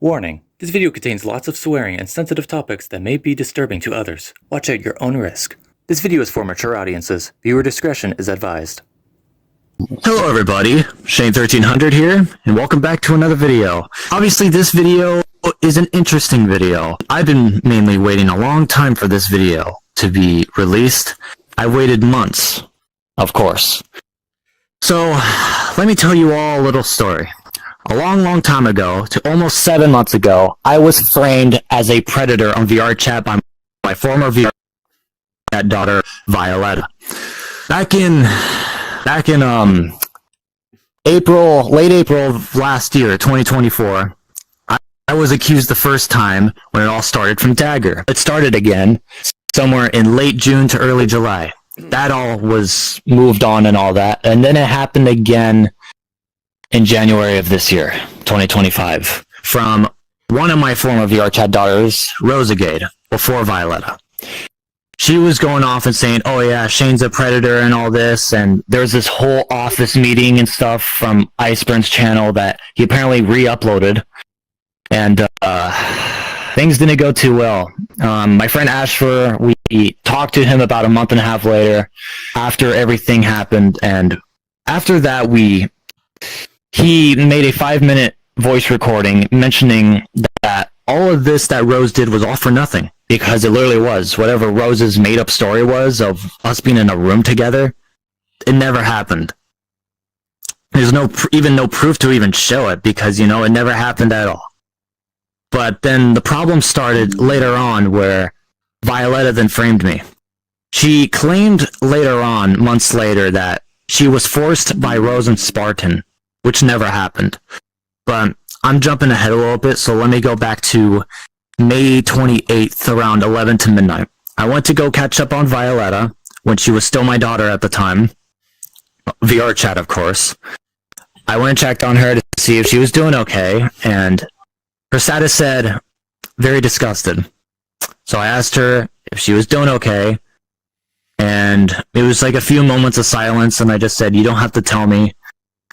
Warning: this video contains lots of swearing and sensitive topics that may be disturbing to others. Watch at your own risk. This video is for mature audiences. Viewer discretion is advised. Hello everybody, Shane1300 here, and welcome back to another video. Obviously this video is an interesting video. I've been mainly waiting a long time for this video to be released. I waited months, of course. So, let me tell you all a little story. A long time ago, to almost 7 months ago, I was framed as a predator on Viøleta by my former Viøleta daughter, Viøleta. Back in late April of last year, 2024, I was accused the first time when it all started from Dagger. It started again somewhere in late June to early July. That all was moved on and all that, and then it happened again in January of this year, 2025, from one of my former Viøleta daughters, Rosagade, before Viøleta. She was going off and saying, oh yeah, Shane's a predator and all this, and there's this whole office meeting and stuff from Iceburn's channel that he apparently re-uploaded, and things didn't go too well. My friend Ashfur, we talked to him about a month and a half later, after everything happened, and after that he made a 5-minute voice recording mentioning that all of this that Rose did was all for nothing. Because it literally was. Whatever Rose's made-up story was of us being in a room together, it never happened. There's even no proof to even show it because, it never happened at all. But then the problem started later on where Viøleta then framed me. She claimed later on, months later, that she was forced by Rose and Spartan, which never happened. But I'm jumping ahead a little bit, so let me go back to May 28th, around 11 to midnight. I went to go catch up on Viøleta when she was still my daughter at the time. VR chat, of course. I went and checked on her to see if she was doing okay, and her status said, very disgusted. So I asked her if she was doing okay, and it was like a few moments of silence, and I just said, you don't have to tell me.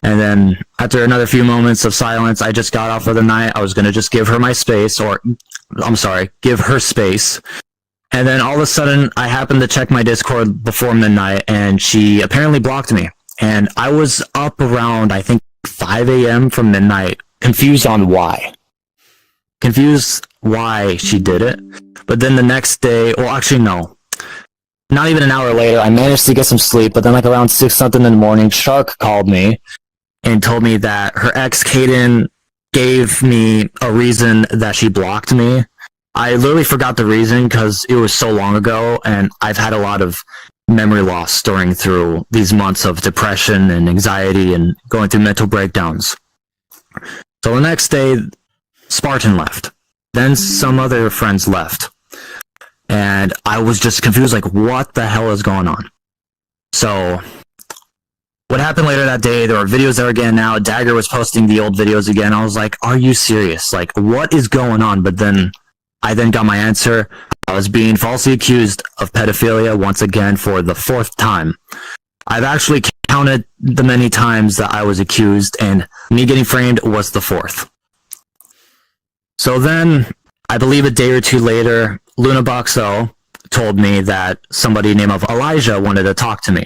And then after another few moments of silence, I just got off for the night. I was going to just give her my space, give her space. And then all of a sudden, I happened to check my Discord before midnight, and she apparently blocked me. And I was up around, I think, 5 a.m. from midnight, confused on why. Confused why she did it. But then the next day, well, actually, no. Not even an hour later, I managed to get some sleep, but then like around 6 something in the morning, Shark called me and told me that her ex, Kaden, gave me a reason that she blocked me. I literally forgot the reason because it was so long ago, and I've had a lot of memory loss through these months of depression and anxiety and going through mental breakdowns. So the next day, Spartan left. Then some other friends left. And I was just confused, like, what the hell is going on? So what happened later that day, there were videos there again now. Dagger was posting the old videos again. I was like, are you serious? Like, what is going on? But then I got my answer. I was being falsely accused of pedophilia once again for the 4th time. I've actually counted the many times that I was accused, and me getting framed was the 4th. So then, I believe a day or two later, Lunaboxo told me that somebody named Elijah wanted to talk to me.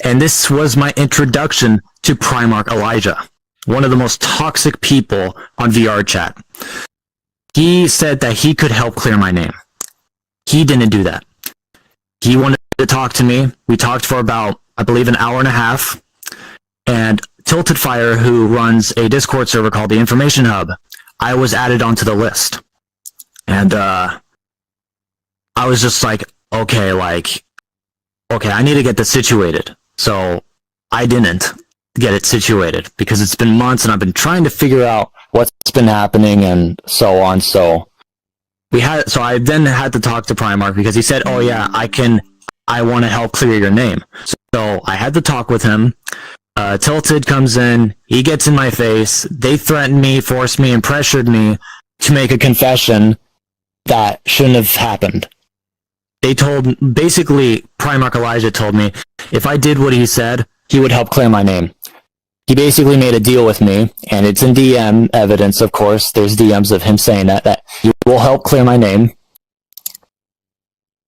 And this was my introduction to Primarch Elijah, one of the most toxic people on VR chat. He said that he could help clear my name. He didn't do that. He wanted to talk to me. We talked for about, I believe, an hour and a half. And Tilted Fire, who runs a Discord server called the Information Hub, I was added onto the list. And I was just like, okay, I need to get this situated. So I didn't get it situated because it's been months and I've been trying to figure out what's been happening and so on. So I then had to talk to Primarch because he said, oh yeah, I want to help clear your name. So I had to talk with him. Tilted comes in, he gets in my face, they threatened me, forced me, and pressured me to make a confession that shouldn't have happened. Basically, Primarch Elijah told me if I did what he said, he would help clear my name. he basically made a deal with me, and it's in DM evidence, of course. There's DMs of him saying that he will help clear my name.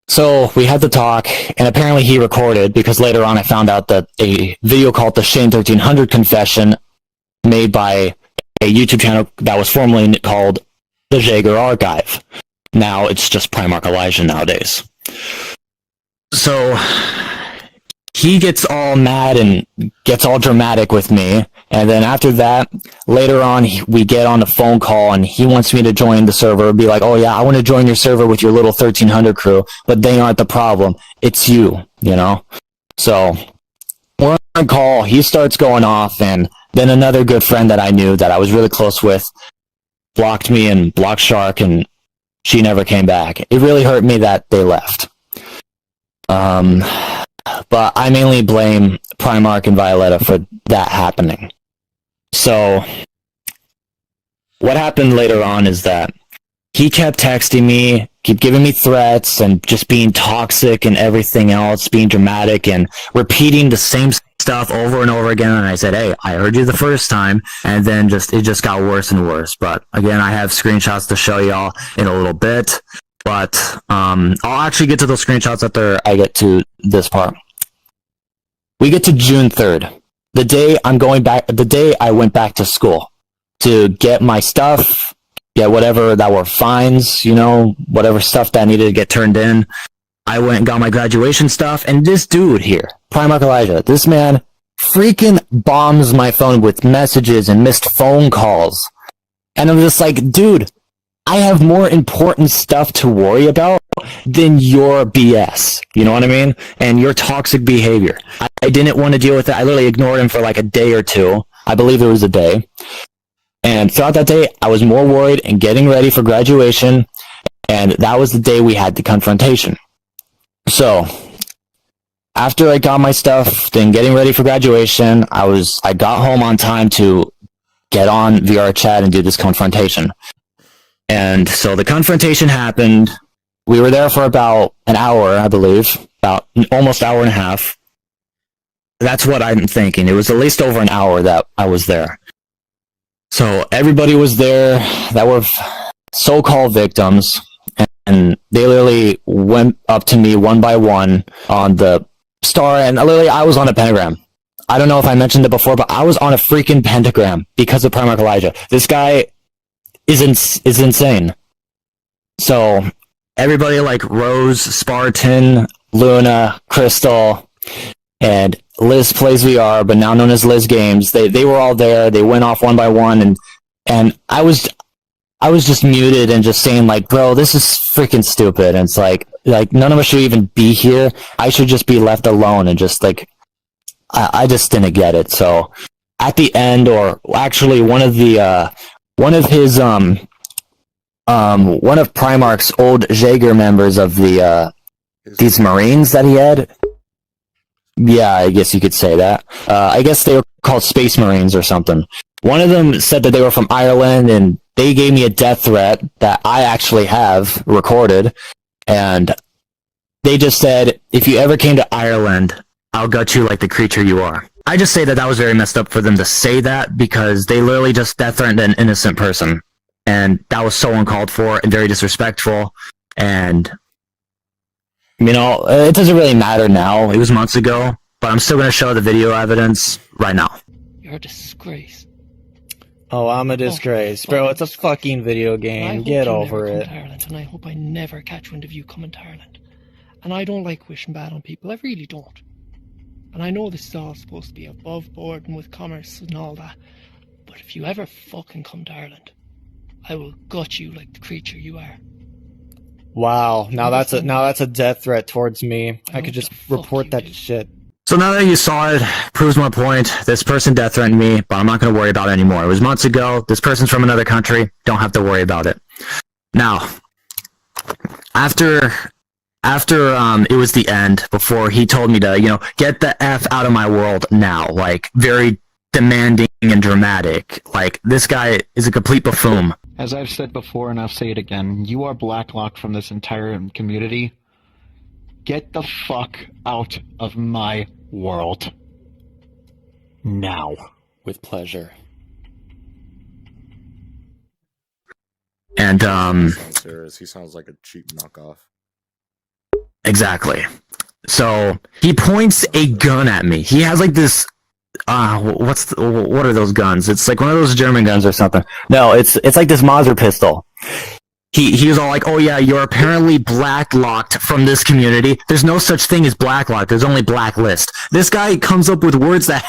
So we had to talk, and apparently he recorded, because later on I found out that a video called the Shane 1300 Confession, made by a YouTube channel that was formerly called the Jaeger Archive. Now it's just Primarch Elijah nowadays. So he gets all mad and gets all dramatic with me, and then after that, later on, we get on a phone call, and he wants me to join the server, be like, oh yeah, I want to join your server with your little 1300 crew, but they aren't the problem, it's you, you know? So, we're on call, he starts going off, and then another good friend that I knew, that I was really close with, blocked me and blocked Shark, and she never came back. It really hurt me that they left. But I mainly blame Primarch and Viøleta for that happening. So, what happened later on is that he kept texting me, keep giving me threats, and just being toxic and everything else, being dramatic and repeating the same stuff over and over again. And I said, hey, I heard you the first time, and then it just got worse and worse. But again, I have screenshots to show y'all in a little bit. But I'll actually get to those screenshots after I get to this part. We get to June 3rd, the day I went back to school to get my stuff, get whatever that were fines, you know, whatever stuff that needed to get turned in. I went and got my graduation stuff, and this dude here, Primarch Elijah, this man freaking bombs my phone with messages and missed phone calls. And I'm just like, dude, I have more important stuff to worry about than your BS. You know what I mean? And your toxic behavior. I didn't want to deal with it. I literally ignored him for like a day or two. I believe it was a day. And throughout that day, I was more worried and getting ready for graduation. And that was the day we had the confrontation. So, after I got my stuff, then getting ready for graduation, I got home on time to get on VR chat and do this confrontation. And so the confrontation happened. We were there for about an hour, I believe, about almost hour and a half. That's what I'm thinking. It was at least over an hour that I was there. So everybody was there that were so-called victims, and they literally went up to me one by one on the star, and literally I was on a pentagram. I don't know if I mentioned it before, but I was on a freaking pentagram because of Primarch Elijah. This guy is insane. So everybody like Rose, Spartan, Luna, Crystal, and Liz Plays VR, but now known as Liz Games. They were all there. They went off one by one, and I was just muted and just saying like, bro, this is freaking stupid. And it's like none of us should even be here. I should just be left alone, and just like I just didn't get it. So at the end, or actually one of Primarch's old Jaeger members of these Marines that he had. Yeah, I guess you could say that. I guess they were called Space Marines or something. One of them said that they were from Ireland, and they gave me a death threat that I actually have recorded. And they just said, if you ever came to Ireland, I'll gut you like the creature you are. I just say that was very messed up for them to say that, because they literally just death threatened an innocent person. And that was so uncalled for and very disrespectful. And, you know, it doesn't really matter now. It was months ago. But I'm still going to show the video evidence right now. You're a disgrace. Oh, I'm a disgrace. Bro, it's a fucking video game. Get over it. Ireland, and I hope I never catch wind of you coming to Ireland. And I don't like wishing bad on people. I really don't. And I know this is all supposed to be above board and with commerce and all that. But if you ever fucking come to Ireland, I will gut you like the creature you are. Wow, now that's a death threat towards me. I could just report that shit. So now that you saw it, proves my point. This person death threatened me, but I'm not going to worry about it anymore. It was months ago. This person's from another country. Don't have to worry about it. Now, after it was the end, before he told me to, get the F out of my world now, like, very demanding and dramatic. Like, this guy is a complete buffoon. As I've said before, and I'll say it again, you are blacklocked from this entire community. Get the fuck out of my world. Now. With pleasure. And Sounds serious. He sounds like a cheap knockoff. exactly. So he points a gun at me. He has like this. What are those guns? It's like one of those German guns or something. No, it's like this Mauser pistol. He was all like, "Oh yeah, you're apparently blacklocked from this community. There's no such thing as blacklocked. There's only blacklist." This guy comes up with words that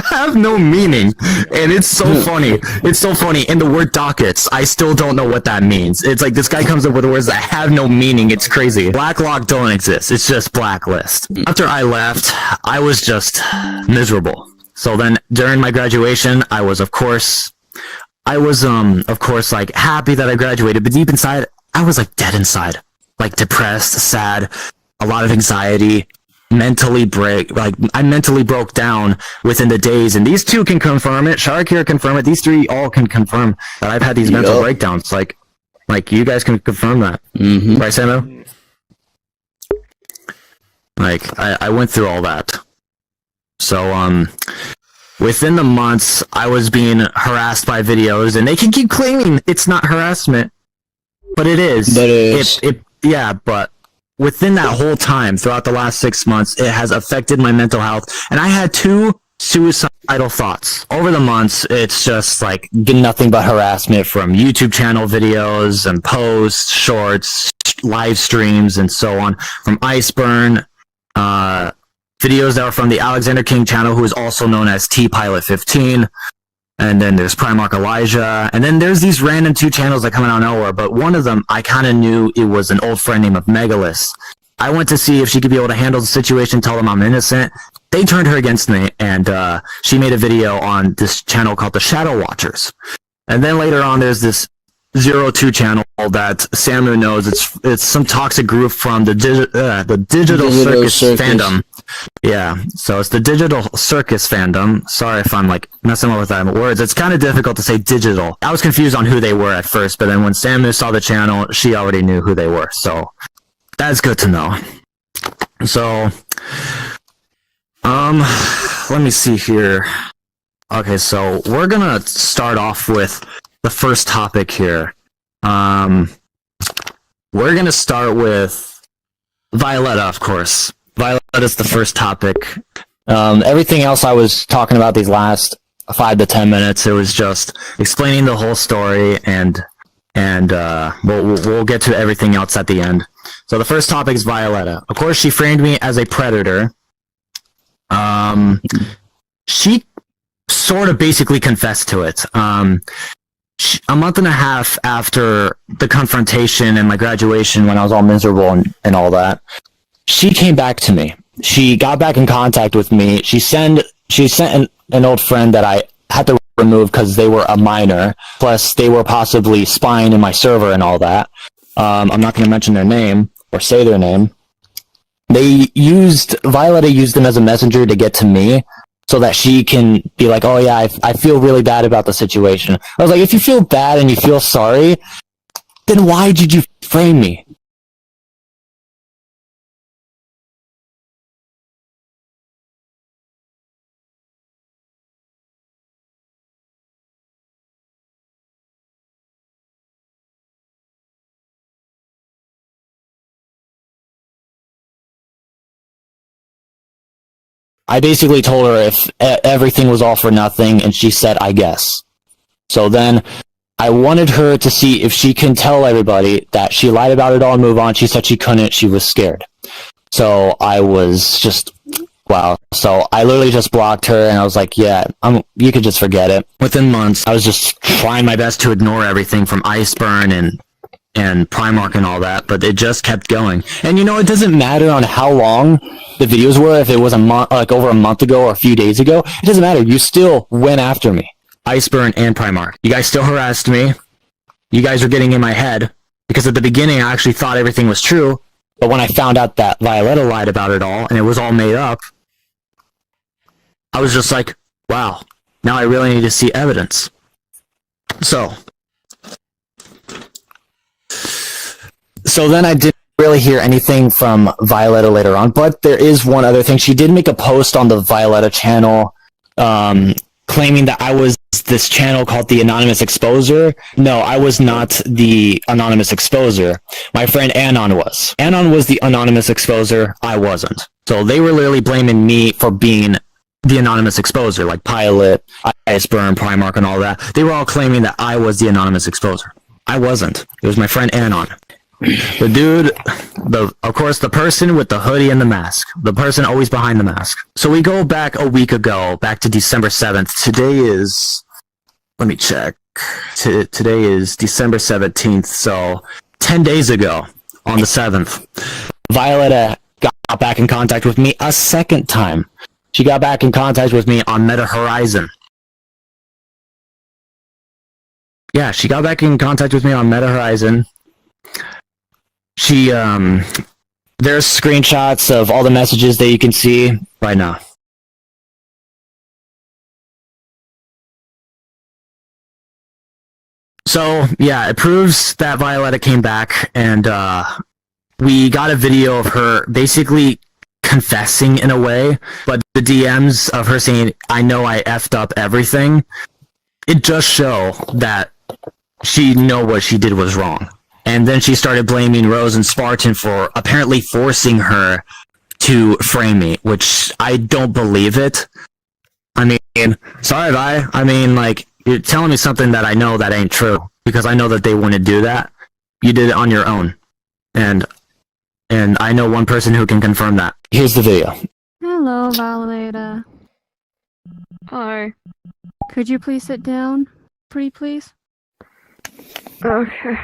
have no meaning, and it's so funny. It's so funny. And the word dockets, I still don't know what that means. It's like this guy comes up with words that have no meaning. It's crazy. Blacklock don't exist. It's just blacklist. After I left, I was just miserable. So then during my graduation, I was of course like happy that I graduated, but deep inside, I was like dead inside, like depressed, sad, a lot of anxiety, I mentally broke down within the days, and these two can confirm it. Shark here confirm it. These three all can confirm that I've had these mental breakdowns. Like you guys can confirm that, right, Samu? Like I went through all that. So within the months, I was being harassed by videos, and they can keep claiming it's not harassment, but it is. But it is. Yeah, but within that whole time, throughout the last 6 months, it has affected my mental health, and I had 2 suicidal thoughts. Over the months, it's just like nothing but harassment from YouTube channel videos and posts, shorts, live streams, and so on. From Iceburn, videos that are from the Alexander King channel, who is also known as T-Pilot15. And then there's Primarch Elijah. And then there's these random 2 channels that come out of nowhere. But one of them, I kind of knew it was an old friend named Megalus. I went to see if she could be able to handle the situation, tell them I'm innocent. They turned her against me, and she made a video on this channel called the Shadow Watchers. And then later on, there's this 02 channel that Samu knows. It's some toxic group from the Digital Circus fandom. Yeah, so it's the Digital Circus fandom. Sorry if I'm like messing up with that words. It's kind of difficult to say digital. I was confused on who they were at first, but then when Samu saw the channel, she already knew who they were. So that's good to know. So, let me see here. Okay, so we're gonna start off with the first topic here. We're gonna start with Viøleta, of course. Viøleta is the first topic. Everything else I was talking about these last 5 to 10 minutes, it was just explaining the whole story, and we'll get to everything else at the end. So the first topic is Viøleta. Of course, she framed me as a predator. She sort of basically confessed to it. A month and a half after the confrontation and my graduation, when I was all miserable and all that, she came back to me. She got back in contact with me. She sent an old friend that I had to remove because they were a minor. Plus, they were possibly spying in my server and all that. I'm not going to mention their name or say their name. Viøleta used them as a messenger to get to me, so that she can be like, oh yeah, I feel really bad about the situation. I was like, if you feel bad and you feel sorry, then why did you frame me? I basically told her if everything was all for nothing, and she said, I guess. So then I wanted her to see if she can tell everybody that she lied about it all and move on. She said she couldn't. She was scared. So I was just, wow. So I literally just blocked her, and I was like, yeah, you could just forget it. Within months, I was just trying my best to ignore everything from Iceburn and Primarch and all that, but it just kept going. And it doesn't matter on how long the videos were, if it was over a month ago or a few days ago, it doesn't matter. You still went after me. Iceburn and Primarch. You guys still harassed me. You guys were getting in my head, because at the beginning I actually thought everything was true, but when I found out that Viøleta lied about it all and it was all made up, I was just like, wow, now I really need to see evidence. So then I didn't really hear anything from Viøleta later on, but there is one other thing. She did make a post on the Viøleta channel claiming that I was this channel called the Anonymous Exposer. No, I was not the Anonymous Exposer. My friend Anon was. Anon was the Anonymous Exposer. I wasn't. So they were literally blaming me for being the Anonymous Exposer, like Pilot, Iceburn, Primark, and all that. They were all claiming that I was the Anonymous Exposer. I wasn't. It was my friend Anon. The dude, of course, the person with the hoodie and the mask. The person always behind the mask. So we go back a week ago, back to December 7th. Today is, let me check. Today is December 17th, so 10 days ago, on the 7th, Viøleta got back in contact with me a second time. She got back in contact with me on Meta Horizon. Yeah, she got back in contact with me on Meta Horizon. She, there's screenshots of all the messages that you can see right now. So, yeah, it proves that Viøleta came back, and, we got a video of her basically confessing in a way, but the DMs of her saying, I know I effed up everything, it just show that she know what she did was wrong. And then she started blaming Rose and Spartan for apparently forcing her to frame me, which I don't believe it. I mean, sorry, Vi. I mean, like, you're telling me something that I know that ain't true, because I know that they wouldn't do that. You did it on your own. And I know one person who can confirm that. Here's the video. Hello, Viøleta. Hi. Could you please sit down? Pretty please? Okay.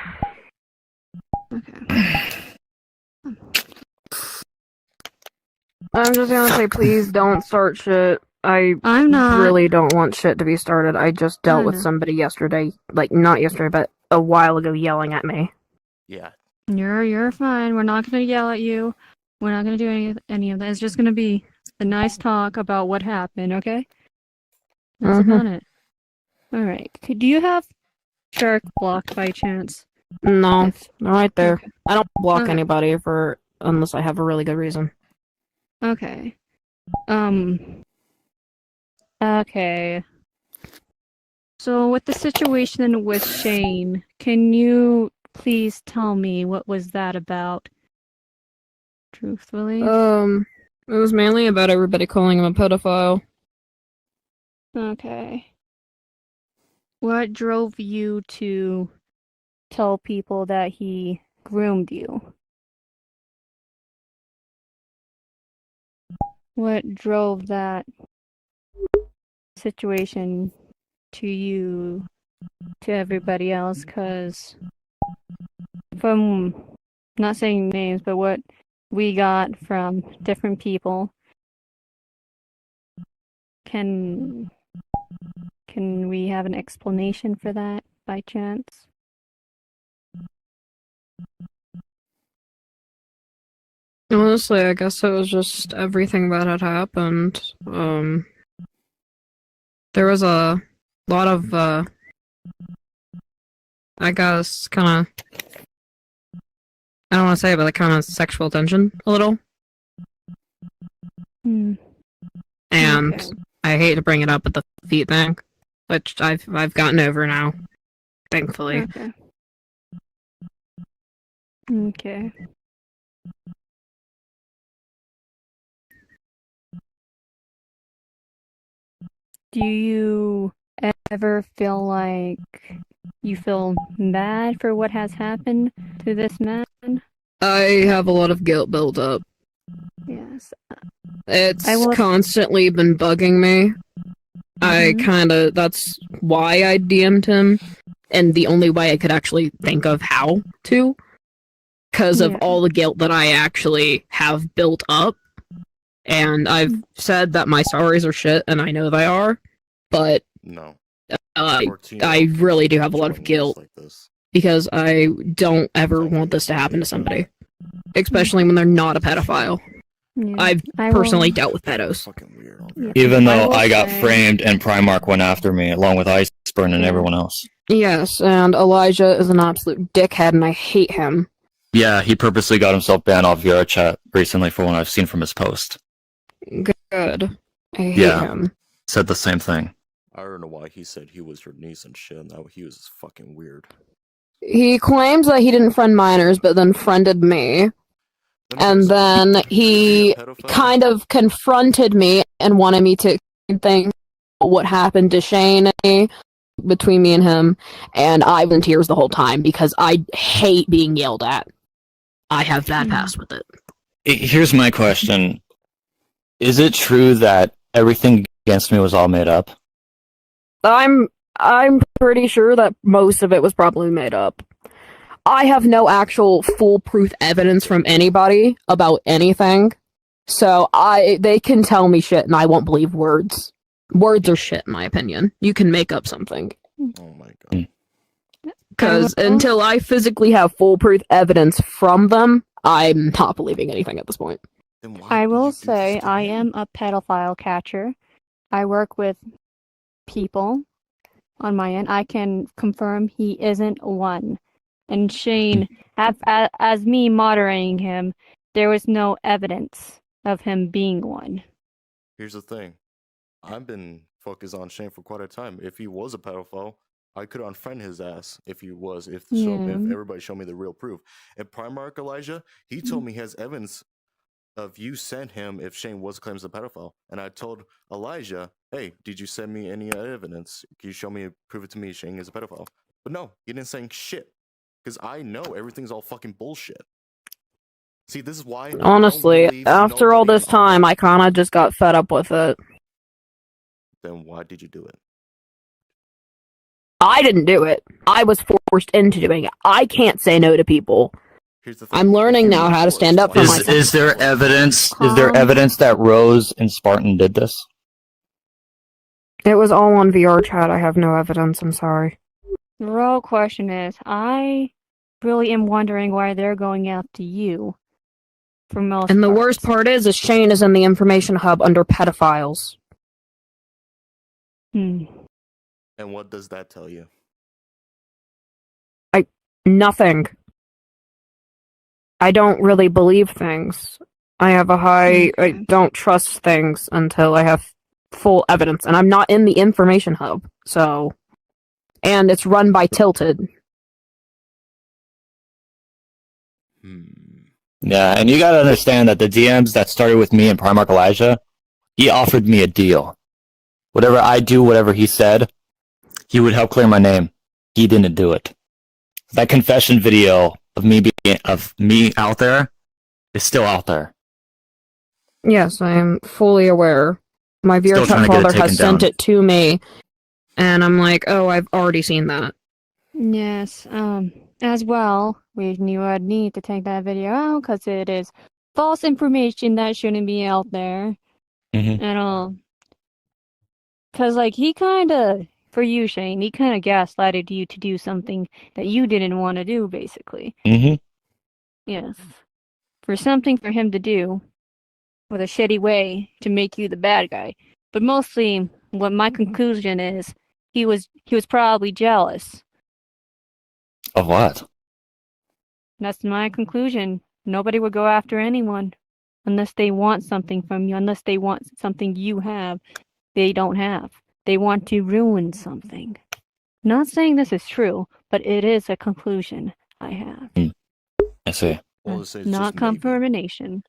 Okay. I'm just gonna say, please don't start shit. I'm not. really don't want shit to be started. I just dealt with somebody yesterday, like not yesterday, but a while ago, yelling at me. Yeah. You're fine. We're not gonna yell at you. We're not gonna do any of that. It's just gonna be a nice talk about what happened, okay? That's about it. Alright. Do you have Shark blocked by chance? No, they're right there. Okay. I don't block anybody unless I have a really good reason. Okay. Okay. So with the situation with Shane, can you please tell me what was that about? Truthfully? It was mainly about everybody calling him a pedophile. Okay. What drove you to tell people that he groomed you? What drove that situation to you, to everybody else? Because from, not saying names, but what we got from different people, can we have an explanation for that by chance? Honestly, I guess it was just everything that had happened. There was a lot of, I guess, kind of, I don't want to say it, but like kind of sexual tension, a little. And Okay. I hate to bring it up with the feet thing, which I've gotten over now, thankfully. Okay. Okay. Do you ever feel like you feel bad for what has happened to this man? I have a lot of guilt built up. Yes. It's I will- constantly been bugging me. That's why I DM'd him, and the only way I could actually think of how to, because of Yeah. all the guilt that I actually have built up. And I've said that my sorries are shit, and I know they are, but No. I 14 really do have a lot of 20 guilt, like this. because I don't ever want this to happen to somebody, especially when they're not a pedophile. Yeah. I've I personally will- dealt with pedos. Fucking weird. Yeah. Even I though will I got say- framed and Primark went after me, along with Iceburn and Yeah. everyone else. Yes, and Elijah is an absolute dickhead, and I hate him. Yeah, he purposely got himself banned off Viøleta recently for what I've seen from his post. Good. I hate Yeah. him. Said the same thing. I don't know why he said he was your niece and shit, and that he was fucking weird. He claims that he didn't friend minors, but then friended me. And then he kind of confronted me and wanted me to think what happened to Shane between me and him. And I was in tears the whole time because I hate being yelled at. I have bad past with it. Here's my question. Is it true that everything against me was all made up? I'm pretty sure that most of it was probably made up. I have no actual foolproof evidence from anybody about anything. So they can tell me shit and I won't believe words. Words are shit in my opinion. You can make up something. Oh my god. Because until I physically have foolproof evidence from them, I'm not believing anything at this point. I will say I am a pedophile catcher. I work with people on my end. I can confirm he isn't one. And Shane, as me moderating him, there was no evidence of him being one. Here's the thing. I've been focused on Shane for quite a time. If he was a pedophile, I could unfriend his ass if he was, if everybody showed me the real proof. And Primarch Elijah, he told me he has evidence of you sent him if Shane was claims a pedophile. And I told Elijah, hey, did you send me any evidence? Can you show me, prove it to me Shane is a pedophile? But no, he didn't say shit. Because I know everything's all fucking bullshit. See, this is why... Honestly, after all this time, I kinda just got fed up with it. Then why did you do it? I didn't do it. I was forced into doing it. I can't say no to people. I'm learning now how to stand up for myself. Is there evidence? Is there evidence that Rose and Spartan did this? It was all on VR chat. I have no evidence. I'm sorry. The real question is, I really am wondering why they're going after you. For most And the parts. worst part is Shane is in the information hub under pedophiles. Hmm. And what does that tell you? Nothing. I don't really believe things. I have a high... I don't trust things until I have full evidence. And I'm not in the information hub, so... And it's run by Tilted. Yeah, and you gotta understand that the DMs that started with me and Primarch Elijah, he offered me a deal. Whatever I do, whatever he said, he would help clear my name. He didn't do it. That confession video of me out there is still out there. Yes, I am fully aware. My VRChat father has sent it to me, and I'm like, oh, I've already seen that. Yes, as well, we would need to take that video out because it is false information that shouldn't be out there. And because like he kind of, for you, Shane, he kind of gaslighted you to do something that you didn't want to do, basically. Yes, for something for him to do with a shitty way to make you the bad guy. But mostly, what my conclusion is, he was probably jealous. Of what? That's my conclusion. Nobody would go after anyone unless they want something from you, unless they want something you have they don't have. They want to ruin something. Not saying this is true, but it is a conclusion I have. I see. Not confirmation.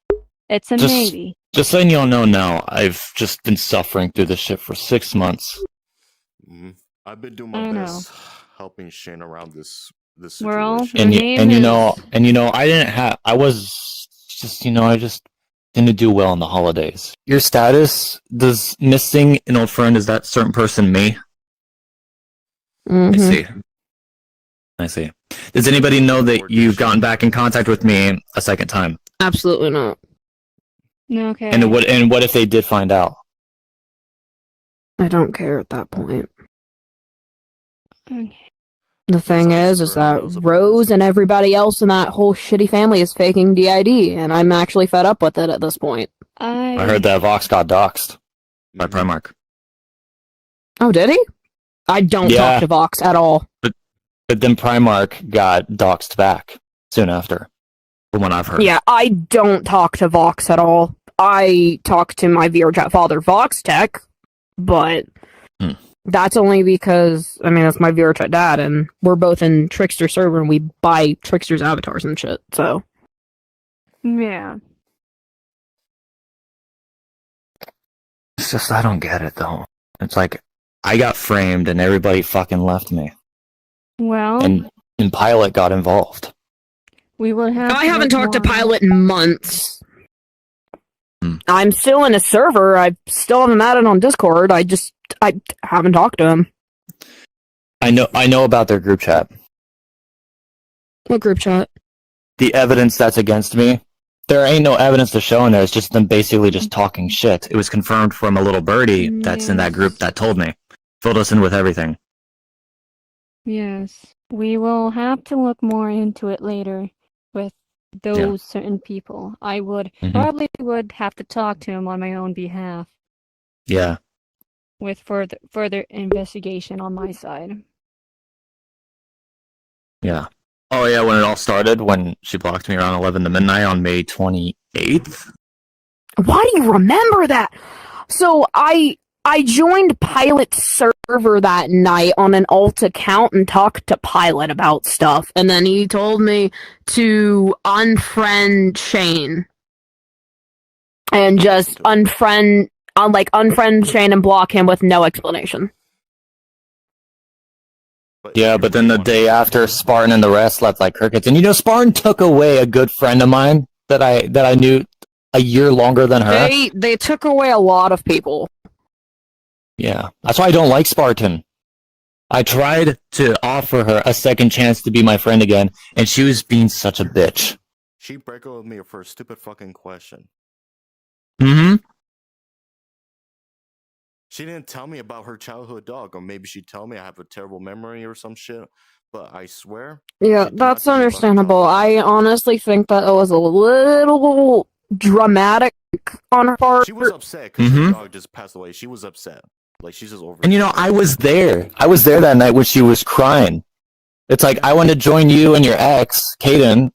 It's a maybe. Just letting y'all know now, I've just been suffering through this shit for 6 months. I've been doing my best helping Shane around this situation. We're all, And you know, I just didn't do well in the holidays. Your status, does missing an old friend, is that certain person me? I see. Does anybody know that you've gotten back in contact with me a second time? Absolutely not. Okay. And what if they did find out? I don't care at that point. Okay. The thing is that Rose and everybody else in that whole shitty family is faking DID, and I'm actually fed up with it at this point. I heard that Vox got doxxed by Primarch. Oh, did he? I don't talk to Vox at all. But then Primarch got doxxed back soon after, from what I've heard. Yeah, I don't talk to Vox at all. I talk to my VRChat father, Vox Tech, but that's only because, I mean, that's my Viøleta dad, and we're both in Trickster server, and we buy Trickster's avatars and shit, so. Yeah. It's just, I don't get it, though. It's like, I got framed and everybody fucking left me. Well, And Pilot got involved. we will have. I haven't talked to more. Pilot in months. I'm still in a server. I still haven't added on Discord. I haven't talked to him. I know about their group chat. What group chat? The evidence that's against me. There ain't no evidence to show in there. It's just them basically just talking shit. It was confirmed from a little birdie that's in that group that told me. Filled us in with everything. Yes, we will have to look more into it later with those certain people. I would probably would have to talk to him on my own behalf. Yeah. With further investigation on my side. Yeah. Oh yeah, when it all started, when she blocked me around 11 to midnight on May 28th. Why do you remember that? So I joined Pilot's server that night on an alt account and talked to Pilot about stuff, and then he told me to unfriend Shane. And just unfriend Shane and block him with no explanation. Yeah, but then the day after, Spartan and the rest left like crickets. And Spartan took away a good friend of mine that I knew a year longer than her. They took away a lot of people. Yeah, that's why I don't like Spartan. I tried to offer her a second chance to be my friend again, and she was being such a bitch. She broke up with me for a stupid fucking question. Mm-hmm. She didn't tell me about her childhood dog, or maybe she told me I have a terrible memory or some shit. But I swear. Yeah, that's understandable. I honestly think that it was a little dramatic on her part. She was upset because her dog just passed away. She was upset. Like, she's just over. And I was there. I was there that night when she was crying. It's like, I wanted to join you and your ex, Kaden,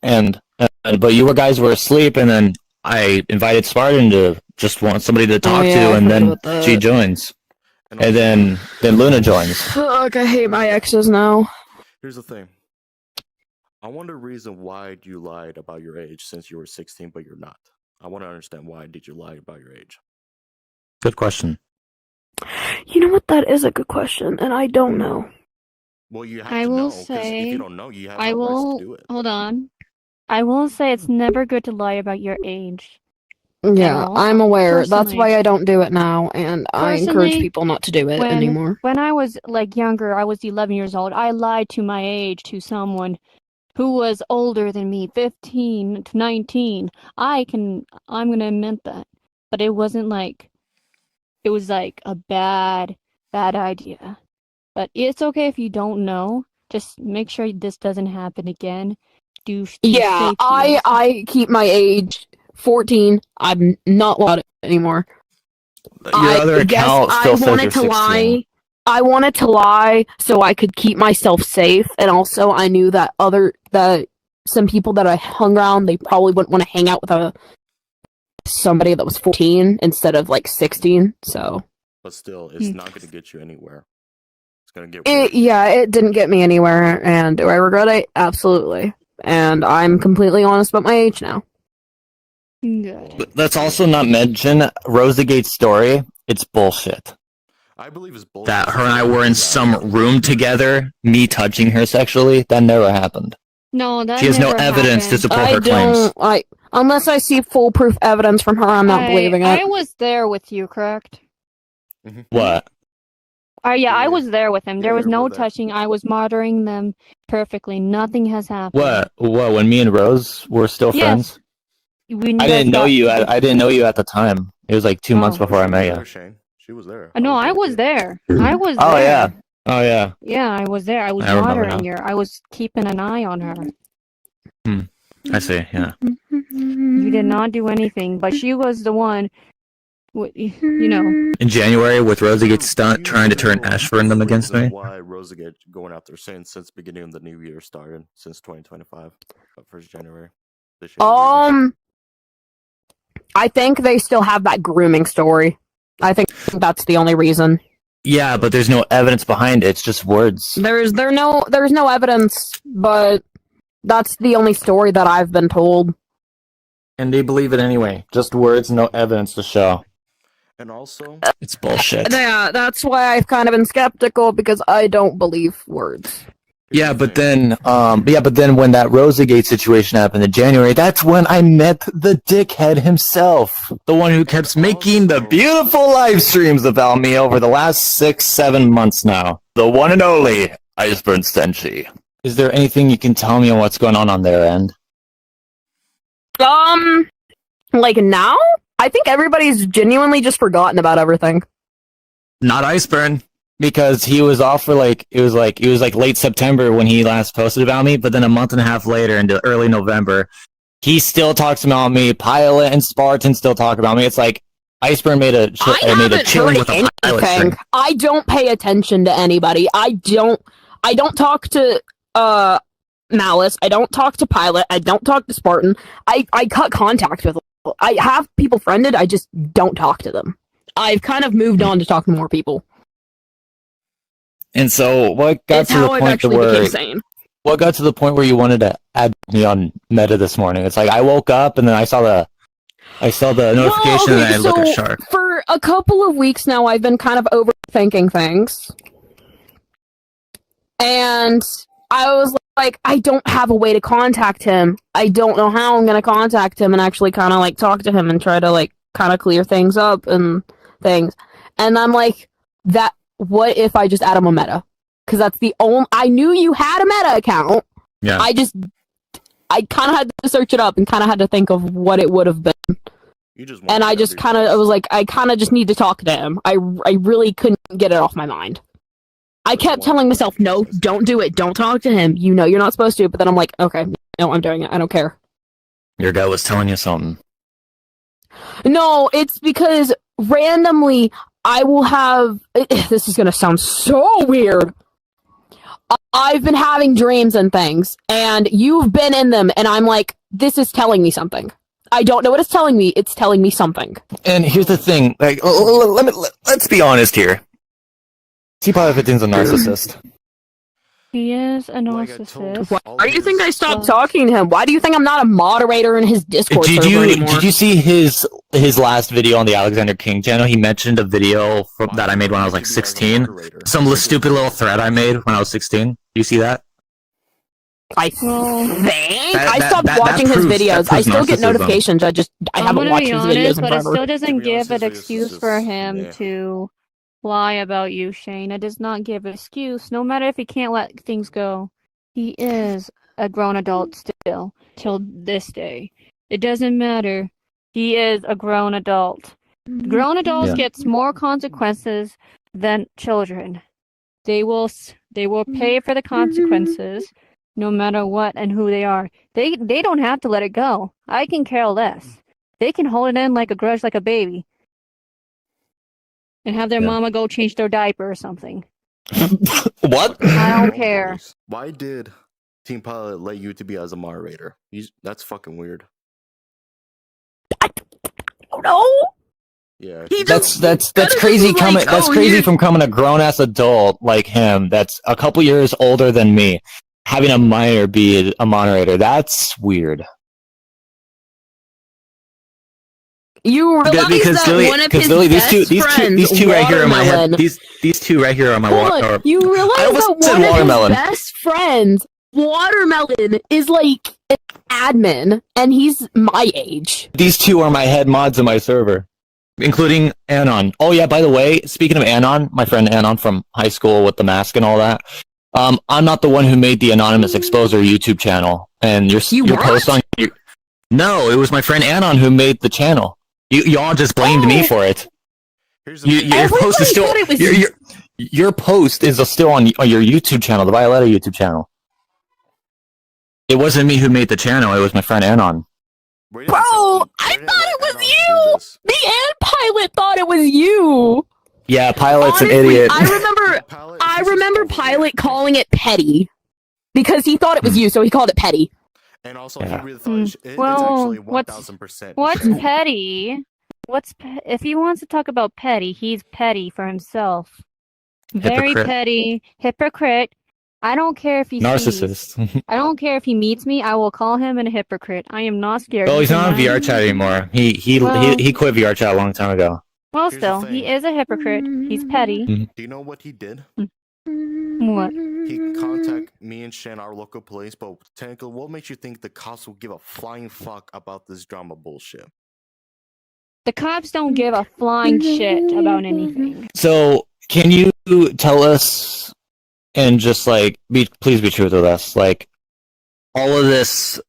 but you guys were asleep, and then I invited Spartan to just want somebody to talk to, and then she joins. And then Luna joins. Fuck, I hate my exes now. Here's the thing. I wonder the reason why you lied about your age since you were 16, but you're not. I want to understand why did you lie about your age. Good question. You know what? That is a good question, and I don't know. Well, you have I to will know, 'cause say, if you don't know, you have I no rights will to do it. hold on. I will say it's never good to lie about your age. Yeah, I'm aware. That's Personally. why I don't do it now, and I encourage people not to do it anymore. When I was younger, I was 11 years old. I lied to my age to someone who was older than me, 15 to 19. I'm gonna admit that, but it wasn't it was a bad idea. But it's okay if you don't know. Just make sure this doesn't happen again. Yeah, I keep my age 14. I'm not allowed anymore. Your other account still says you're 16. I wanted to lie so I could keep myself safe, and also I knew that some people that I hung around, they probably wouldn't want to hang out with somebody that was 14 instead of 16. So. But still, it's not going to get you anywhere. It's going to get. It didn't get me anywhere, and do I regret it? Absolutely. And I'm completely honest about my age now. Good. But let's also not mention Rosegate's story. It's bullshit. I believe it's bullshit. That her and I were in some room together, me touching her sexually, that never happened. No, that she has no never evidence to happened. support her claims. Unless I see foolproof evidence from her, I'm not believing it. I was there with you, correct? What? Yeah, I was there with him. There was no touching. I was monitoring them perfectly. Nothing has happened. What? When me and Rose were still friends? I didn't know you. I didn't know you at the time. It was 2 months before I met you. She was there. No, I was there. I was Oh there. yeah. Oh yeah. Yeah, I was there. I was monitoring her. I was keeping an eye on her. I see. Yeah. You did not do anything, but she was the one. In January, with Rosegate's stunt trying to turn Ashford against me. Why Rosegate going out there saying since beginning of the new year started, since 2025, 1st January. This year. I think they still have that grooming story. I think that's the only reason. Yeah, but there's no evidence behind it. It's just words. There's no evidence, but that's the only story that I've been told. And they believe it anyway. Just words, no evidence to show. And also, It's bullshit. Yeah, that's why I've kind of been skeptical, because I don't believe words. Yeah, but then when that Rosagate situation happened in January, that's when I met the dickhead himself. The one who kept making the beautiful live streams about me over the last 6-7 months now. The one and only Iceburn Senshi. Is there anything you can tell me on what's going on their end? Like now? I think everybody's genuinely just forgotten about everything. Not Iceburn. Because he was off for it was late September when he last posted about me, but then a month and a half later into early November, he still talks about me. Pilot and Spartan still talk about me. It's like Iceburn made a chilling with a Pilot string. I don't pay attention to anybody. I don't talk to Malice. I don't talk to Pilot. I don't talk to Spartan. I cut contact with them. I have people friended. I just don't talk to them. I've kind of moved on to talk to more people. And so, what got to the point where you wanted to add me on Meta this morning? It's like I woke up and then I saw the notification and I look at Shark. For a couple of weeks now, I've been kind of overthinking things, and I was like, I don't have a way to contact him. I don't know how I'm gonna contact him and actually kind of like talk to him and try to like kind of clear things up and things. And I'm like, that. What if I just add him a Meta? Because that's the only... I knew you had a Meta account. Yeah. I kind of had to search it up and kind of had to think of what it would have been. And I just kind of... I was like, I kind of just need to talk to him. I really couldn't get it off my mind. I kept telling myself, no, don't do it. Don't talk to him. You know you're not supposed to. But then I'm like, okay, no, I'm doing it. I don't care. Your gut was telling you something. No, it's because randomly... I will have... This is going to sound so weird. I've been having dreams and things, and you've been in them, and I'm like, this is telling me something. I don't know what it's telling me. It's telling me something. And here's the thing. Like, let's be honest here. T-Pilot 15's a narcissist. He is a narcissist. Why do you think I stopped talking to him? Why do you think I'm not a moderator in his Discord server anymore? Did you see his last video on the Alexander King channel? He mentioned a video that I made when I was like 16. Some stupid little thread I made when I was 16. Do you see that? I stopped watching his videos. I still get notifications. I haven't watched his videos in forever. But it still doesn't give an excuse for him to lie about you, Shane. It does not give an excuse. No matter if he can't let things go, he is a grown adult still till this day. It doesn't matter. He is a grown adult. Grown adults gets more consequences than children. They will pay for the consequences no matter what and who they are. They don't have to let it go. I can care less. They can hold it in like a grudge, like a baby. And have their mama go change their diaper or something. What? I don't care. Why did Team Pilot let you to be as a moderator? That's fucking weird. I don't know. Yeah. That's crazy coming. That's crazy from coming a grown ass adult like him. That's a couple years older than me. Having a minor be a moderator. That's weird. You realize that one of his these two right here are my head. These two right here are my watermelon. You realize that one of his best friends, Watermelon, is like an admin, and he's my age. These two are my head mods in my server, including Anon. Oh yeah, by the way, speaking of Anon, my friend Anon from high school with the mask and all that. I'm not the one who made the Anonymous Exposer YouTube channel, and your post on your... No, it was my friend Anon who made the channel. Y'all just blamed me for it. Your post is still your post is still on your YouTube channel, the Viøleta YouTube channel. It wasn't me who made the channel. It was my friend Anon. Bro, I thought it was you. The Ant Pilot thought it was you. Yeah, Pilot's Honestly, an idiot. I remember Pilot calling it petty because he thought it was you, so he called it petty. And also, he really thought it's Well, actually 1000%. what's petty? If he wants to talk about petty, he's petty for himself. Very Hypocrite. petty. Hypocrite. I don't care if he Narcissist. I don't care if he meets me. I will call him a hypocrite. I am not scared. Well, he's He not on cannot- VR chat anymore. He Well- he quit VR chat a long time ago. Well, Here's the still, thing. he is a hypocrite. He's petty. Do you know what he did? What? He contacted me and Shan, our local police, but technically, what makes you think the cops will give a flying fuck about this drama bullshit? The cops don't give a flying shit about anything. So, can you tell us, and just like, please be true with us, like, all of this,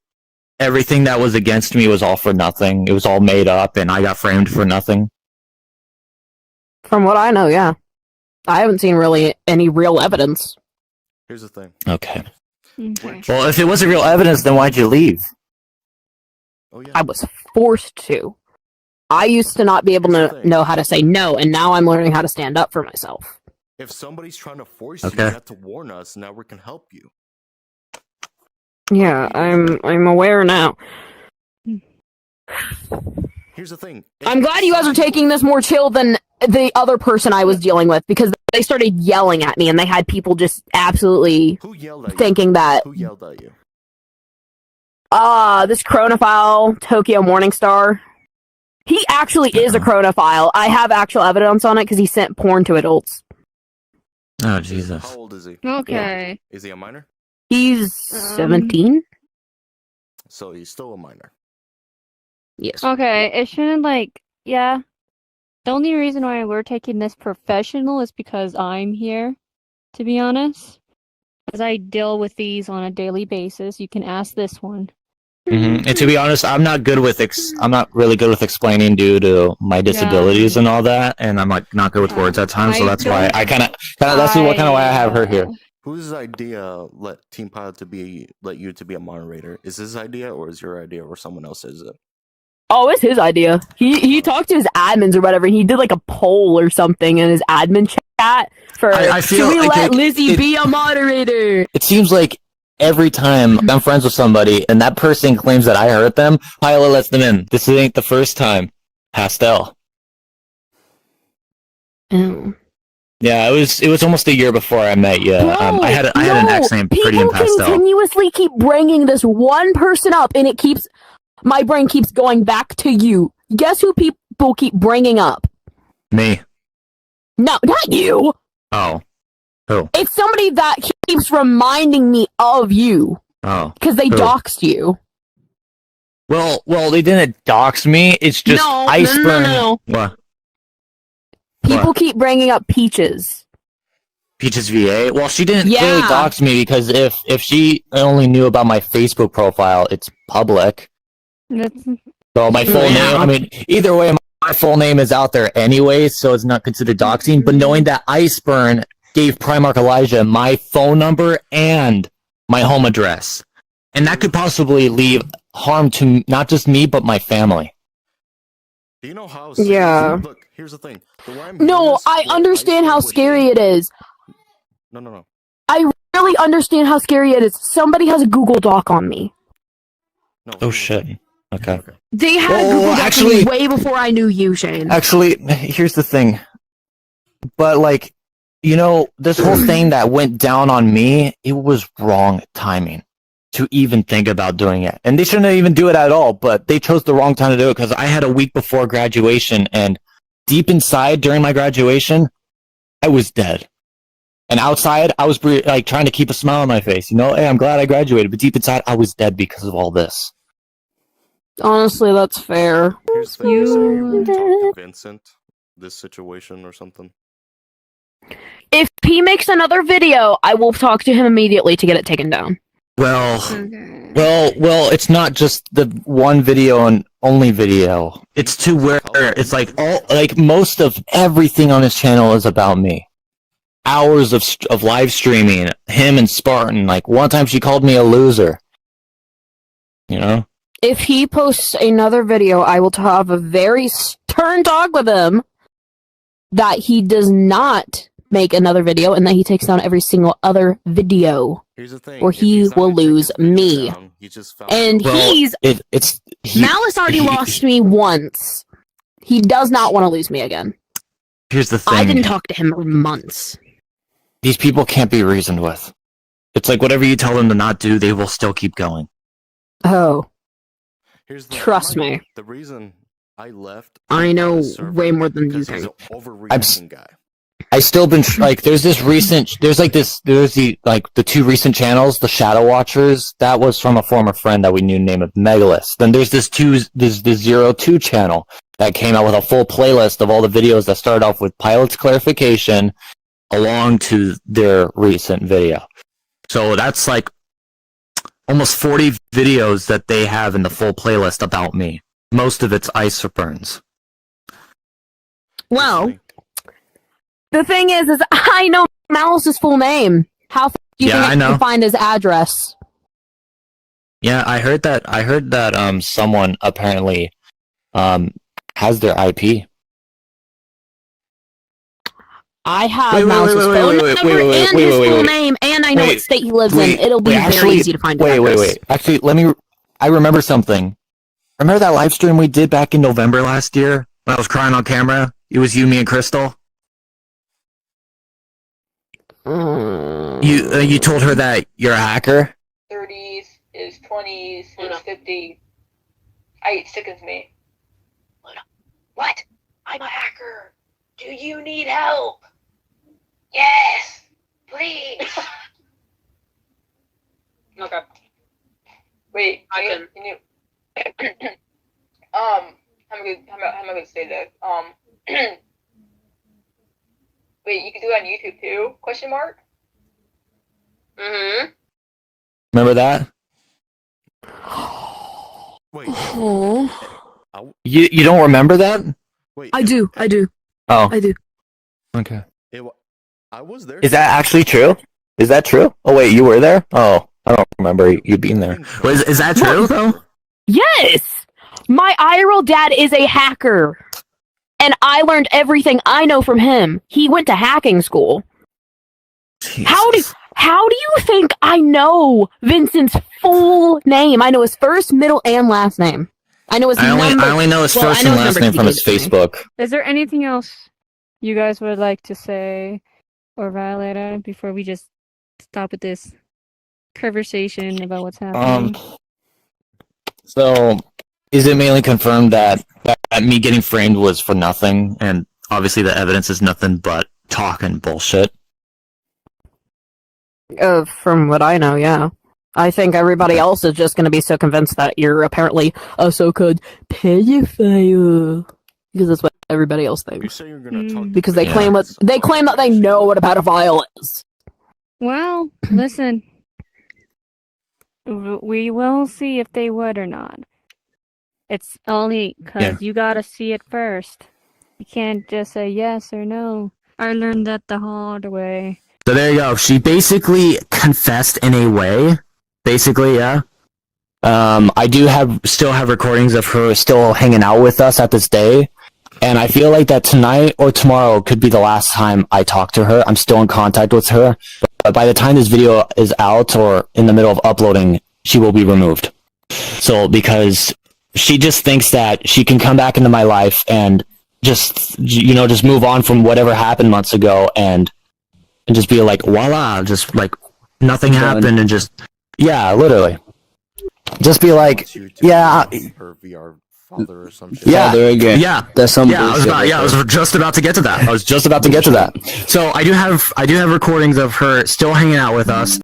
everything that was against me was all for nothing. It was all made up, and I got framed for nothing. From what I know, yeah. I haven't seen really any real evidence. Here's the thing. Okay. Okay. Well, if it wasn't real evidence, then why'd you leave? Oh yeah. I was forced to. I used to not be able to know how to say no, and now I'm learning how to stand up for myself. If somebody's trying to force you, Okay. you have to warn us. Now we can help you. Yeah, I'm aware now. Here's the thing. I'm glad you guys are taking this more chill than the other person I was dealing with, because they started yelling at me, and they had people just absolutely Who yelled at you? thinking that Who yelled at you? this chronophile, Tokyo Morningstar, he actually is a chronophile. I have actual evidence on it because he sent porn to adults. Oh, Jesus. How old is he? Okay. Is he a minor? He's 17? So he's still a minor. Yes. Okay, it shouldn't yeah. The only reason why we're taking this professional is because I'm here, to be honest. Because I deal with these on a daily basis. You can ask this one. And to be honest, I'm not good with I'm not really good with explaining due to my disabilities and all that, and I'm like not good with words at times, so that's why I kind of that's what kind of why I have her here. Whose idea let Team Pilot let you to be a moderator? Is his idea or is your idea or someone else's? Oh, it's his idea. He talked to his admins or whatever, and he did like a poll or something in his admin chat for I feel should we like let Lizzie be a moderator? It seems like every time I'm friends with somebody and that person claims that I hurt them, Pilot lets them in. This ain't the first time. Pastel. Oh. Yeah, it was almost a year before I met you. I had an ex named Pretty and People Pastel. continuously keep bringing this one person up, and my brain keeps going back to you. Guess who people keep bringing up? Me. No, not you. Oh. Who? It's somebody that keeps reminding me of you Oh. because they Who? doxed you. Well, they didn't dox me. It's just No, Iceburn. no. What? People What? keep bringing up Peaches. Peaches VA? Well, she didn't Yeah. really dox me because if she only knew about my Facebook profile, it's public. That's So my full Yeah. name, I mean, either way, my full name is out there anyway, so it's not considered doxing. But knowing that Iceburn gave Primarch Elijah my phone number and my home address, and that could possibly leave harm to not just me, but my family. Do you know how? Yeah. Look, here's the thing. The way I'm No, hearing this, I what understand how was scary saying- it is. No. I really understand how scary it is. Somebody has a Google Doc on me. No. Oh shit. Okay. They had Well, Google Doc actually- on me way before I knew you, Shane. Actually, here's the thing. But like, this whole thing that went down on me, it was wrong timing to even think about doing it. And they shouldn't even do it at all, but they chose the wrong time to do it because I had a week before graduation, and deep inside during my graduation, I was dead. And outside, I was trying to keep a smile on my face. Hey, I'm glad I graduated, but deep inside, I was dead because of all this. Honestly, that's fair. Here's the thing. You said you were gonna talk to Vincent, this situation or something. If he makes another video, I will talk to him immediately to get it taken down. Well, it's not just the one video and only video. It's to where it's most of everything on his channel is about me. Hours of live streaming, him and Spartan. Like one time she called me a loser. If he posts another video, I will have a very stern talk with him that he does not make another video and that he takes down every single other video. Here's the thing. Or if he he's not will gonna take lose his video me. down, he just found And out. Malice already lost me once. He does not want to lose me again. Here's the thing. I didn't talk to him for months. These people can't be reasoned with. It's like whatever you tell them to not do, they will still keep going. Oh, Here's the trust me. The reason I left. I know the server way more than you because he's think. an overreacting guy. I still been like there's the two recent channels, the Shadow Watchers, that was from a former friend that we knew named Megalith. Then there's this 02 channel that came out with a full playlist of all the videos that started off with pilot's clarification along to their recent video. So that's like almost 40 videos that they have in the full playlist about me. Most of it's ice burns. Well, the thing is I know Malice's full name. How do you think I can find his address? Yeah, I heard that someone apparently has their IP. I have Malice's phone number and his full name, and I know what state he lives in. It'll be very easy to find his address. Wait. Actually, I remember something. Remember that live stream we did back in November last year when I was crying on camera? It was you, me, and Crystal. You told her that you're a hacker? 30s, is 20s, is 50. It sickens me. What? I'm a hacker. Do you need help? Yes, please. Okay. Wait, how am I gonna say that? Wait, you can do it on YouTube too? Question mark? Mm-hmm. Remember that? Wait. You don't remember that? Wait. I do. Oh. I do. Okay. I was there. Is that actually true? Is that true? Oh wait, you were there? Oh, I don't remember you being there. Is that true though? Yes! My IRL dad is a hacker. And I learned everything I know from him. He went to hacking school. Jesus. How do you think I know Vincent's full name? I know his first, middle, and last name. I know his number. I only know his first and last name from his Facebook. Is there anything else you guys would like to say or Viøleta before we just stop with this conversation about what's happening? So, is it mainly confirmed that me getting framed was for nothing, and obviously the evidence is nothing but talk and bullshit? From what I know, yeah. I think everybody else is just going to be so convinced that you're apparently a so-called pedophile. Because that's what everybody else thinks. You say you're gonna talk because they claim that they know what a pedophile is. Well, listen. We will see if they would or not. It's only because you gotta see it first. You can't just say yes or no. I learned that the hard way. So there you go. She basically confessed in a way. Basically, yeah. I do still have recordings of her still hanging out with us at this day. And I feel like that tonight or tomorrow could be the last time I talk to her. I'm still in contact with her. But by the time this video is out or in the middle of uploading, she will be removed. So, because she just thinks that she can come back into my life and just move on from whatever happened months ago and just be like, voila, just like nothing happened and just, yeah, literally. Just be like, yeah. Her VR father or some shit. Yeah, again. Yeah, that's some. I was just about to get to that. So I do have recordings of her still hanging out with us.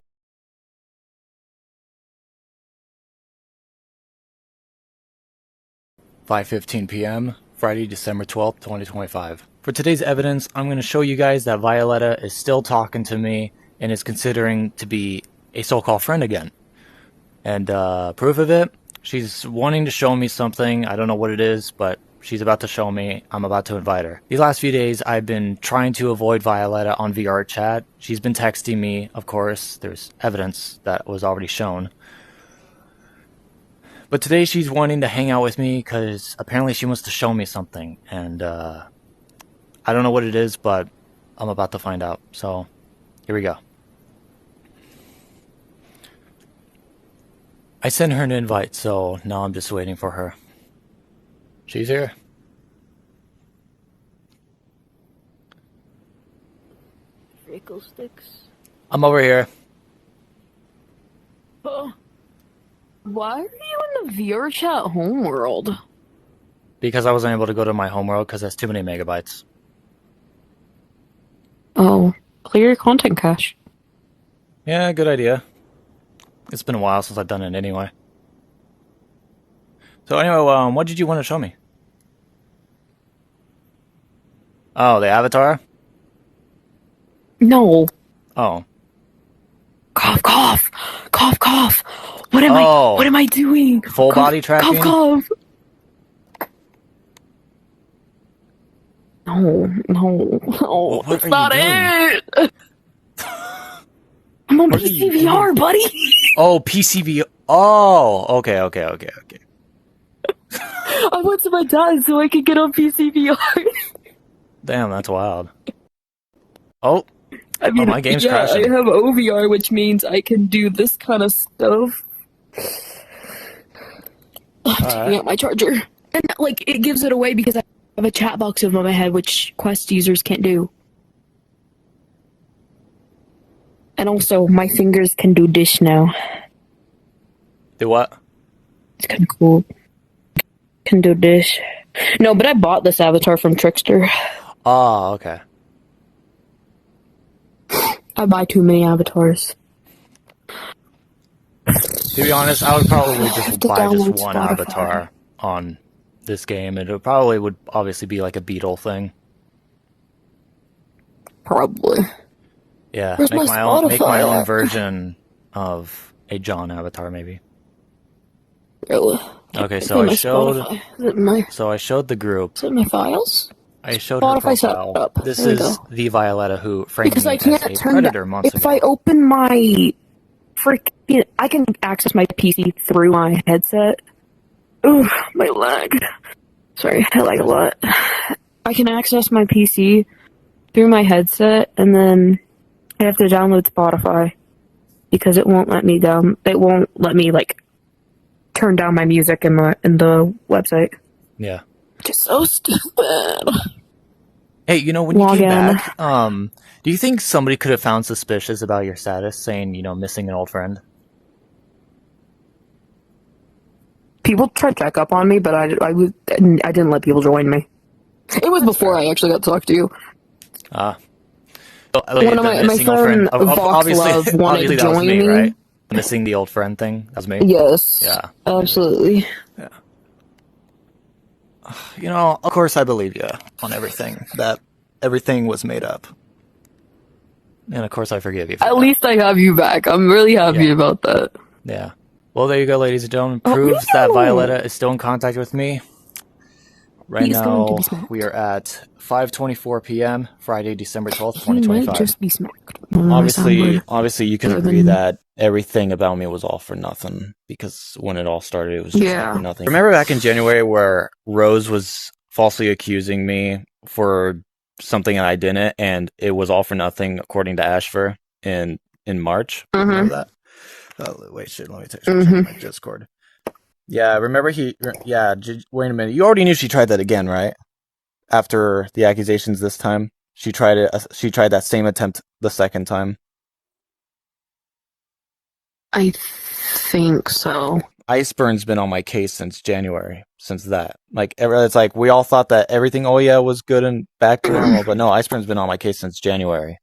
5:15 p.m., Friday, December 12th, 2025. For today's evidence, I'm going to show you guys that Viøleta is still talking to me and is considering to be a so-called friend again. And proof of it, she's wanting to show me something. I don't know what it is, but she's about to show me. I'm about to invite her. These last few days, I've been trying to avoid Viøleta on VR chat. She's been texting me, of course. There's evidence that was already shown. But today she's wanting to hang out with me because apparently she wants to show me something. And I don't know what it is, but I'm about to find out. So here we go. I sent her an invite, so now I'm just waiting for her. She's here. pickle sticks. I'm over here. Why are you in the VRChat homeworld? Because I wasn't able to go to my homeworld because there's too many megabytes. Oh, clear your content cache. Yeah, good idea. It's been a while since I've done it anyway. So anyway, what did you want to show me? Oh, the avatar? No. Oh. Cough, cough, cough, cough. What am I doing? Full cough, body tracking? Cough, cough. No, that's not it. I'm on PCVR, buddy. Oh, PCVR. Oh, okay. I went to my dad so I could get on PCVR. Damn, that's wild. Oh, I mean, my game's yeah, crashing. I have OVR, which means I can do this kind of stuff. Taking out my charger. And, like, it gives it away because I have a chat box over my head, which Quest users can't do. And also, my fingers can do this now. Do what? It's kind of cool. Can do this. No, but I bought this avatar from Trickster. Oh, okay. I buy too many avatars. To be honest, I would probably just buy just download one Spotify. avatar on this game. It probably would obviously be like a beetle thing. Probably. Yeah, Where's make my my own Spotify? version of a John avatar, maybe. Really? Okay, so I showed. Spotify. Is it my, So I showed the group. is it my files? I showed her Spotify profile. setup. This There we is go. the Viøleta who framed Because me I as can't a turn predator that. months If ago. I open my freaking, I can access my PC through my headset. Ooh, my lag. Sorry, I lag a lot. I can access my PC through my headset, and then I have to download Spotify because it won't let me down. It won't let me like turn down my music in the website. Yeah. Just so stupid. Hey, you know, when you Log came in. back, do you think somebody could have found suspicious about your status, saying, you know, missing an old friend? People tried to check up on me, but I didn't let people join me. It was before I actually got to talk to you. Well, One of my friend Voxlove wanted to that was join me, me. right? Missing the old friend thing? That was me? Yes. Yeah. Absolutely. Yeah. You know, of course I believe you on everything. That everything was made up. And of course I forgive you for At that. least I have you back. I'm really happy about that. Yeah. Well, there you go, ladies and gentlemen. Oh, Proves no! that Viøleta is still in contact with me. Right He's going to now, be smacked. we are at 5:24 p.m., Friday, December 12th, He might 2025. just be smacked. Obviously, you can agree that everything about me was all for nothing, because when it all started, it was just all for nothing. Remember back in January where Rose was falsely accusing me for something that I didn't, and it was all for nothing, according to Ashfur in March? Remember that? Oh, wait, shit, let me check my Discord. Yeah, remember wait a minute. You already knew she tried that again, right? After the accusations this time, she tried that same attempt the second time. I think so. Iceburn's been on my case since January. Since that, it's like we all thought that everything, was good and back to normal, but no, Iceburn's been on my case since January,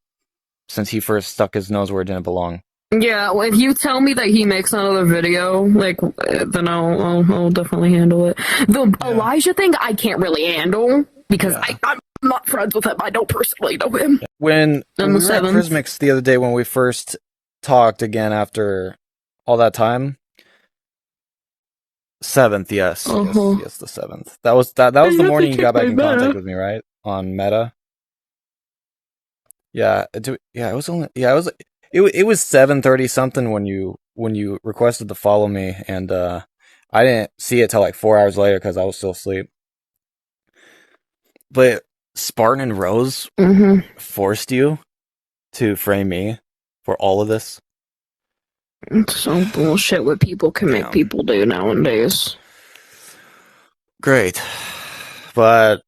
since he first stuck his nose where it didn't belong. Yeah, well, if you tell me that he makes another video, then I'll definitely handle it. The Elijah thing, I can't really handle because I'm not friends with him. I don't personally know him. When we On the were at 7th. Prismix the other day, when we first talked again after all that time, 7th, yes, the 7th. That was the morning you got back in contact with me, right? On Meta. It was 7:30 something when you requested to follow me, and I didn't see it till like 4 hours later because I was still asleep. But Spartan and Rose forced you to frame me for all of this. It's so bullshit what people can make people do nowadays. Great, but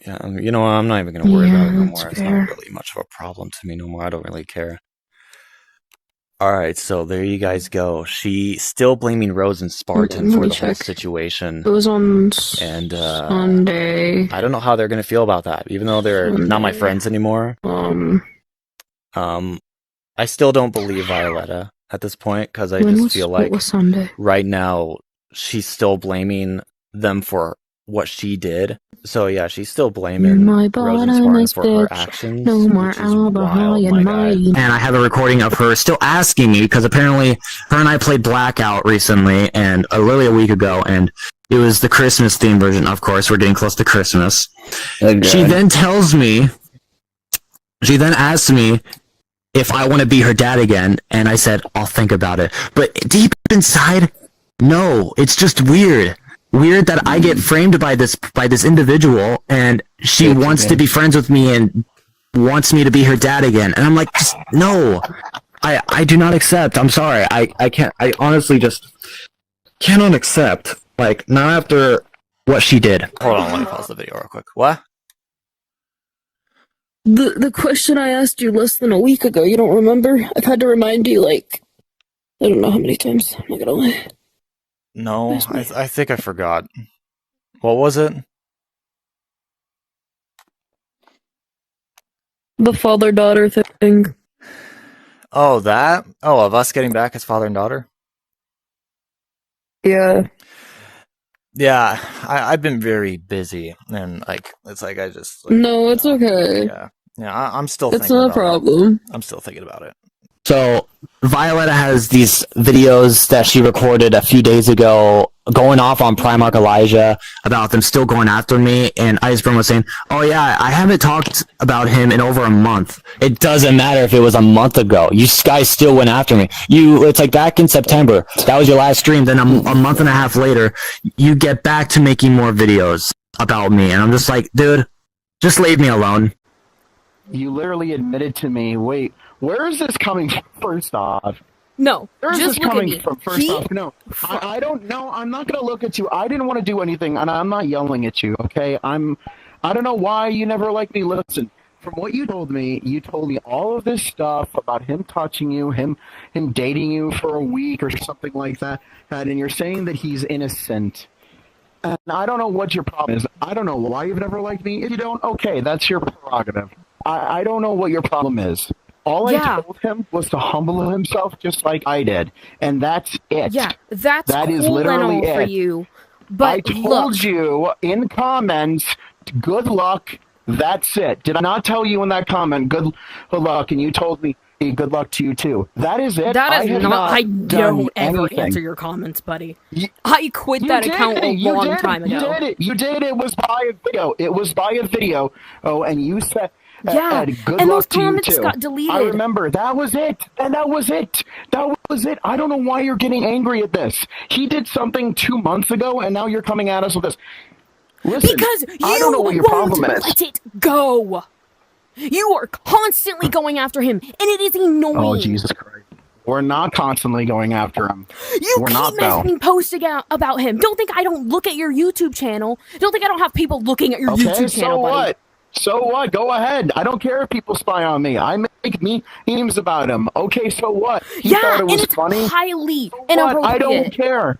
Yeah, you know what? I'm not even gonna worry about it no that's more. It's fair. not really much of a problem to me no more. I don't really care. Alright, so there you guys go. She's still blaming Rose and Spartan Let for me the whole check. situation. It was on And Sunday. I don't know how they're gonna feel about that, even though they're not my Sunday. friends anymore. I still don't believe Viøleta at this point, because I just feel like What was Sunday? right now she's still blaming them for what she did. So yeah, she's still blaming My Rose and Spartan bottomless for her bitch. actions, No more which is alcohol wild, in my my. guy. And I have a recording of her still asking me, because apparently her and I played Blackout recently, and literally a week ago, and it was the Christmas theme version. Of course, we're getting close to Christmas. She then asks me if I want to be her dad again, and I said, I'll think about it. But deep inside, no, it's just weird. Weird that I get framed by this individual, and she wants to be friends with me and wants me to be her dad again. And I'm like, just, no, I do not accept. I'm sorry. I can't, I honestly just cannot accept, like, not after what she did. Hold on, let me pause the video real quick. What? The question I asked you less than a week ago, you don't remember? I've had to remind you, like, I don't know how many times. I'm not gonna lie. No, I think I forgot. What was it? The father-daughter thing. Oh, that? Oh, of us getting back as father and daughter? Yeah. Yeah, I've been very busy, and like it's like I just like, No, it's okay. yeah. I'm still. It's thinking not a about problem. it. I'm still thinking about it. So Viøleta has these videos that she recorded a few days ago going off on Primarch Elijah about them still going after me, and Iceburn was saying, oh yeah, I haven't talked about him in over a month. It doesn't matter if it was a month ago. You guys still went after me. It's like back in September. That was your last stream. Then a month and a half later, you get back to making more videos about me, and I'm just like, dude, just leave me alone. You literally admitted to me, wait, where is this coming from, first off? No, Where is just this look coming at me. from, first off? No, I don't know. I'm not going to look at you. I didn't want to do anything, and I'm not yelling at you, okay? I don't know why you never liked me. Listen, from what you told me all of this stuff about him touching you, him dating you for a week or something like that, and you're saying that he's innocent. And I don't know what your problem is. I don't know why you've never liked me. If you don't, okay, that's your prerogative. I don't know what your problem is. All I told him was to humble himself just like I did. And that's it. Yeah, that cool is literally it. For you. But I told you in comments, good luck, that's it. Did I not tell you in that comment, good luck, and you told me, hey, good luck to you too. That is it. That is not I don't ever anything. answer your comments, buddy. I quit that account a long time ago. You did it. It was by a video. Oh, and you said... Yeah, good and luck those comments to you too. got deleted. I remember. That was it. And that was it. That was it. I don't know why you're getting angry at this. He did something 2 months ago, and now you're coming at us with this. Listen, because I don't know what your problem is. Let it go. You are constantly going after him, and it is annoying. Oh, Jesus Christ. We're not constantly going after him. We're keep messing posting about him. Don't think I don't look at your YouTube channel. Don't think I don't have people looking at your YouTube channel, buddy. What? So what? Go ahead. I don't care if people spy on me. I make memes about him. Okay, so what? He thought it was and it's funny. Highly inappropriate. I don't care.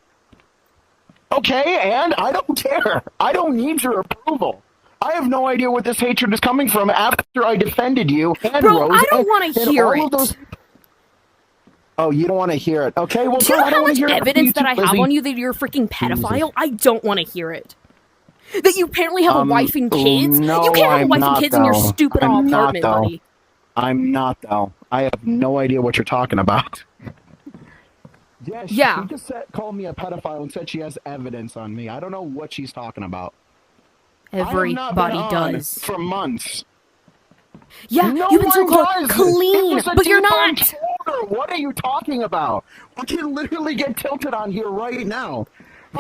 Okay, and I don't care. I don't need your approval. I have no idea what this hatred is coming from after I defended you and Bro, Rose. I don't want to hear it. Oh, you don't want to hear it. Okay, well, do you know how much evidence that I have Lizzie. on you that you're a freaking pedophile? I don't want to hear it. That you apparently have a wife and kids? No, you can't have a wife not, and kids in your stupid apartment, buddy. I'm not, though. I have no idea what you're talking about. Yes, yeah. She just called me a pedophile and said she has evidence on me. I don't know what she's talking about. Everybody does. For months. Yeah, no you've been so clean, but you're not. What are you talking about? I can literally get tilted on here right now.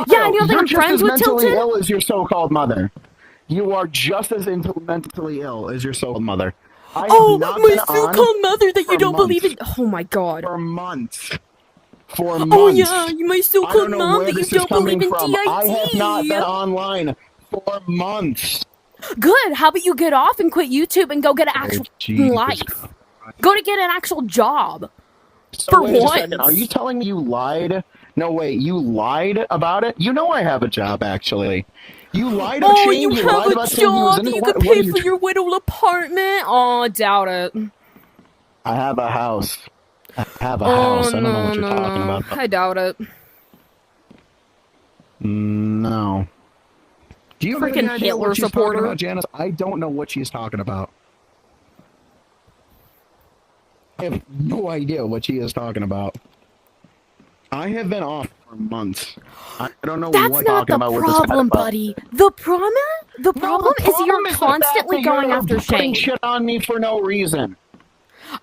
Yeah, and you don't think I'm friends with Tilted? You're just as mentally ill as your so-called mother. You are just as mentally ill as your so-called mother. My so-called mother that you don't believe in. Oh my god. For months. For months. Oh yeah, you my so-called mom that you don't believe in DID. I have not been online for months. Good. How about you get off and quit YouTube and go get an actual life? Go to get an actual job. So For wait a once. second. Are you telling me you lied? No, wait. You lied about it? You know I have a job, actually. You lied about Oh, Shane? you have lied a about saying he was job in that it? you What- can what are pay you for your widowed apartment? Oh, doubt it. I have a house. I have a Oh, house. I don't know what you're talking about. I doubt it. No. Do you have any Freaking idea Hitler what she's supporter. talking about, Janice? I don't know what she's talking about. I have no idea what she is talking about. I have been off for months. I don't know That's what not talking the about with this problem, pedophile. buddy. The problem is you're problem is the fact constantly that going you're after putting Shane. shit on me for no reason.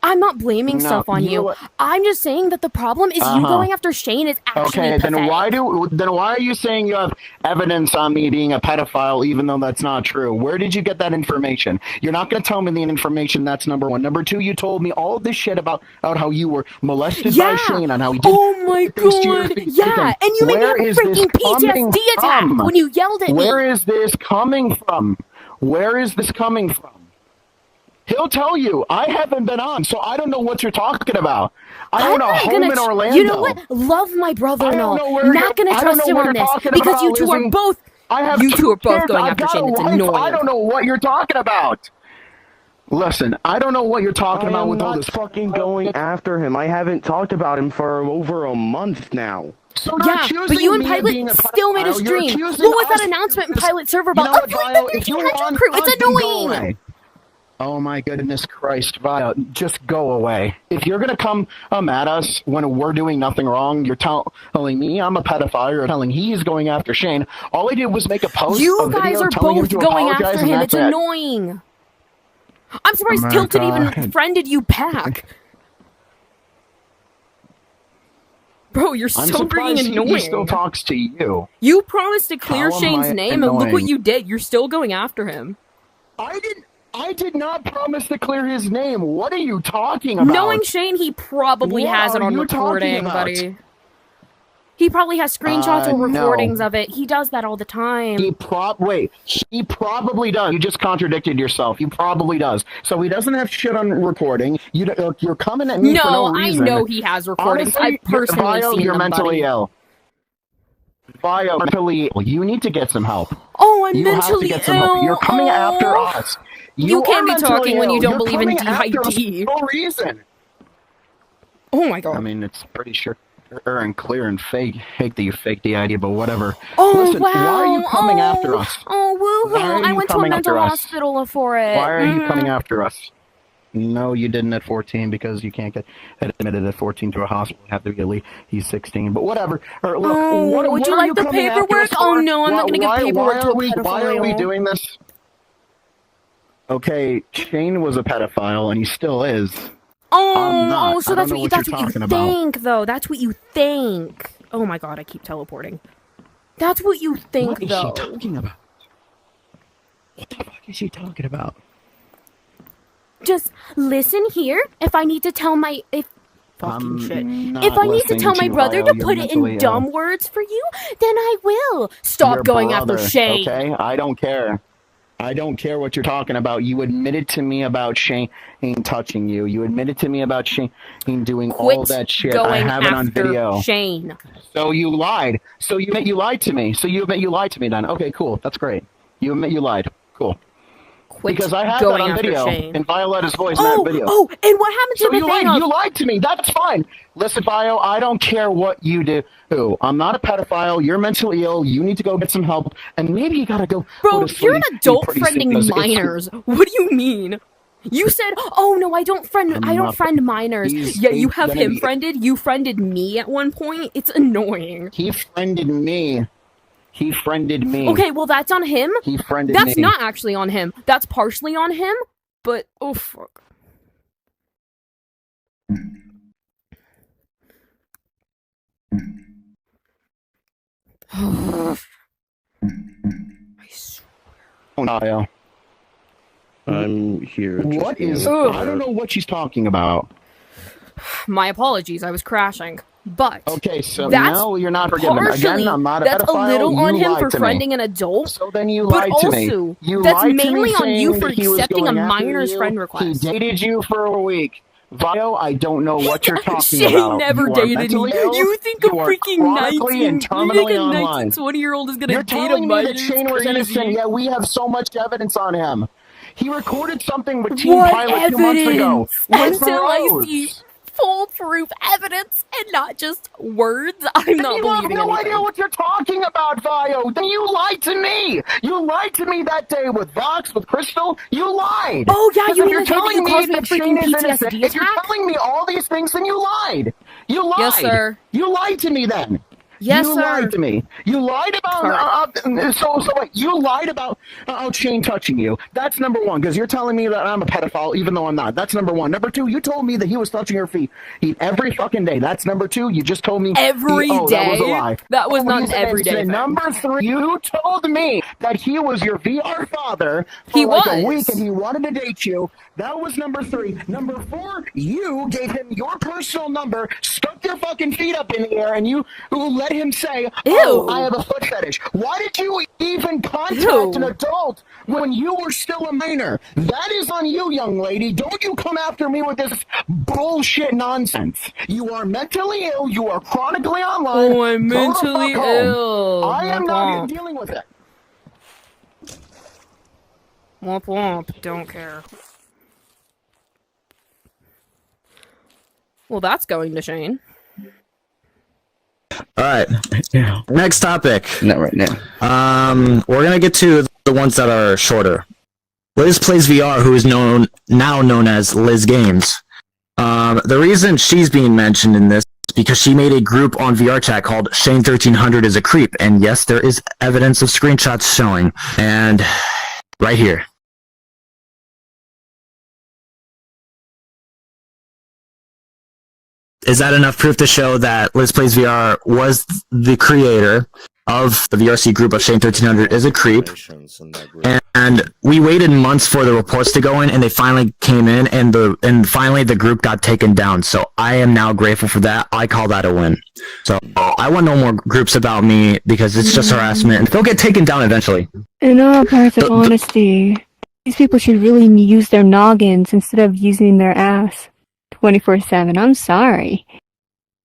I'm not blaming No, stuff on you. I'm just saying that the problem is you going after Shane is actually Okay, pathetic. then why are you saying you have evidence on me being a pedophile even though that's not true? Where did you get that information? You're not going to tell me the information. That's number one. Number two, you told me all of this shit about how you were molested by Shane and how he did. Oh my god! Yeah, and you made me have a freaking PTSD attack when you yelled at me. Where is this coming from? Where is this coming from? He'll tell you. I haven't been on, so I don't know what you're talking about. I own a home in Orlando. You know what? Love my brother and all. Not gonna trust him on this because you two are both. You two are both going after Shane. It's annoying. I don't know what you're talking about. Listen, I don't know what you're talking about with all this fucking going after him. I haven't talked about him for over a month now. So Yeah, but you and Pilot still made a stream. What was that announcement in Pilot server about? You know what, Like Vio, the if you 1500 want crew. us, It's then go annoying. away. Oh my goodness Christ, Vio, just go away. If you're gonna come at us when we're doing nothing wrong, you're telling me I'm a pedophile, you're telling he's going after Shane. All I did was make a post. You a video guys are telling him both to going apologize, after and him. that's It's it. annoying. I'm surprised Oh my Tilted God. even friended you back. Bro, you're I'm so surprised freaking he annoying. still talks to you. You promised to clear How am Shane's I name, and look what annoying? you did. You're still going after him. I did not promise to clear his name. What are you talking about? Knowing Shane, he probably What has it are on you talking recording, about? buddy. He probably has screenshots or No. recordings of it. He does that all the time. He probably does. You just contradicted yourself. He probably does. So he doesn't have shit on recording. You're coming at me for no I reason. know he has recordings. Honestly, I've personally Vio, seen you're them, mentally buddy. ill. Vio, mentally ill. You need to get some help. Oh, I'm You have to mentally get some help. ill. You're coming after Oh. us. You are can't be mentally talking when you ill. don't You're believe in coming after us DID. for no reason. Oh my god. I mean, it's pretty sure and clear and fake that you faked the idea, but whatever. Oh, Listen, wow. why are you coming after us? Oh, Why are woohoo. I you went to a coming mental after us? hospital for it. Why are you Mhm. coming after us? No, you didn't at 14 because you can't get admitted at 14 to a hospital. You have to be at least he's 16. But whatever. Or, look, Oh, what would you are like the coming after paperwork? us Oh for? no, I'm not gonna give paperwork to a pedophile. Why are we doing this? Okay, Shane was a pedophile and he still is. I'm not. So I that's don't know what what you you're talking about. think, though. That's what you think. Oh my god, I keep teleporting. That's what you think, What is she though. talking about? What the fuck is she talking about? Just listen here. If I need to tell my fucking shit. not If I need to listening tell my you, brother Vio. to You're put it in mentally ill. dumb words for you, then I will. Stop Your going brother, after Shane. Okay, I don't care. I don't care what you're talking about. You admitted to me about Shane touching you. You admitted to me about Shane doing all Quit that shit. I going have it on after video. Shane. So you lied. So you admit you lied to me. So you admit you lied to me then. Okay, cool. That's great. You admit you lied. Cool. Quit Because I have going that on after video Shane. in Violeta's voice in that video. Oh, and what happened to So the you thing lied. of... You lied to me. That's fine. Listen, Bio, I don't care what you do. I'm not a pedophile. You're mentally ill. You need to go get some help. And maybe you gotta go. Bro, go to you're an sleep adult pretty soon friending because it's- minors. What do you mean? You said, "Oh no, I don't friend not- minors." He's- Yeah, you he's have gonna him be- friended. You friended me at one point. It's annoying. He friended me. He friended me. Okay, well that's on him. He friended That's me. not actually on him. That's partially on him. But oh fuck. Oh, no. I'm here. What is? Ugh. I don't know what she's talking about. My apologies. I was crashing. But okay, so that's now you're not forgiving. partially, Again, I'm not a that's pedophile. a little on You him lied for to me. friending an adult. So then you but lied to me. also, You that's lied to mainly me on you saying for that he was accepting a going after minor's you. friend He request. dated you for a week. Vio, I don't know what you're talking Shane about. never You are dated me. mentally ill. You think a You are freaking chronically 19, and you terminally think a online. 20-year-old is gonna You're date a telling me minor? that Shane was It's innocent, crazy. yet we have so much evidence on him. He recorded something with Team Pilot 2 months ago. With Until I Rose. see foolproof evidence and not just words, I'm not You have believing no anything. idea what you're talking about, Vio. Then you lied to me. You lied to me that day with Vox, with Crystal. You lied. Oh, yeah, Because you if mean you're the day that telling you me caused me a that Shane freaking is innocent, PTSD if you're attack? telling me all these things, then you lied. You lied. Yes, sir. You lied to me then. Yes, you sir. lied to me. You lied about so wait, you lied about Shane touching you. That's number one, because you're telling me that I'm a pedophile, even though I'm not. That's number one. Number two, you told me that he was touching your feet every fucking day. That's number two. You just told me Every that was a day? lie. That was not he's an everyday innocent. thing. Number three, you told me that he was your VR father for He like a was. week and he wanted to date you. That was number three. Number four, you gave him your personal number, stuck your fucking feet up in the air, and you let him say, "Oh, I have a foot fetish." Why did you even contact an adult when you were still a minor? That is on you, young lady. Don't you come after me with this bullshit nonsense. You are mentally ill. You are chronically online. Oh, I'm Go the mentally fuck home. ill. I am Womp not womp. dealing with it. Womp womp. Don't care. Well, that's going to Shane. All right. Next topic. Not right now. We're gonna get to the ones that are shorter. Liz Plays VR, who is now known as Liz Games. The reason she's being mentioned in this is because she made a group on VR chat called Shane 1300 is a creep, and yes, there is evidence of screenshots showing, and right here. Is that enough proof to show that Liz Plays VR was the creator of the VRC group of Shane 1300 is a creep? And we waited months for the reports to go in, and they finally came in, and finally the group got taken down. So I am now grateful for that. I call that a win. So I want no more groups about me because it's just harassment, and they'll get taken down eventually. In all parts of honesty, these people should really use their noggins instead of using their ass 24/7. I'm sorry.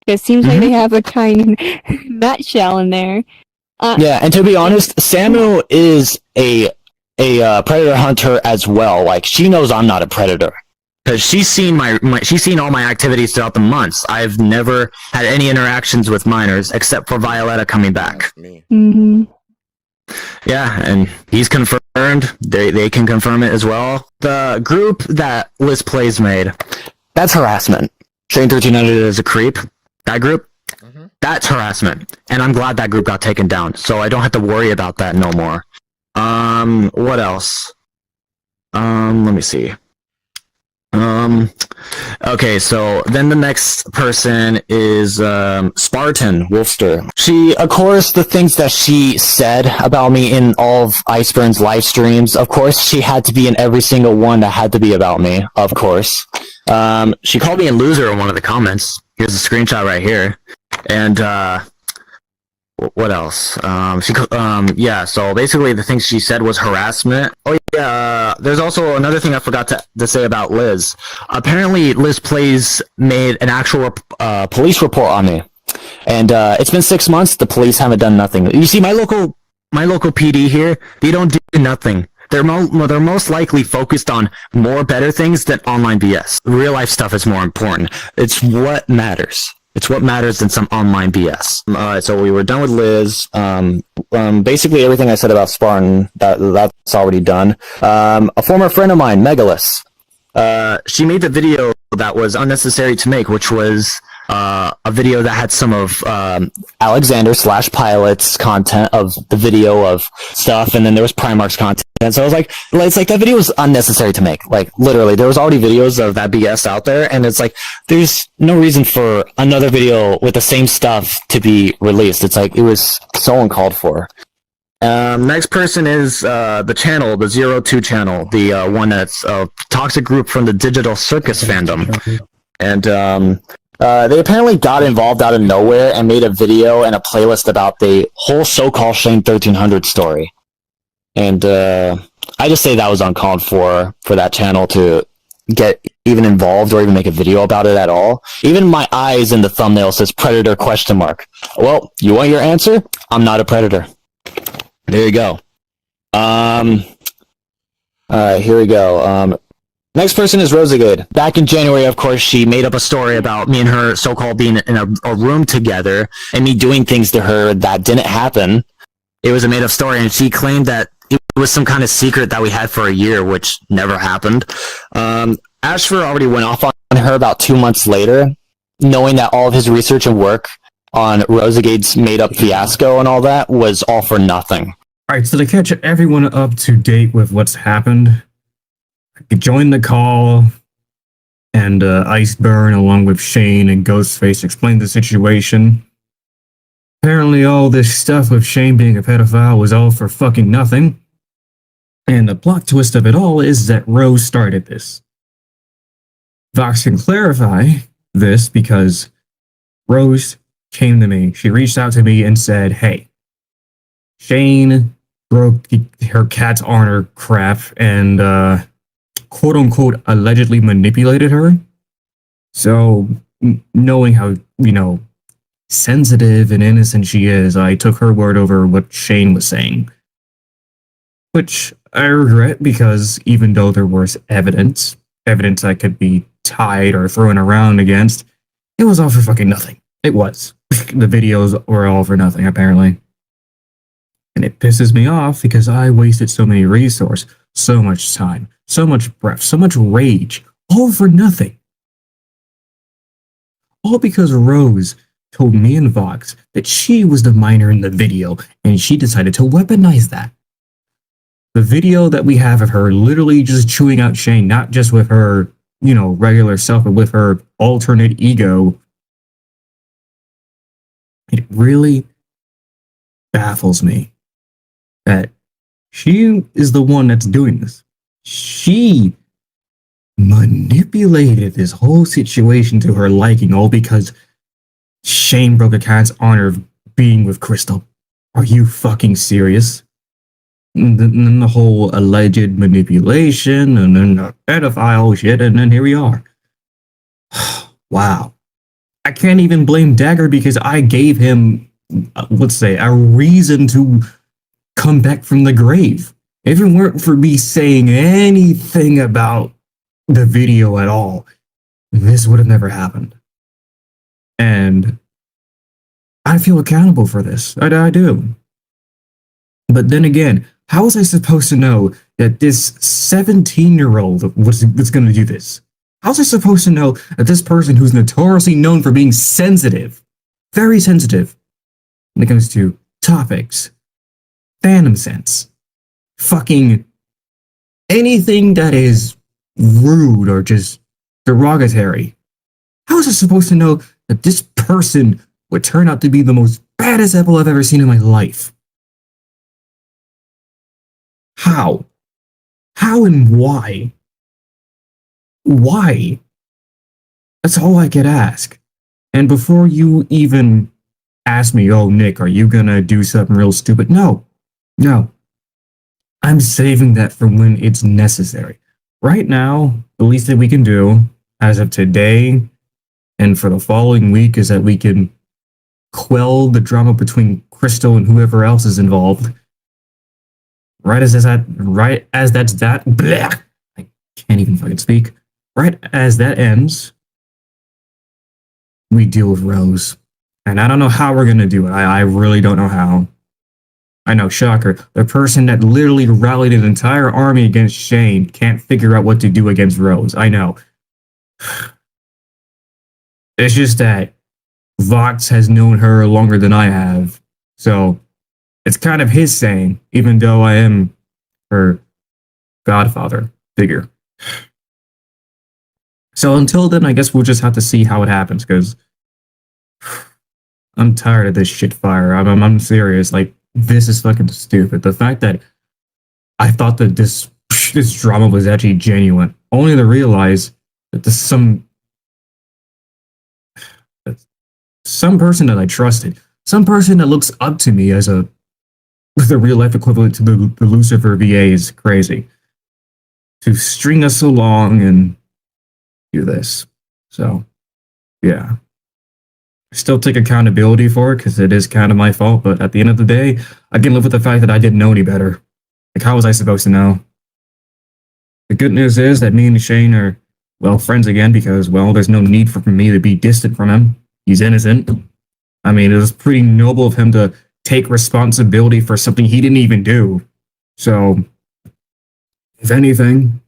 It seems like they have a tiny nutshell in there. Yeah, and to be honest, Samu is a predator hunter as well. Like, she knows I'm not a predator because she's seen she's seen all my activities throughout the months. I've never had any interactions with minors except for Viøleta coming back. Mm-hmm. Yeah, and he's confirmed. They can confirm it as well. The group that Liz Plays made, that's harassment. Shane 1300 is a creep. That group, that's harassment. And I'm glad that group got taken down, so I don't have to worry about that no more. What else? Let me see. Okay, so then the next person is Spartan Wolfster. She, of course, the things that she said about me in all of Iceburn's live streams, of course, she had to be in every single one that had to be about me, of course. She called me a loser in one of the comments. Here's a screenshot right here. And, what else? Yeah, so basically the things she said was harassment. Oh yeah, there's also another thing I forgot to say about Liz. Apparently Liz Plays made an actual police report on me. And it's been 6 months, the police haven't done nothing. You see, my local PD here, they don't do nothing. They're most likely focused on better things than online BS. Real life stuff is more important. It's what matters. It's what matters than some online BS. Alright, so we were done with Liz. Basically everything I said about Spartan, that's already done. A former friend of mine, Megalus, she made the video that was unnecessary to make, which was a video that had some of Alexander/Pilot's content of the video of stuff, and then there was Primarch's content. So I was like, it's like that video was unnecessary to make. Like, literally, there was already videos of that BS out there, and it's like, there's no reason for another video with the same stuff to be released. It's like, it was so uncalled for. Next person is the channel, the 02 channel, the one that's a toxic group from the Digital Circus fandom. And They apparently got involved out of nowhere and made a video and a playlist about the whole so-called Shane 1300 story. And I just say that was uncalled for that channel to get even involved or even make a video about it at all. Even my eyes in the thumbnail says predator ? Well, you want your answer? I'm not a predator. There you go. Here we go. Next person is Rosagade. Back in January, of course, she made up a story about me and her so-called being in a room together and me doing things to her that didn't happen. It was a made-up story, and she claimed that it was some kind of secret that we had for a year, which never happened. Ashford already went off on her about 2 months later, knowing that all of his research and work on Rosagade's made-up fiasco and all that was all for nothing. Alright, so to catch everyone up to date with what's happened, I joined the call, and Iceburn, along with Shane and Ghostface, explained the situation. Apparently all this stuff with Shane being a pedophile was all for fucking nothing. And the plot twist of it all is that Rose started this. Vox can clarify this because Rose came to me. She reached out to me and said, hey, Shane broke her cat's honor crap and quote-unquote allegedly manipulated her. So, knowing how, sensitive and innocent she is, I took her word over what Shane was saying. Which I regret because even though there was evidence that could be tied or thrown around against, it was all for fucking nothing. It was. The videos were all for nothing, apparently. And it pisses me off because I wasted so many resources, so much time, so much breath, so much rage, all for nothing. All because Rose told me and Vox that she was the minor in the video, and she decided to weaponize that. The video that we have of her literally just chewing out Shane, not just with her, regular self, but with her alternate ego, it really baffles me that she is the one that's doing this. She manipulated this whole situation to her liking, all because Shane broke a cat's honor of being with Crystal. Are you fucking serious? And then the whole alleged manipulation, and then the pedophile shit, and then here we are. Wow. I can't even blame Dagger because I gave him, a reason to come back from the grave. If it weren't for me saying anything about the video at all, this would have never happened. And I feel accountable for this. I do. But then again, how was I supposed to know that this 17-year-old was going to do this? How was I supposed to know that this person who's notoriously known for being sensitive, very sensitive, when it comes to topics, fandom sense, fucking anything that is rude or just derogatory, how was I supposed to know that this person would turn out to be the most baddest apple I've ever seen in my life? How? How and why? Why? That's all I could ask. And before you even ask me, oh, Nick, are you gonna do something real stupid? No. I'm saving that for when it's necessary. Right now, the least that we can do, as of today, and for the following week, is that we can quell the drama between Crystal and whoever else is involved. Right as that, bleh, I can't even fucking speak. Right as that ends, we deal with Rose. And I don't know how we're gonna do it. I really don't know how. I know, shocker. The person that literally rallied an entire army against Shane can't figure out what to do against Rose. I know. It's just that Vox has known her longer than I have. So it's kind of his saying, even though I am her godfather figure. So until then, I guess we'll just have to see how it happens, because I'm tired of this shit fire. I'm serious. Like, this is fucking stupid. The fact that I thought that this drama was actually genuine, only to realize that this is some... some person that I trusted, some person that looks up to me as the real life equivalent to the Lucifer VA is crazy. To string us along and do this. So, yeah. I still take accountability for it because it is kind of my fault, but at the end of the day, I can live with the fact that I didn't know any better. Like, how was I supposed to know? The good news is that me and Shane are, well, friends again because, well, there's no need for me to be distant from him. He's innocent. I mean, it was pretty noble of him to take responsibility for something he didn't even do. So, if anything,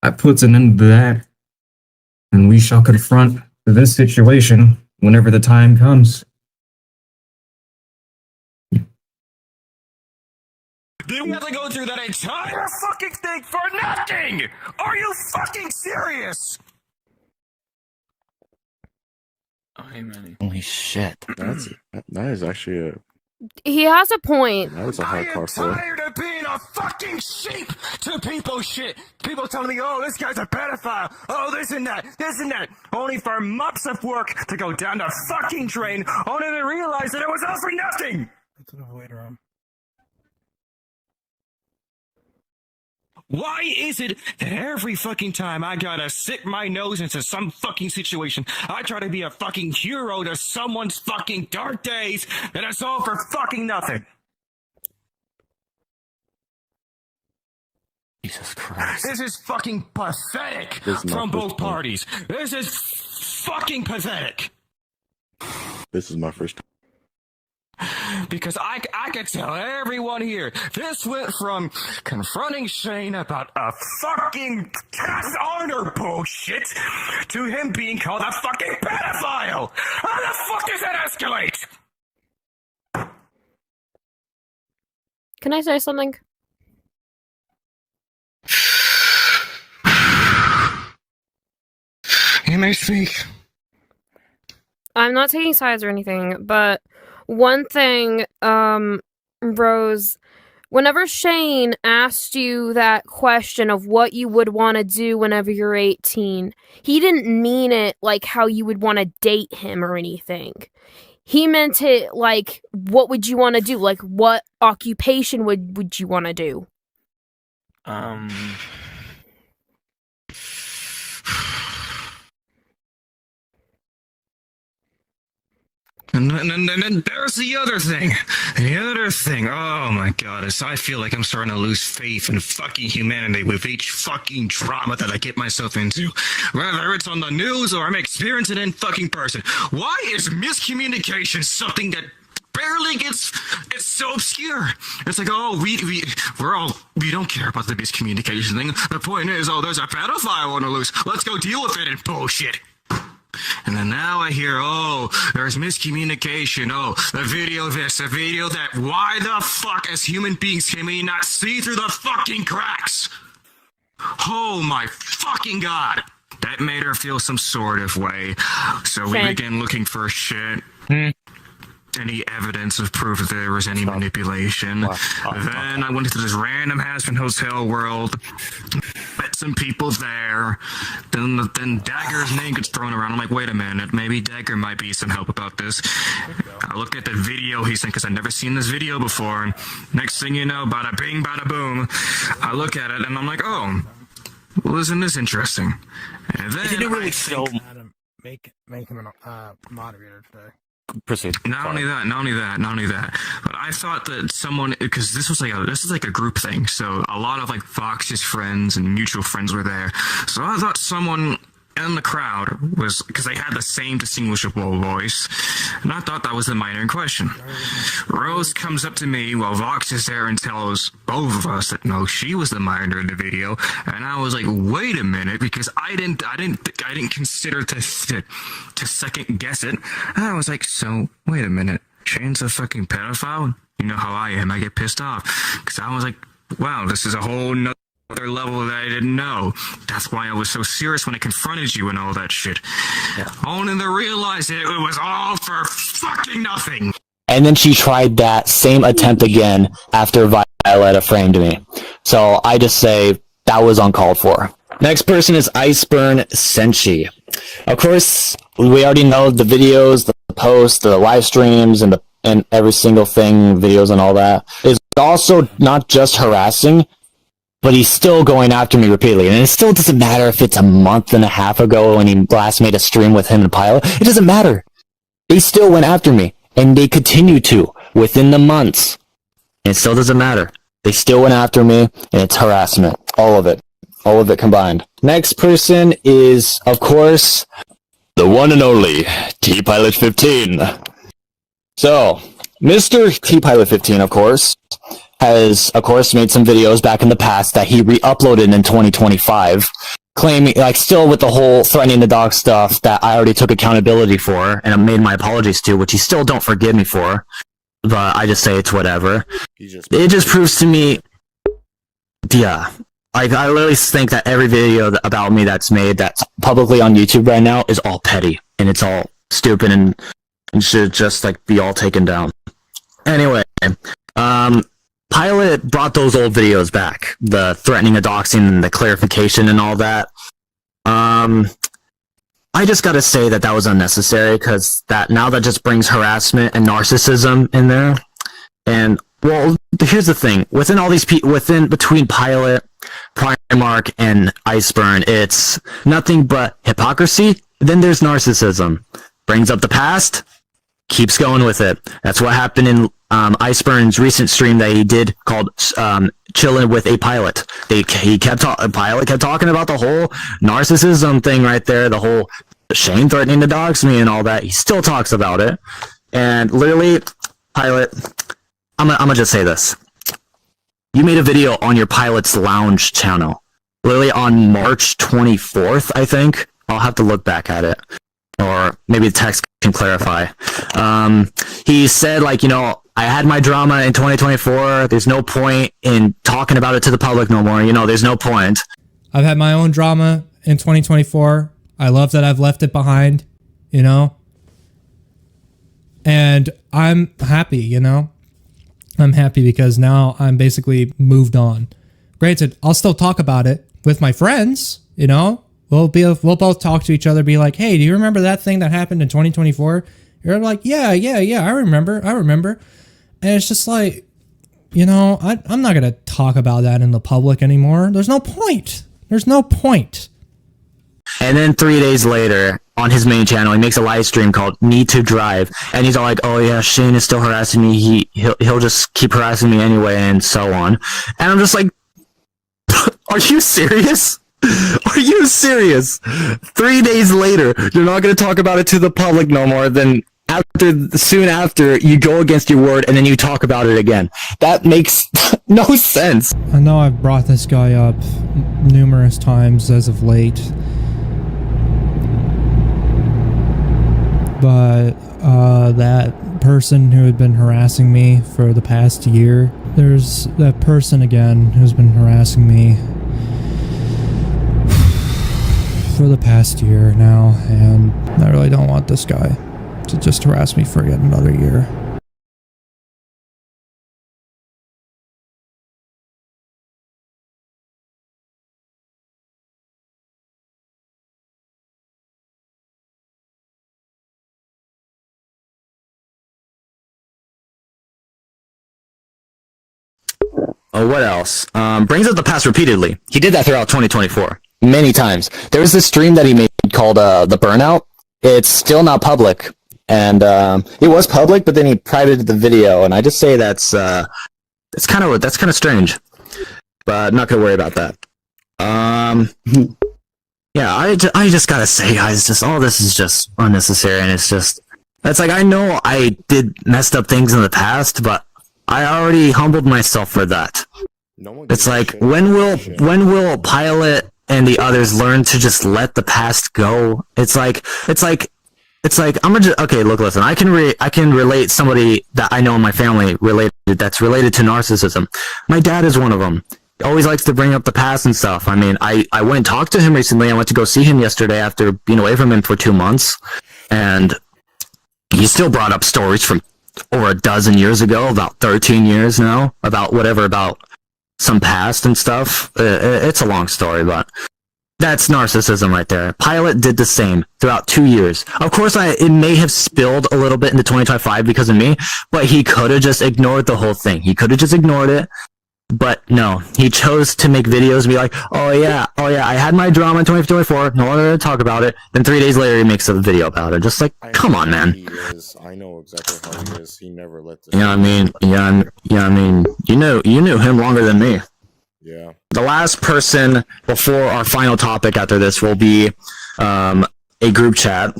that puts an end to that. And we shall confront this situation whenever the time comes. You have to go through that entire fucking thing for nothing! Are you fucking serious? Holy shit. That is actually He has a point. that was a hard car for. Tired of being a fucking sheep to people's shit. People telling me, oh, this guy's a pedophile. Oh, this and that. Only for months of work to go down the fucking drain, only to realize that it was all for nothing. Why is it that every fucking time I gotta stick my nose into some fucking situation, I try to be a fucking hero to someone's fucking dark days, and it's all for fucking nothing? Jesus Christ. This is fucking pathetic from both parties. This is fucking pathetic. This is my first time. Because I could tell everyone here, this went from confronting Shane about a fucking cast honor bullshit to him being called a fucking pedophile. How the fuck does that escalate? Can I say something? You may speak. I'm not taking sides or anything, but one thing, Rose, whenever Shane asked you that question of what you would want to do whenever you're 18, he didn't mean it like how you would want to date him or anything. He meant it like, what would you want to do? Like, what occupation would you want to do? And then there's the other thing. Oh my god, I feel like I'm starting to lose faith in fucking humanity with each fucking drama that I get myself into. Whether it's on the news or I'm experiencing it in fucking person. Why is miscommunication something that barely gets, it's so obscure? It's like, oh, we don't care about the miscommunication thing. The point is, oh, there's a pedophile on the loose. Let's go deal with it and bullshit. And then now I hear, oh, there's miscommunication. Oh, the video this, the video that. Why the fuck, as human beings, can we not see through the fucking cracks? Oh my fucking god. That made her feel some sort of way. So we began looking for shit. Any evidence of proof that there was any manipulation. Then I went into this random Aspen Hotel world, met some people there. Then Dagger's name gets thrown around. I'm like, wait a minute, maybe Dagger might be some help about this. I look at the video he sent because I've never seen this video before. And next thing you know, bada bing, bada boom. I look at it and I'm like, oh, well, isn't this interesting? And then It didn't really show. Make him a moderator today. Proceed. Not only that. But I thought that someone, because this is like a group thing, so a lot of like Fox's friends and mutual friends were there. So I thought someone in the crowd was, because they had the same distinguishable voice, and I thought that was the minor in question. Rose comes up to me while Vox is there and tells both of us that no, she was the minor in the video, and I was like, wait a minute, because I didn't consider to second guess it. And I was like, so wait a minute, Shane's a fucking pedophile? You know how I am, I get pissed off, because I was like, wow, this is a whole nother level that I didn't know. That's why I was so serious when I confronted you and all that shit. Yeah. Only to realize it was all for fucking nothing. And then she tried that same attempt again after Viøleta framed me. So I just say that was uncalled for. Next person is Iceburn Senshi. Of course, we already know the videos, the posts, the live streams, and every single thing, videos and all that, is also not just harassing, but he's still going after me repeatedly. And it still doesn't matter if it's a month and a half ago when he last made a stream with him and Pilot. It doesn't matter. They still went after me, and they continue to within the months. And it still doesn't matter. They still went after me, and it's harassment. All of it combined. Next person is, of course, the one and only T-Pilot 15. So, Mr. T-Pilot 15, of course, has, of course, made some videos back in the past that he re-uploaded in 2025, claiming, like, still with the whole threatening the dog stuff that I already took accountability for, and I made my apologies to, which he still don't forgive me for, but I just say it's whatever. It just proves to me, yeah, like, I literally think that every video about me that's made that's publicly on YouTube right now is all petty, and it's all stupid, and should just, like, be all taken down. Anyway, Pilot brought those old videos back, the threatening of doxing and the clarification and all that. I just gotta say that was unnecessary, because that just brings harassment and narcissism in there. And, well, here's the thing. Within all these between Pilot, Primark, and Iceburn, it's nothing but hypocrisy. Then there's narcissism. Brings up the past, keeps going with it. That's what happened in Iceburn's recent stream that he did called "Chilling with a Pilot." Pilot kept talking about the whole narcissism thing right there, the whole Shane threatening to dox me and all that. He still talks about it, and literally, Pilot, I'm gonna just say this: you made a video on your Pilot's Lounge channel, literally on March 24th, I think. I'll have to look back at it, or maybe the text can clarify. He said, like, I had my drama in 2024. There's no point in talking about it to the public no more. There's no point. I've had my own drama in 2024. I love that I've left it behind, and I'm happy, I'm happy because now I'm basically moved on. Granted, I'll still talk about it with my friends, We'll both talk to each other, be like, hey, do you remember that thing that happened in 2024? You're like, yeah, I remember. And it's just like, I'm not going to talk about that in the public anymore. There's no point. And then 3 days later, on his main channel, he makes a live stream called Need to Drive. And he's all like, oh yeah, Shane is still harassing me. He'll just keep harassing me anyway, and so on. And I'm just like, are you serious? Are you serious? 3 days later, you're not going to talk about it to the public no more. Then soon after, you go against your word and then you talk about it again. That makes no sense. I know I've brought this guy up numerous times as of late, but that person who had been harassing me for the past year, there's that person again who's been harassing me for the past year now, and I really don't want this guy to just harass me for yet another year. What else? Brings up the past repeatedly. He did that throughout 2024. Many times. There was this stream that he made called The Burnout. It's still not public. And it was public, but then he privated the video, and I just say that's kind of strange. But not gonna worry about that. Yeah, I just gotta say, guys, just all this is just unnecessary, and it's like, I know I did messed up things in the past, but I already humbled myself for that. It's like, when will Pilot and the others learn to just let the past go? It's like I'm gonna okay. Look, listen. I can relate somebody that I know in my family that's related to narcissism. My dad is one of them. He always likes to bring up the past and stuff. I mean, I went and talked to him recently. I went to go see him yesterday after being away from him for 2 months, and he still brought up stories from over a dozen years ago, about 13 years now, about some past and stuff. It's a long story, but That's narcissism right there. Pilot did the same throughout 2 years. Of course, it may have spilled a little bit into 2025 because of me, but he could have just ignored the whole thing. He could have just ignored it. But no, he chose to make videos and be like, oh yeah, I had my drama in 2024, no one to talk about it. Then 3 days later, he makes a video about it. Just like, come on, man. I know exactly how he is. He never let this. Yeah, I mean, you knew him longer than me. Yeah. The last person before our final topic after this will be a group chat.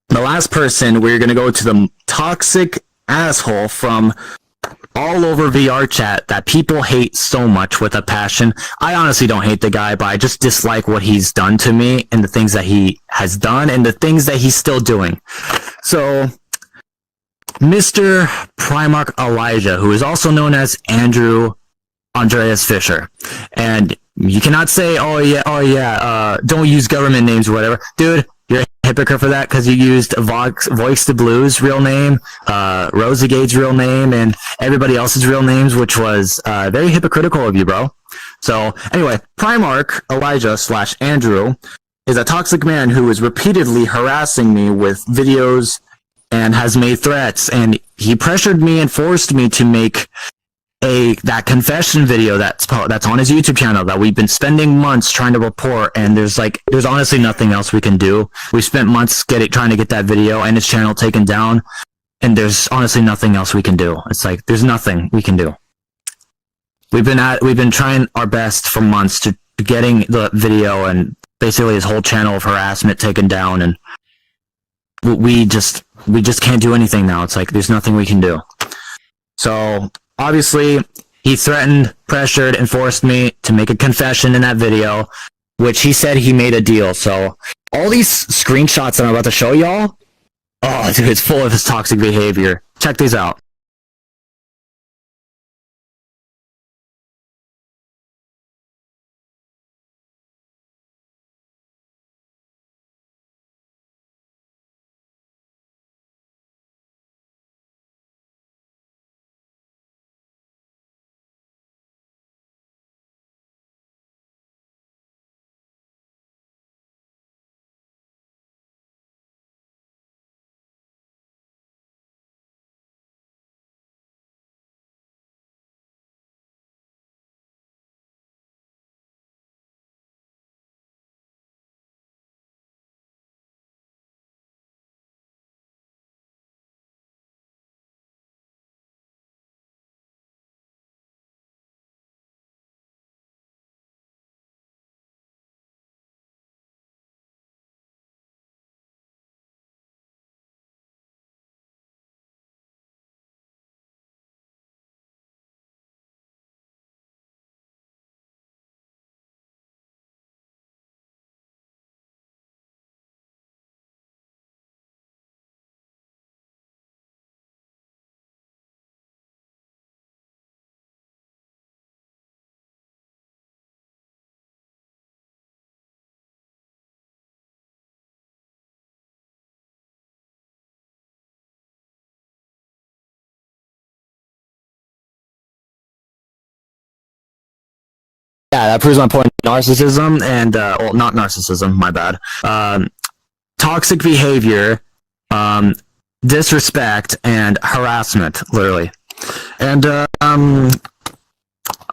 The last person, we're going to go to the toxic asshole from all over VR chat that people hate so much with a passion. I honestly don't hate the guy, but I just dislike what he's done to me and the things that he has done and the things that he's still doing. So, Mr. Primarch Elijah, who is also known as Andreas Fisher. And you cannot say, don't use government names or whatever. Dude, you're a hypocrite for that because you used Voice the Blues' real name, Rosigade's real name, and everybody else's real names, which was very hypocritical of you, bro. So, anyway, Primarch Elijah / Andrew is a toxic man who is repeatedly harassing me with videos and has made threats, and he pressured me and forced me to make that confession video that's on his YouTube channel that we've been spending months trying to report, and there's honestly nothing else we can do. We spent months trying to get that video and his channel taken down, and there's honestly nothing else we can do. It's like there's nothing we can do. We've been trying our best for months to getting the video and basically his whole channel of harassment taken down, and we just can't do anything now. It's like there's nothing we can do. So obviously, he threatened, pressured, and forced me to make a confession in that video, which he said he made a deal. So all these screenshots that I'm about to show y'all, oh, dude, it's full of his toxic behavior. Check these out. Yeah, that proves my point. Narcissism and, well, not narcissism, my bad. Toxic behavior, disrespect, and harassment, literally. And,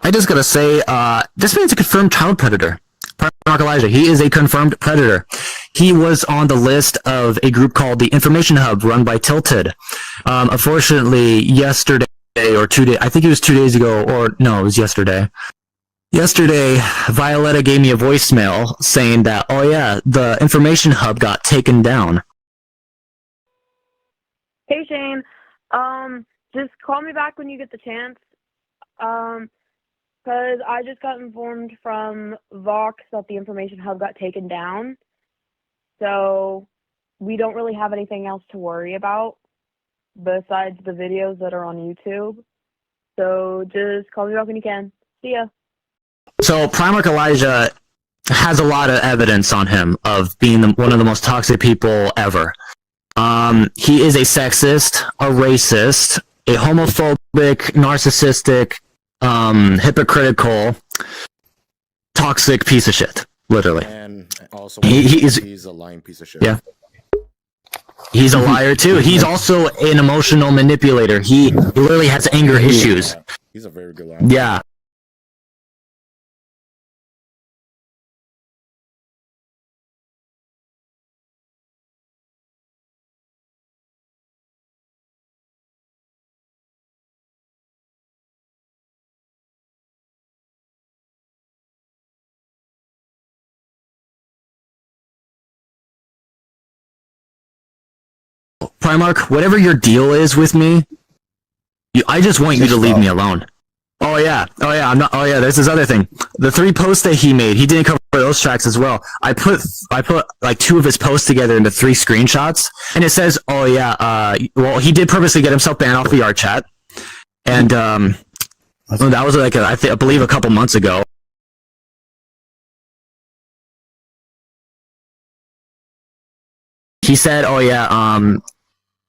I just gotta say, this man's a confirmed child predator. Primarch Elijah, he is a confirmed predator. He was on the list of a group called the Information Hub run by Tilted. Unfortunately, yesterday or 2 days, I think it was 2 days ago, or no, it was yesterday. Yesterday, Viøleta gave me a voicemail saying that, oh yeah, the Information Hub got taken down. Hey Shane, just call me back when you get the chance, because I just got informed from Vox that the Information Hub got taken down, so we don't really have anything else to worry about besides the videos that are on YouTube, so just call me back when you can. See ya. So Primarch Elijah has a lot of evidence on him of being one of the most toxic people ever. He is a sexist, a racist, a homophobic, narcissistic, hypocritical, toxic piece of shit. Literally. And also, he's a lying piece of shit. Yeah. He's a liar too. He's also an emotional manipulator. He literally has anger issues. He's a very good liar. Yeah. Primark, whatever your deal is with me, I just want you to leave me alone. Oh yeah, I'm not. Oh yeah, there's this other thing. The 3 posts that he made, he didn't cover those tracks as well. I put like 2 of his posts together into 3 screenshots, and it says, oh yeah, well he did purposely get himself banned off VR chat, and that was like I believe a couple months ago. He said, oh yeah,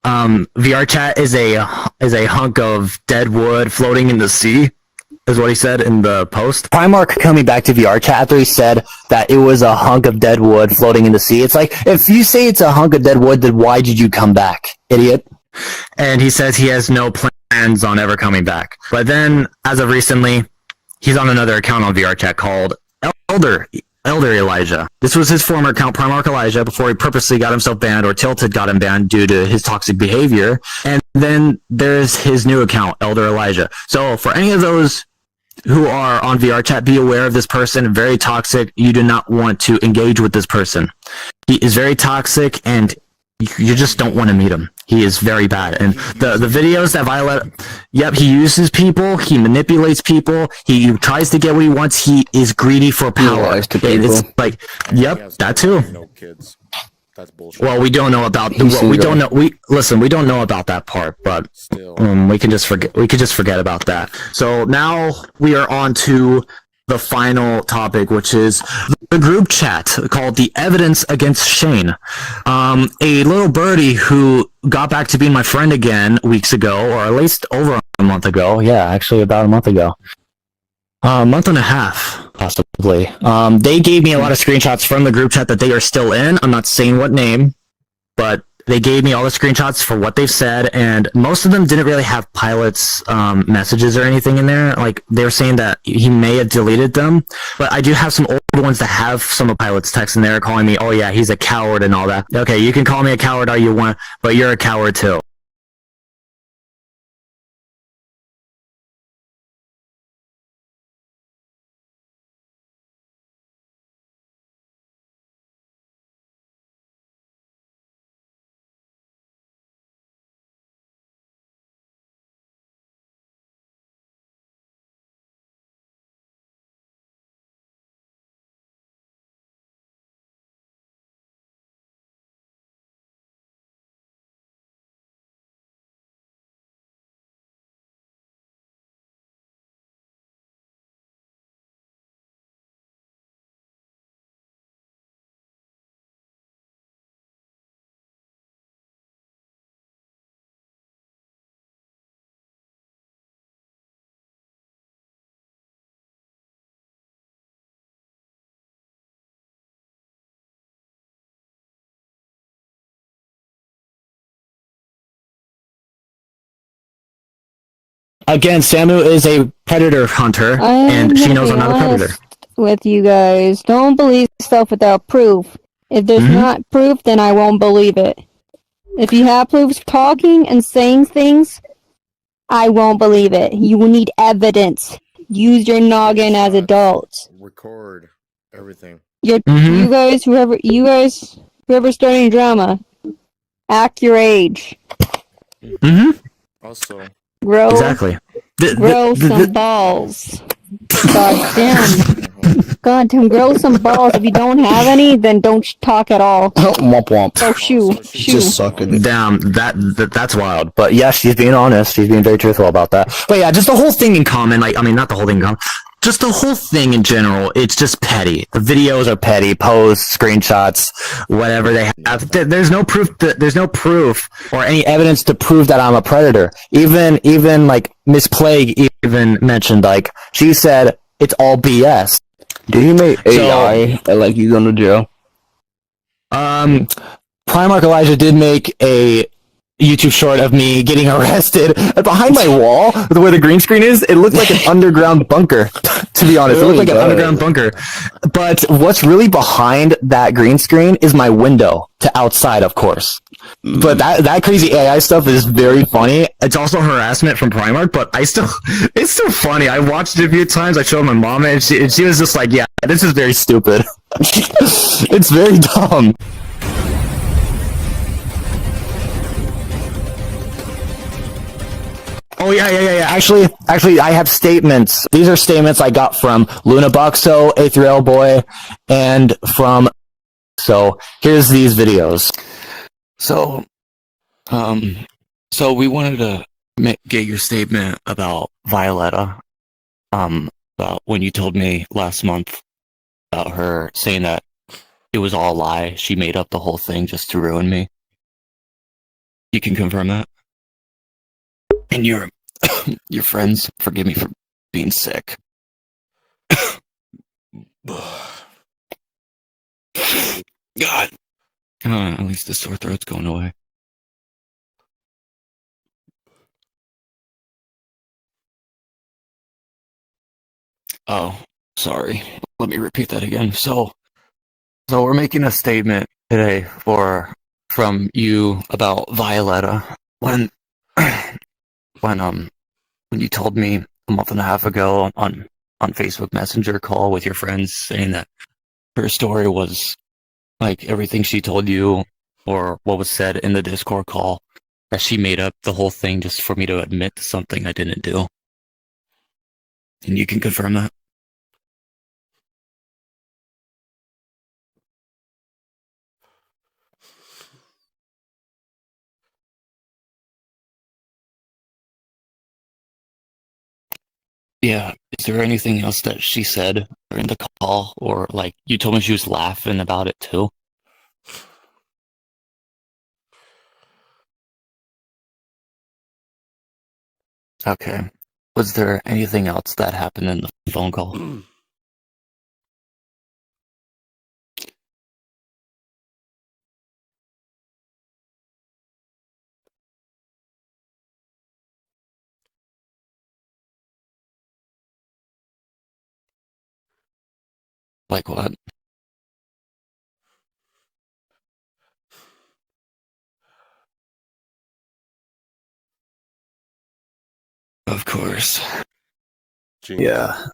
VR chat is a hunk of dead wood floating in the sea, is what he said in the post. Primark coming back to VR chat after he said that it was a hunk of dead wood floating in the sea. It's like, if you say it's a hunk of dead wood, then why did you come back, idiot? And he says he has no plans on ever coming back. But then, as of recently, he's on another account on VR chat called Elder Elijah. This was his former account, Primark Elijah, before he purposely got himself banned, or Tilted got him banned due to his toxic behavior. And then there's his new account, Elder Elijah. So for any of those who are on VR chat, be aware of this person. Very toxic. You do not want to engage with this person. He is very toxic, and you just don't want to meet him. He is very bad. And the videos that Viøleta, yep, he uses people, he manipulates people, he tries to get what he wants, he is greedy for power. It's like, yep, that too. No kids. That's bullshit. Well, we don't know about we don't know. We don't know about that part, but we can just forget about that. So now we are on to the final topic, which is the group chat called The Evidence Against Shane. A little birdie who got back to being my friend again weeks ago, or at least over a month ago. Yeah, actually about a month ago. A month and a half, possibly. They gave me a lot of screenshots from the group chat that they are still in. I'm not saying what name, but they gave me all the screenshots for what they've said, and most of them didn't really have Pilot's messages or anything in there. Like, they were saying that he may have deleted them, but I do have some old ones that have some of Pilot's text in there calling me, oh yeah, he's a coward and all that. Okay, you can call me a coward all you want, but you're a coward too. Again, Samu is a predator hunter, and she knows I'm not a predator. With you guys, don't believe stuff without proof. If there's not proof, then I won't believe it. If you have proofs talking and saying things, I won't believe it. You will need evidence. Use your noggin as adults. Record everything. You guys, whoever's starting drama, act your age. Also, grow exactly. Some balls. God damn, grow some balls. If you don't have any, then don't talk at all. Womp womp. Oh, shoo. Just suck it. Damn, that's wild. But yeah, she's being honest. She's being very truthful about that. But yeah, just the whole thing in common. Like, I mean, not the whole thing in common. Just the whole thing in general, it's just petty. The videos are petty, posts, screenshots, whatever they have. There's no proof or any evidence to prove that I'm a predator. Even like Miss Plague even mentioned, like, she said it's all BS. Did he make AI like he's going to jail? Primark Elijah did make a YouTube short of me getting arrested. Behind my wall, where the green screen is, it looked like an underground bunker. To be honest, it looked like an underground bunker. But what's really behind that green screen is my window to outside, of course. But that crazy AI stuff is very funny. It's also harassment from Primark, but it's still funny. I watched it a few times. I showed my mom, and she was just like, "Yeah, this is very stupid." It's very dumb. Oh yeah. Actually, I have statements. These are statements I got from Luna Buxo, A3L Boy, and from. So here's these videos. So we wanted to get your statement about Viøleta. About when you told me last month about her saying that it was all a lie. She made up the whole thing just to ruin me. You can confirm that? And your friends, forgive me for being sick. God. At least the sore throat's going away. Oh, sorry. Let me repeat that again. So we're making a statement today from you about Viøleta. When you told me a month and a half ago on Facebook Messenger call with your friends saying that her story was like everything she told you or what was said in the Discord call, that she made up the whole thing just for me to admit to something I didn't do. And you can confirm that? Yeah. Is there anything else that she said during the call? Or like you told me she was laughing about it too? Okay. Was there anything else that happened in the phone call? Like what? Of course. Yeah.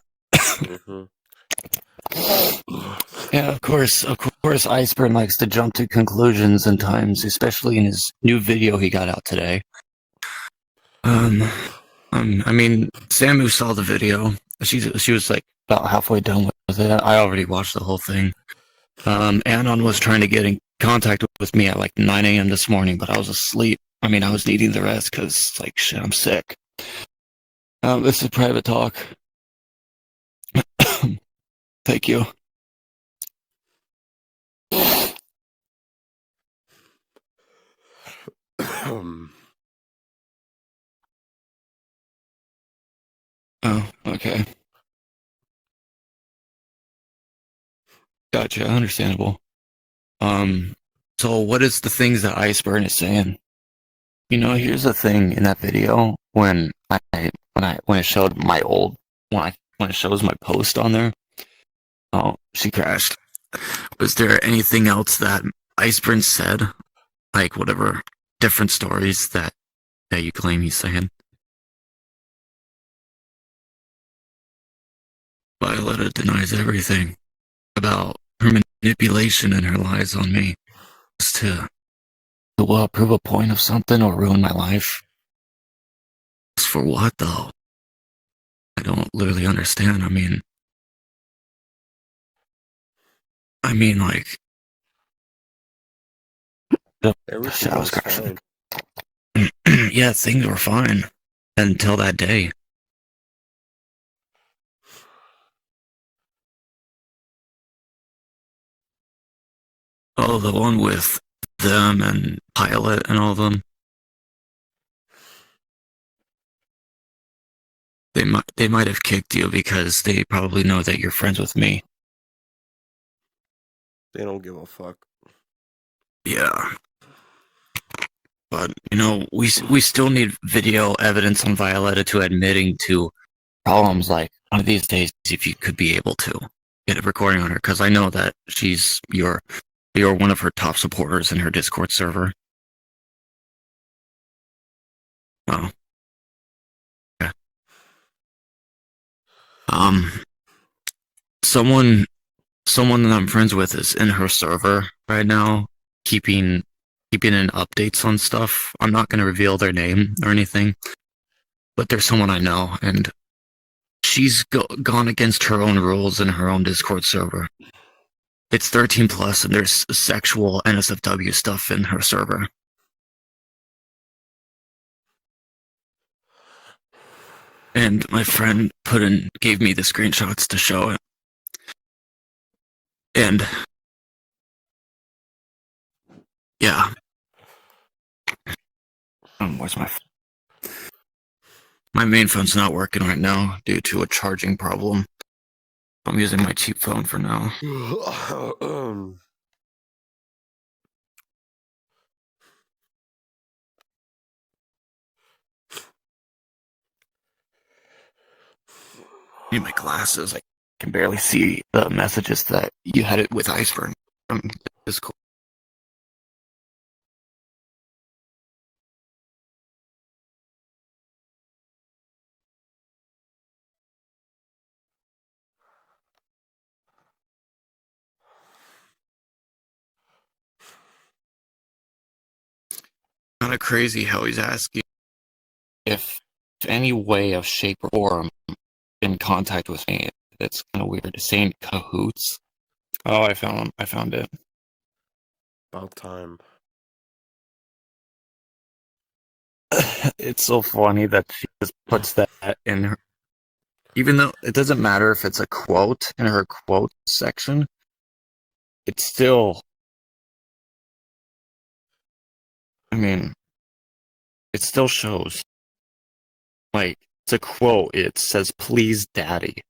Yeah, of course, Iceburn likes to jump to conclusions sometimes, especially in his new video he got out today. I mean, Samu saw the video. She was like about halfway done with it. I already watched the whole thing. Anon was trying to get in contact with me at like 9 a.m. this morning, but I was asleep. I mean, I was needing the rest because, like, shit, I'm sick. This is private talk. Thank you. Oh, okay. Gotcha, understandable. So what is the things that Iceburn is saying? You know, here's the thing in that video when it showed my old when it shows my post on there. Oh, she crashed. Was there anything else that Iceburn said? Like whatever different stories that you claim he's saying? Viøleta denies everything about her manipulation and her lies on me. Just to prove a point of something or ruin my life. Just for what, though? I don't literally understand. I mean, like, I was crashing. Yeah, things were fine until that day. Oh, the one with them and Pilot and all of them. They might have kicked you because they probably know that you're friends with me. They don't give a fuck. Yeah. But, you know, we still need video evidence on Viøleta to admitting to problems like one of these days, if you could be able to get a recording on her, because I know that you're one of her top supporters in her Discord server. Oh. Yeah. Someone that I'm friends with is in her server right now, keeping in updates on stuff. I'm not gonna reveal their name or anything, but there's someone I know, and she's gone against her own rules in her own Discord server. It's 13 plus, and there's sexual NSFW stuff in her server. And my friend gave me the screenshots to show it. And yeah. Where's my main phone's not working right now due to a charging problem. I'm using my cheap phone for now. I need my glasses. I can barely see the messages that you had it with Iceberg from Discord. Kind of crazy how he's asking if any way of shape or form in contact with me. That's kind of weird. Saying cahoots. Oh, I found it. About time. It's so funny that she just puts that in her. Even though it doesn't matter if it's a quote in her quote section, it's still. I mean, it still shows. Like, it's a quote. It says, "Please, Daddy."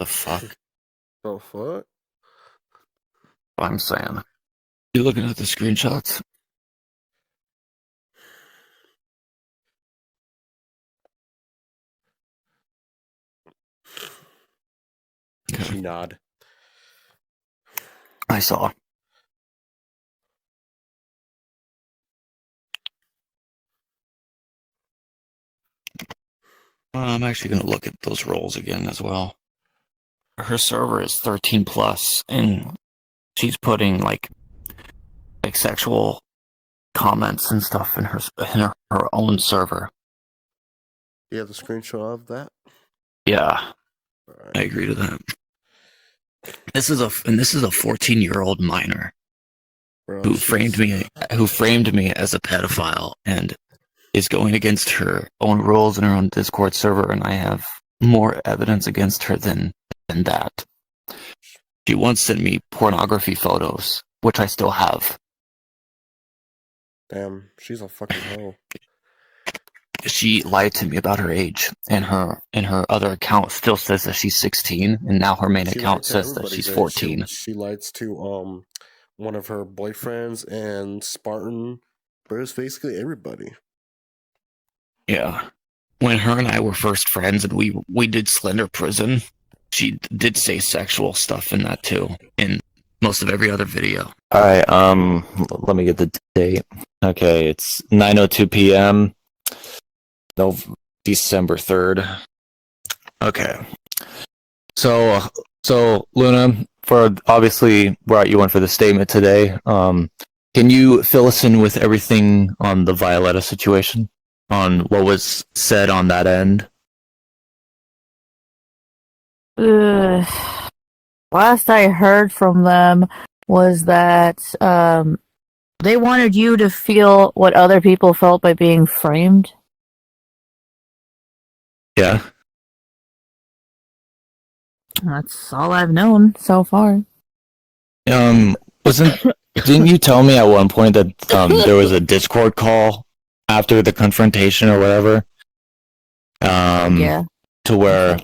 The fuck? The fuck? I'm saying. You looking at the screenshots? She nod. I saw. I'm actually going to look at those roles again as well. Her server is 13 plus, and she's putting like sexual comments and stuff in her own server. You have the screenshot of that? Yeah, right. I agree to that. This is a 14-year-old minor who framed me as a pedophile and is going against her own rules in her own Discord server, and I have more evidence against her than that. She once sent me pornography photos, which I still have. Damn, she's a fucking hoe. She lied to me about her age, and her other account still says that she's 16, and now her main account says that she's 14. She lied to one of her boyfriends and Spartan, but it's basically everybody. Yeah. When her and I were first friends and we did Slender Prison, she did say sexual stuff in that too, in most of every other video. Alright, let me get the date. Okay, it's 9:02 p.m. December 3rd. Okay. So Luna, for obviously brought you one for the statement today. Can you fill us in with everything on the Viøleta situation? On what was said on that end? Last I heard from them was that they wanted you to feel what other people felt by being framed. Yeah. That's all I've known so far. Didn't you tell me at one point that there was a Discord call after the confrontation or whatever? Yeah. To where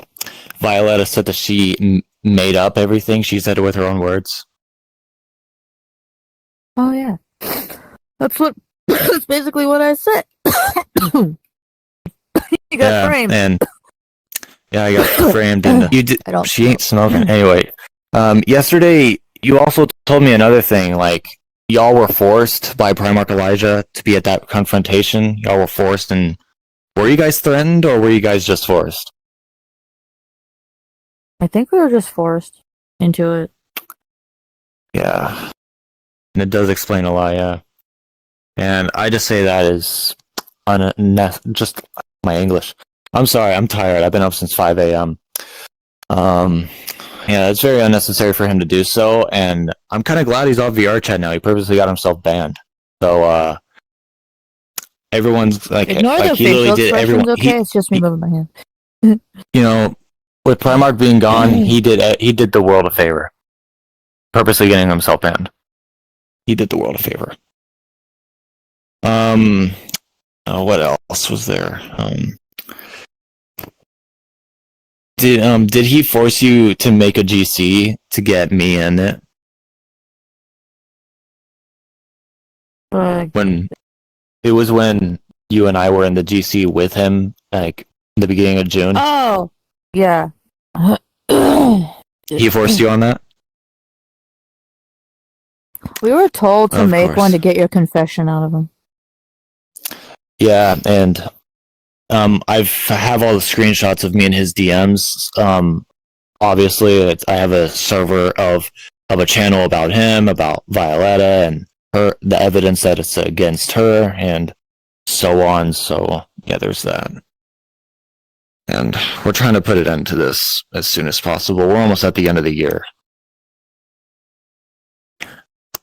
Viøleta said that she made up everything. She said it with her own words. Oh yeah, that's basically what I said. You got framed. And yeah, I got framed. And you did. She ain't smoking anyway. Yesterday, you also told me another thing. Like y'all were forced by Primarch Elijah to be at that confrontation. Y'all were forced, and were you guys threatened, or were you guys just forced? I think we were just forced into it. Yeah, and it does explain a lot. Yeah, and I just say that is just my English. I'm sorry, I'm tired. I've been up since 5 a.m. Yeah, it's very unnecessary for him to do so, and I'm kind of glad he's off VR chat now. He purposely got himself banned. So, everyone's like, Ignore like the he literally facial did expressions, everyone. okay? It's just me moving my hand. You know, with Primarch being gone, he did the world a favor. Purposely getting himself banned. He did the world a favor. What else was there? Did he force you to make a GC to get me in it? When you and I were in the GC with him, like the beginning of June. Oh, yeah. He forced you on that? We were told to Of make course. one to get your confession out of him. Yeah, and I have all the screenshots of me and his DMs. Obviously, I have a server of a channel about him, about Viøleta, and the evidence that it's against her, and so on. So yeah, there's that. And we're trying to put an end to this as soon as possible. We're almost at the end of the year.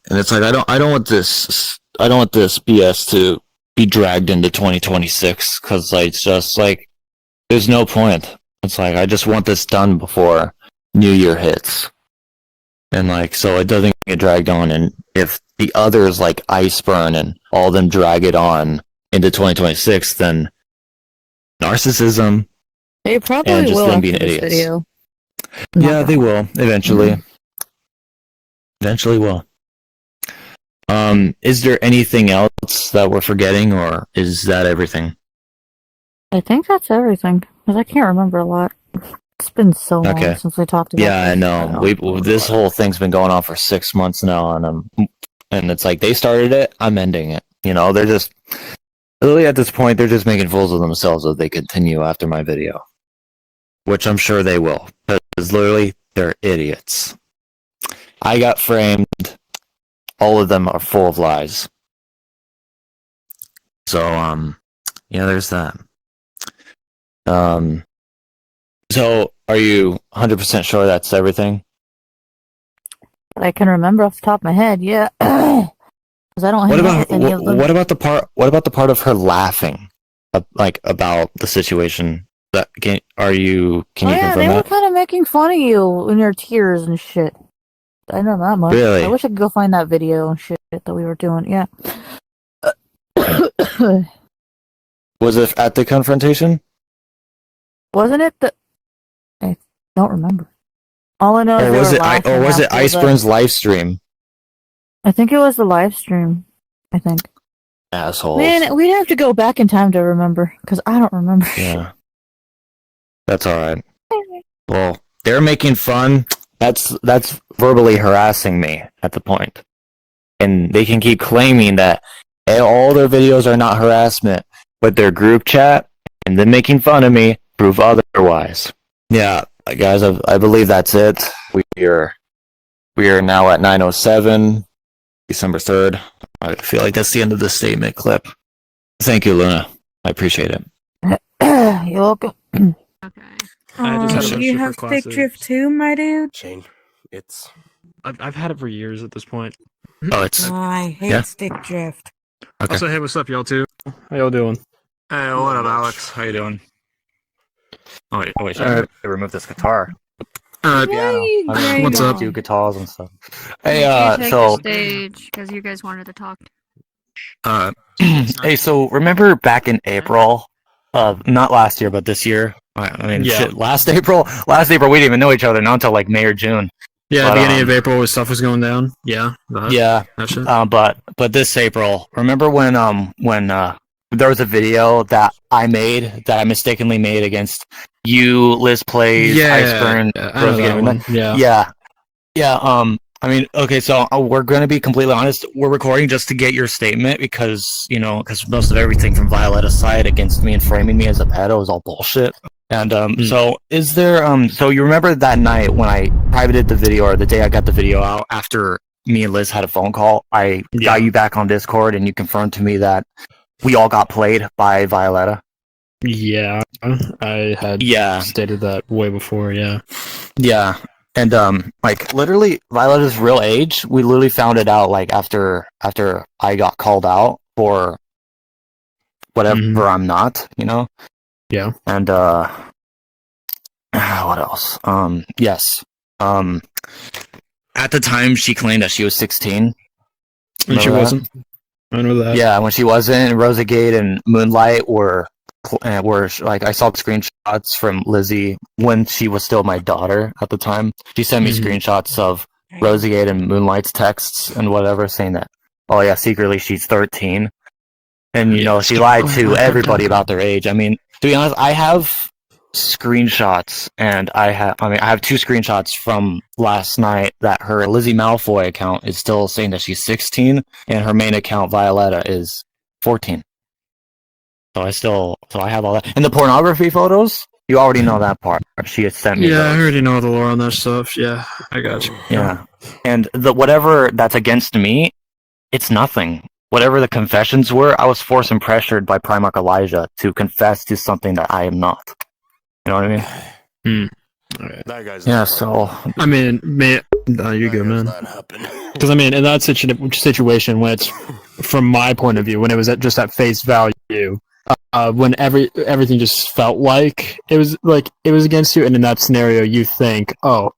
And it's like I don't want this BS to be dragged into 2026 because like it's just like there's no point. It's like I just want this done before New Year hits, and like so it doesn't get dragged on. And if the others like Iceburn and all of them drag it on into 2026, then narcissism They probably and just will them after being this idiots. video. Yeah, they will eventually. Eventually will. Is there anything else that we're forgetting, or is that everything? I think that's everything, because I can't remember a lot. It's been so long since we talked about Yeah, I this. know. This whole thing's been going on for 6 months now, and it's like they started it, I'm ending it. You know, they're just literally at this point, they're just making fools of themselves if they continue after my video, which I'm sure they will, because literally they're idiots. I got framed. All of them are full of lies. So, yeah, there's that. So are you 100% sure that's everything? I can remember off the top of my head, yeah. Because I don't hang out with any of them. What about the part of her laughing, like about the situation? Can you Yeah, confirm they were that? kind of making fun of you in your tears and shit. I know that much. Really? I wish I could go find that video and shit that we were doing. Yeah. Was it at the confrontation? Wasn't it the? I don't remember. All I know is Or they was were it laughing or was it after the- Iceburn's live stream? I think it was the live stream. I think. Assholes. Man, we'd have to go back in time to remember, because I don't remember. Yeah. That's alright. Well, they're making fun. That's verbally harassing me at the point. And they can keep claiming that all their videos are not harassment, but their group chat and them making fun of me prove otherwise. Yeah, guys, I believe that's it. We are now at 9:07, December 3rd. I feel like that's the end of the statement clip. Thank you, Luna. I appreciate it. You're welcome. Do you have stick drift too, my dude? Shane, I've had it for years at this point. Oh, it's Oh, I hate yeah? stick drift. Okay. Also, hey, what's up, y'all too? How y'all doing? Hey, what up, Alex? How you doing? Oh wait, should I remove this guitar? Piano. What's up? Do guitars and stuff. Hey, Take so the stage because you guys wanted to talk. hey, so remember back in April, not last year, but this year. I mean, Yeah. shit, last April, we didn't even know each other, not until like May or June. Yeah, beginning of April, when stuff was going down. Yeah. Yeah. That shit. But this April, remember when there was a video that I made that I mistakenly made against you, Liz Plays, Iceburn, I know that one. Yeah. I mean, okay, so we're going to be completely honest. We're recording just to get your statement because most of everything from Violeta's side against me and framing me as a pedo is all bullshit. And so is there so you remember that night when I privated the video, or the day I got the video out after me and Liz had a phone call, I got you back on Discord and you confirmed to me that we all got played by Viøleta? Yeah, I had stated that way before, yeah. Yeah. And like literally Violeta's real age, we literally found it out like after I got called out for whatever I'm not, you know? Yeah. And what else? Yes. At the time she claimed that she was 16. And she wasn't. I know that. Yeah, when she wasn't, Rosagate and Moonlight were like, I saw screenshots from Lizzie when she was still my daughter at the time. She sent me screenshots of Rosagate and Moonlight's texts and whatever, saying that, oh yeah, secretly she's 13. And you know, she lied to everybody about their age. I mean, to be honest, I have screenshots, and I have 2 screenshots from last night that her Lizzie Malfoy account is still saying that she's 16, and her main account, Viøleta, is 14. So I have all that. And the pornography photos, you already know that part. She had sent me those. I already know the lore on that stuff. Yeah, I got you. Yeah. And whatever that's against me, it's nothing. Whatever the confessions were, I was forced and pressured by Primarch Elijah to confess to something that I am not. You know what I mean? That guy's so... I mean, you're good, man. Because, I mean, in that situation, when it's, from my point of view, when it was just at face value, when everything just felt like it was against you, and in that scenario, you think, oh,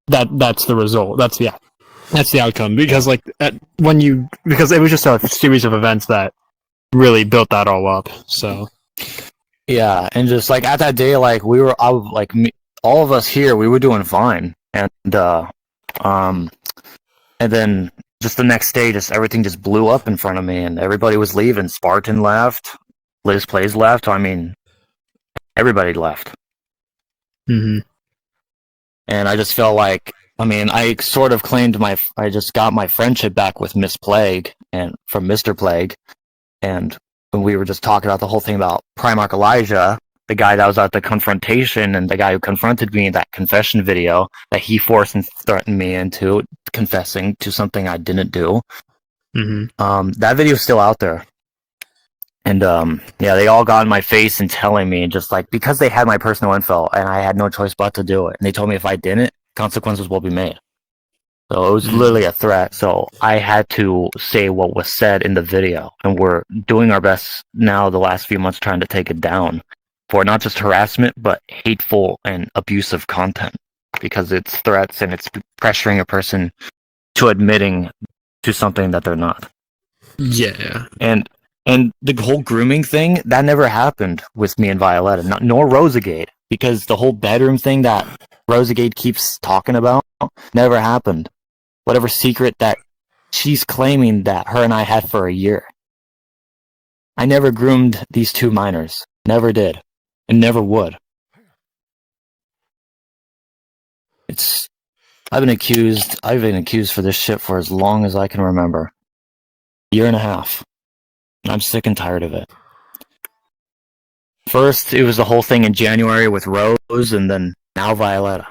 that's the result. That's the outcome. Because, because it was just a series of events that really built that all up, so... Yeah, and just like at that day, like all of us here, we were doing fine, and then just the next day, just everything just blew up in front of me, and everybody was leaving. Spartan left, Liz Plays left. I mean, everybody left. Mm-hmm. And I just felt like, I mean, I sort of claimed I just got my friendship back with Miss Plague and from Mr. Plague, and when we were just talking about the whole thing about Primarch Elijah, the guy that was at the confrontation and the guy who confronted me in that confession video, that he forced and threatened me into confessing to something I didn't do. That video is still out there. And they all got in my face and telling me, just like, because they had my personal info and I had no choice but to do it. And they told me if I didn't, consequences will be made. So it was literally a threat. So I had to say what was said in the video, and we're doing our best now the last few months trying to take it down for not just harassment, but hateful and abusive content, because it's threats and it's pressuring a person to admitting to something that they're not. Yeah. And the whole grooming thing, that never happened with me and Viøleta, nor Rosagate, because the whole bedroom thing that Rosagate keeps talking about never happened. Whatever secret that she's claiming that her and I had for a year. I never groomed these 2 minors. Never did. And never would. I've been accused for this shit for as long as I can remember. 1.5 years. I'm sick and tired of it. First, it was the whole thing in January with Rose, and then now Viøleta.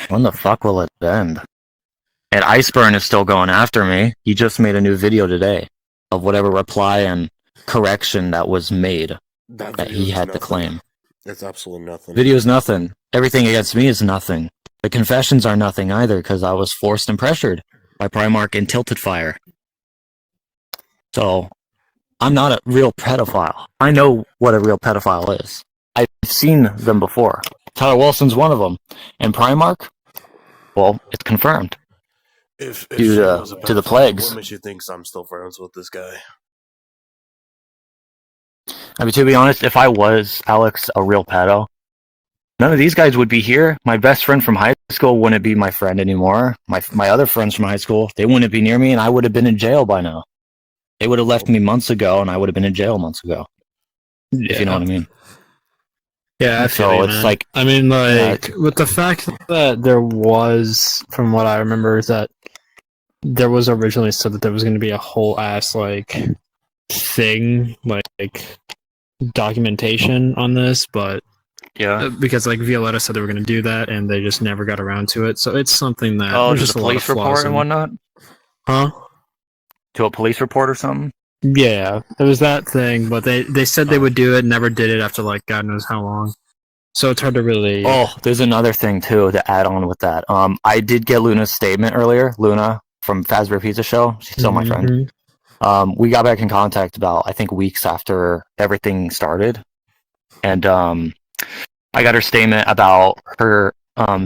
When the fuck will it end? And Iceburn is still going after me. He just made a new video today of whatever reply and correction that was made that he had to claim. It's absolutely nothing. Video's nothing. Everything against me is nothing. The confessions are nothing either, because I was forced and pressured by Primarch and Tilted Fire. So, I'm not a real pedophile. I know what a real pedophile is. I've seen them before. Tyler Wilson's one of them. And Primarch? Well, it's confirmed. If due to the plagues. What makes you think I'm still friends with this guy? I mean, to be honest, if I was, Alex, a real pedo, none of these guys would be here. My best friend from high school wouldn't be my friend anymore. My other friends from high school, they wouldn't be near me, and I would have been in jail by now. They would have left me months ago, and I would have been in jail months ago. Yeah. If you know what I mean. Yeah, I feel So you, it's man. like, I mean, like, with the fact that there was, from what I remember, is that there was originally said that there was going to be a whole ass, like, thing, like documentation on this, but yeah, because, like, Viøleta said they were going to do that, and they just never got around to it, so it's something that oh, there's just just a a lot of police report flaws and in. whatnot? Huh? To a police report or something? Yeah, there was that thing, but they said they would do it, never did it after, like, God knows how long. So it's hard to really... Oh, there's another thing, too, to add on with that. I did get Luna's statement earlier. Luna from Fazbear Pizza Show. She's still my friend. We got back in contact about, I think, weeks after everything started. And I got her statement about her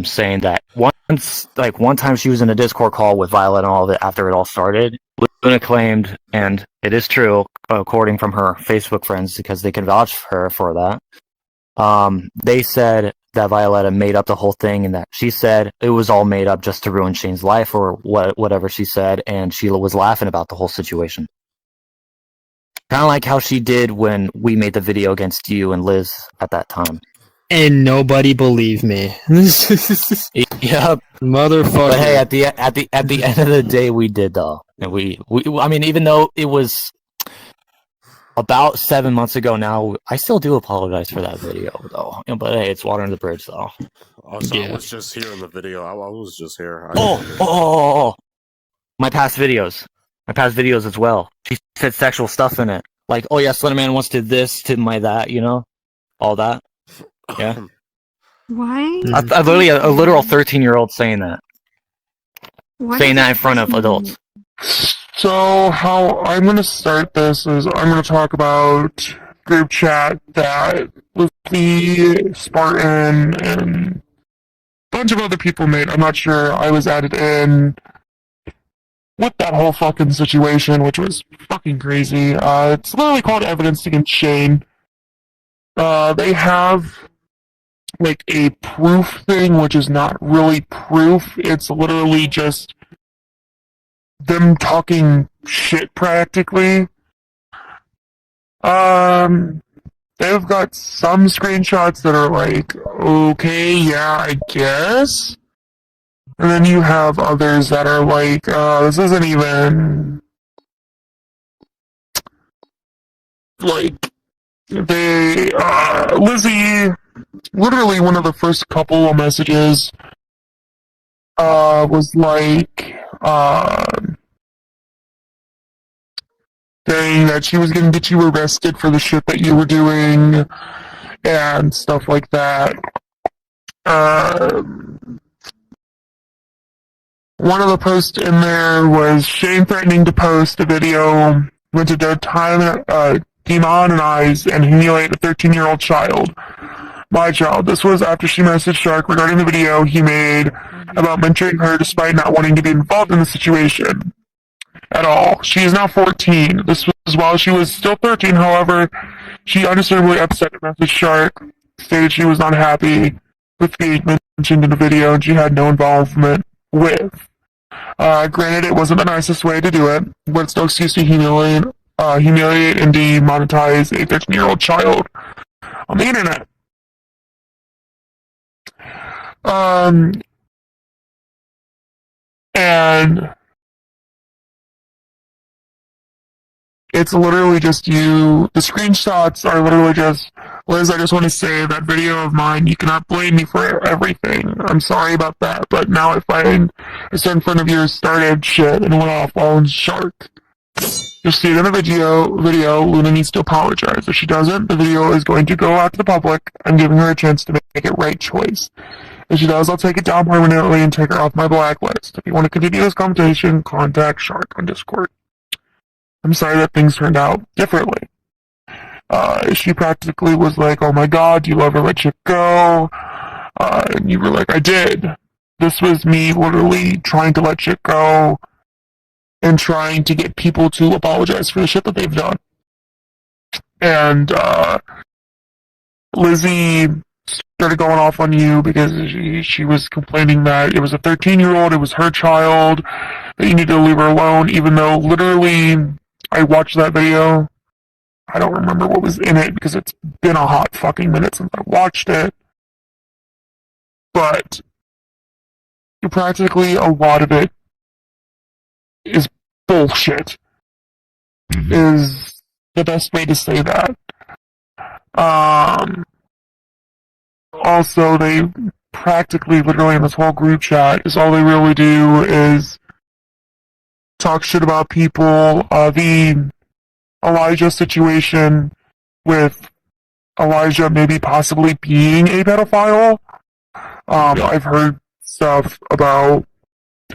saying that one time she was in a Discord call with Violet and all of it after it all started. Luna claimed, and it is true, according from her Facebook friends, because they can vouch for her for that. They said that Viøleta made up the whole thing, and that she said it was all made up just to ruin Shane's life, or whatever she said, and Sheila was laughing about the whole situation. Kind of like how she did when we made the video against you and Liz at that time. And nobody believed me. Yep, motherfucker. But hey, at the end of the day, we did though, and we I mean, even though it was about 7 months ago now, I still do apologize for that video though. But hey, it's water under the bridge though. Also, I was just here in the video. I was just here. Oh, my past videos as well. She said sexual stuff in it, like, oh yeah, Slenderman once did this to my that, you know, all that. Yeah. Why? I literally a literal 13-year-old saying that. Saying that in front of adults. So how I'm going to start this is I'm going to talk about group chat that Lucy, Spartan, and a bunch of other people made. I'm not sure. I was added in with that whole fucking situation, which was fucking crazy. It's literally called Evidence Against Shane. They have like a proof thing, which is not really proof. It's literally just them talking shit practically. They've got some screenshots that are like, okay, yeah, I guess. And then you have others that are like, this isn't even like they Lizzie, literally one of the first couple of messages was like saying that she was going to get you arrested for the shit that you were doing and stuff like that. One of the posts in there was Shane threatening to post a video went to demonize and humiliate a 13-year-old child. My child. This was after she messaged Shark regarding the video he made about mentoring her despite not wanting to be involved in the situation at all. She is now 14. This was while she was still 13, however, she understandably upset and messaged Shark, stated she was not happy with being mentioned in the video and she had no involvement with. Granted, it wasn't the nicest way to do it, but it's no excuse to humiliate and demonetize a 13-year-old child on the internet. And it's literally just you. The screenshots are literally just, Liz, I just want to say that video of mine, you cannot blame me for everything. I'm sorry about that, but now I find a certain friend of yours started shit and went off on Shark. You'll see it in the video, Luna needs to apologize. If she doesn't, the video is going to go out to the public. I'm giving her a chance to make it right choice. If she does, I'll take it down permanently and take her off my blacklist. If you want to continue this conversation, contact Shark on Discord. I'm sorry that things turned out differently. She practically was like, oh my god, do you ever let you go? And you were like, I did. This was me literally trying to let you go and trying to get people to apologize for the shit that they've done. And Lizzie started going off on you because she was complaining that it was a 13-year-old, it was her child, that you need to leave her alone, even though literally I watched that video. I don't remember what was in it because it's been a hot fucking minute since I watched it. But practically a lot of it is bullshit. Is the best way to say that. Also, they practically, literally in this whole group chat, is all they really do is talk shit about people. The Elijah situation with Elijah maybe possibly being a pedophile. I've heard stuff about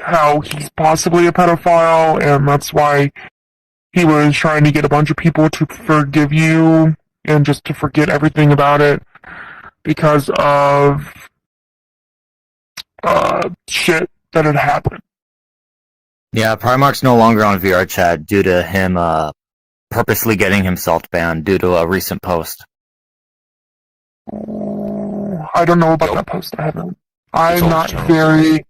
how he's possibly a pedophile, and that's why he was trying to get a bunch of people to forgive you and just to forget everything about it because of shit that had happened. Yeah, Primarch's no longer on VR chat due to him purposely getting himself banned due to a recent post. I don't know about that post. I'm not very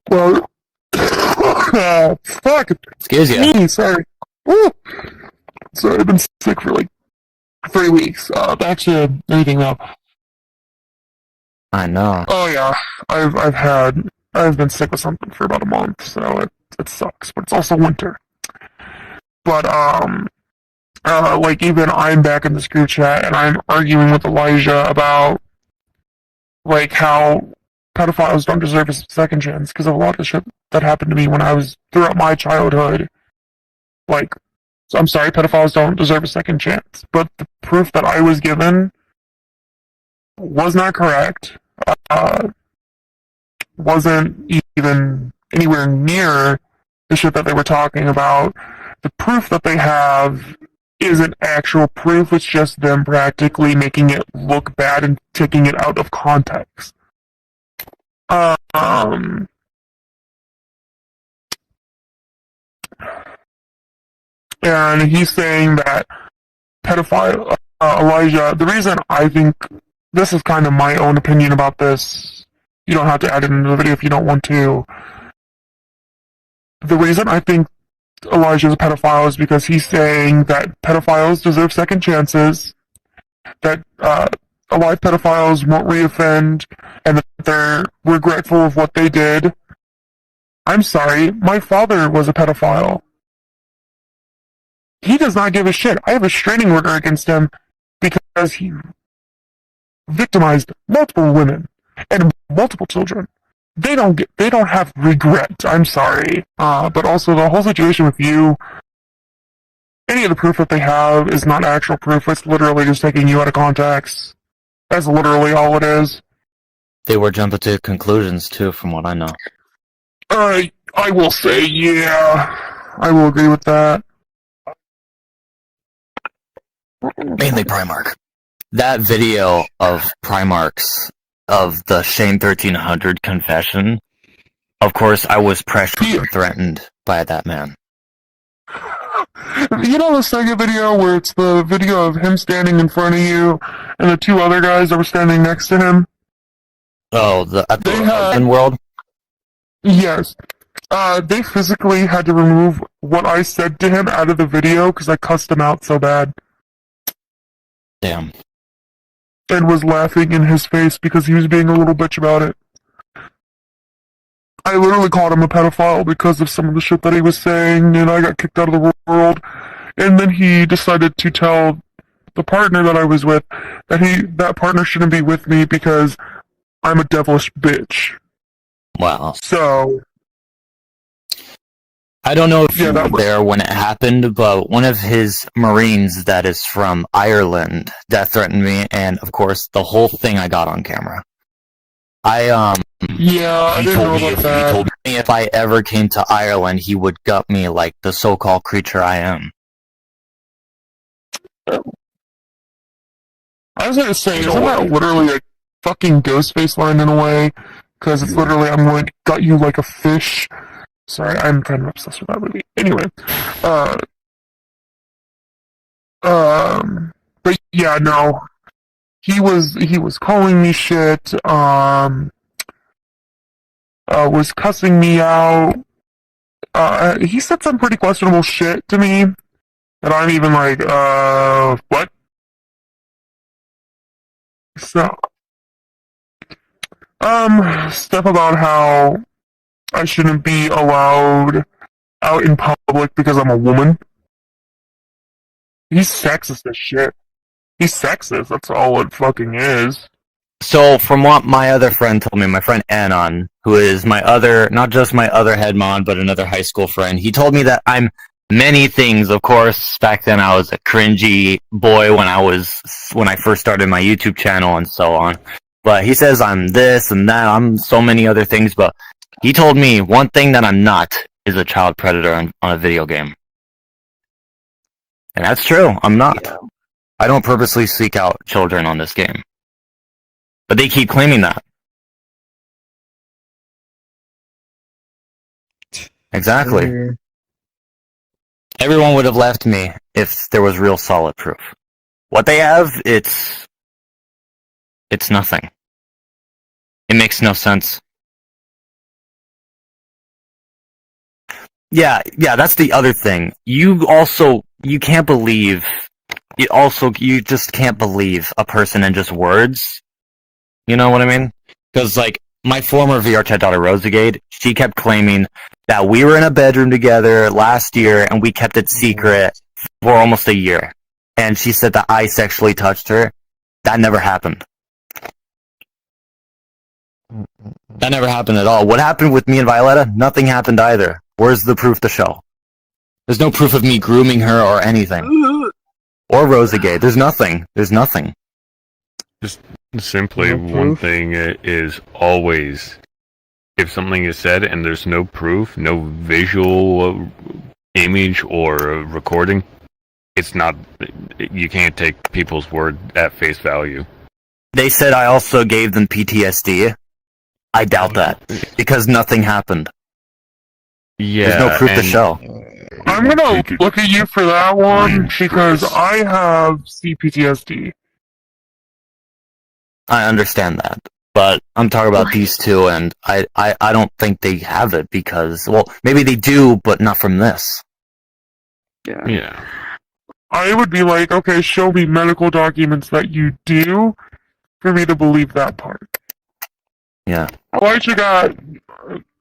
well. Fuck. Excuse you. Me, sorry. Woo. So I've been sick for like 3 weeks. Back to anything though. I know. Oh yeah, I've been sick with something for about a month, so it sucks. But it's also winter. But like even I'm back in this group chat and I'm arguing with Elijah about like how pedophiles don't deserve a second chance because of a lot of shit that happened to me when I was throughout my childhood. Like, so I'm sorry, pedophiles don't deserve a second chance, but the proof that I was given was not correct. Wasn't even anywhere near the shit that they were talking about. The proof that they have isn't actual proof, it's just them practically making it look bad and taking it out of context. And he's saying that pedophile Elijah, the reason I think this is kind of my own opinion about this, you don't have to add it into the video if you don't want to. The reason I think Elijah is a pedophile is because he's saying that pedophiles deserve second chances, that alive pedophiles won't reoffend, and that they're regretful of what they did. I'm sorry, my father was a pedophile. He does not give a shit. I have a restraining order against him because he victimized multiple women and multiple children. They don't have regret. I'm sorry. But also the whole situation with you, any of the proof that they have is not actual proof. It's literally just taking you out of context. That's literally all it is. They were jumping to conclusions too, from what I know. I will say, yeah, I will agree with that. Mainly Primarch. That video of Primarch's of the Shane 1300 confession, of course, I was pressured and threatened by that man. You know the second video where it's the video of him standing in front of you and the two other guys that were standing next to him? Oh, the Open World? Yes. They physically had to remove what I said to him out of the video because I cussed him out so bad. Damn. And was laughing in his face because he was being a little bitch about it. I literally called him a pedophile because of some of the shit that he was saying, and I got kicked out of the world. And then he decided to tell the partner that I was with that partner shouldn't be with me because I'm a devilish bitch. Wow. So I don't know if you were there when it happened, but one of his Marines that is from Ireland death threatened me, and of course the whole thing I got on camera. Yeah, I didn't know about that. He told me if I ever came to Ireland, he would gut me like the so-called creature I am. I was gonna say, isn't that literally a fucking Ghostface line in a way? Because it's literally, I'm going to gut you like a fish. Sorry, I'm kind of obsessed with that movie. Anyway, but yeah, no. he was calling me shit, was cussing me out. He said some pretty questionable shit to me that I'm even like, what? So, stuff about how I shouldn't be allowed out in public because I'm a woman. He's sexist as shit. He's sexist, that's all it fucking is. So, from what my other friend told me, my friend Anon, who is my other, not just my other head mon, but another high school friend, he told me that I'm many things. Of course, back then I was a cringy boy when I first started my YouTube channel and so on. But he says I'm this and that, I'm so many other things, but he told me one thing that I'm not is a child predator on a video game. And that's true, I'm not. Yeah. I don't purposely seek out children on this game. But they keep claiming that. Exactly. Everyone would have left me if there was real solid proof. What they have, it's nothing. It makes no sense. Yeah, that's the other thing. You can't believe, you just can't believe a person in just words. You know what I mean? Because, like, my former VR chat daughter, Rosegade, she kept claiming that we were in a bedroom together last year and we kept it secret for almost a year. And she said that I sexually touched her. That never happened. That never happened at all. What happened with me and Viøleta? Nothing happened either. Where's the proof to show? There's no proof of me grooming her or anything. Or Rosegade. There's nothing. There's nothing. Just simply one thing is always, if something is said and there's no proof, no visual image or recording, it's not, you can't take people's word at face value. They said I also gave them PTSD. I doubt that, because nothing happened. Yeah, there's no proof to show. I'm gonna look at you for that one, because I have CPTSD. I understand that, but I'm talking about these two, and I don't think they have it because, well, maybe they do, but not from this. Yeah. I would be like, okay, show me medical documents that you do for me to believe that part. Yeah. Elijah got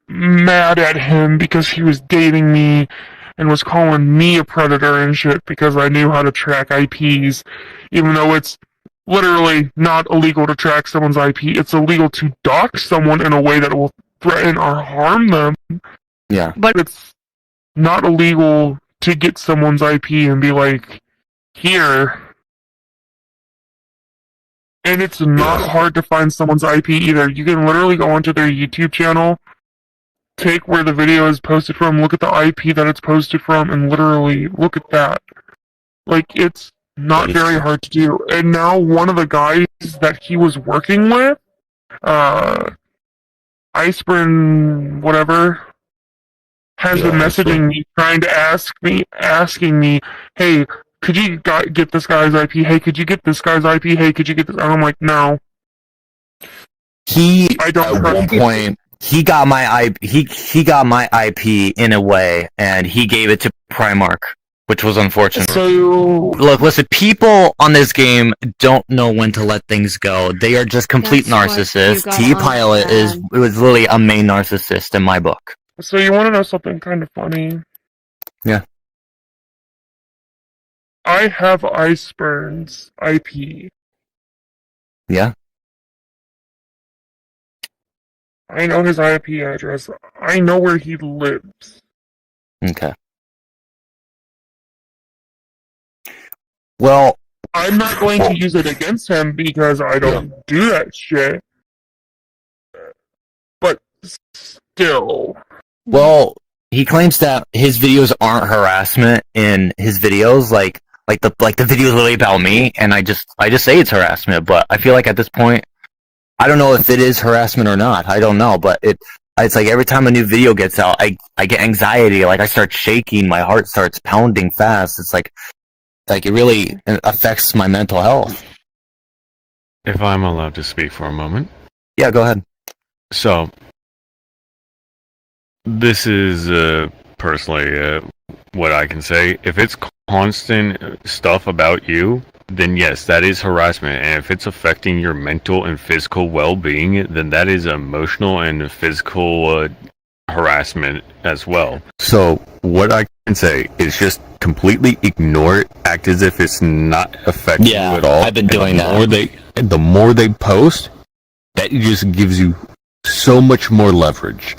mad at him because he was dating me and was calling me a predator and shit because I knew how to track IPs, even though it's literally not illegal to track someone's IP. It's illegal to dox someone in a way that will threaten or harm them. Yeah. But it's not illegal to get someone's IP and be like, here. And it's not hard to find someone's IP either. You can literally go onto their YouTube channel, take where the video is posted from, look at the IP that it's posted from, and literally look at that. Like, it's not very hard to do. And now one of the guys that he was working with, Iceburn whatever, has been messaging me, trying to asking me, hey, could you get this guy's IP? Hey, could you get this guy's IP? Hey, could you get this? And I'm like, no. At one point, he got my IP. He got my IP in a way, and he gave it to Primark, which was unfortunate. So, look, listen, people on this game don't know when to let things go. They are just complete narcissists. T-Pilot was literally a main narcissist in my book. So you want to know something kind of funny? Yeah. I have Iceburn's IP. Yeah? I know his IP address. I know where he lives. Okay. Well, I'm not going to use it against him because I don't do that shit. But still. Well, he claims that his videos aren't harassment in his videos, like the video is really about me, and I just say it's harassment, but I feel like at this point, I don't know if it is harassment or not. I don't know, but it's like every time a new video gets out, I get anxiety, like I start shaking, my heart starts pounding fast. It's like it really affects my mental health. If I'm allowed to speak for a moment. Yeah, go ahead. So, this is personally what I can say. If it's constant stuff about you, then yes, that is harassment. And if it's affecting your mental and physical well-being, then that is emotional and physical harassment as well. So, what I can say is just completely ignore it, act as if it's not affecting you at all. I've been doing that. The more they post, that just gives you so much more leverage.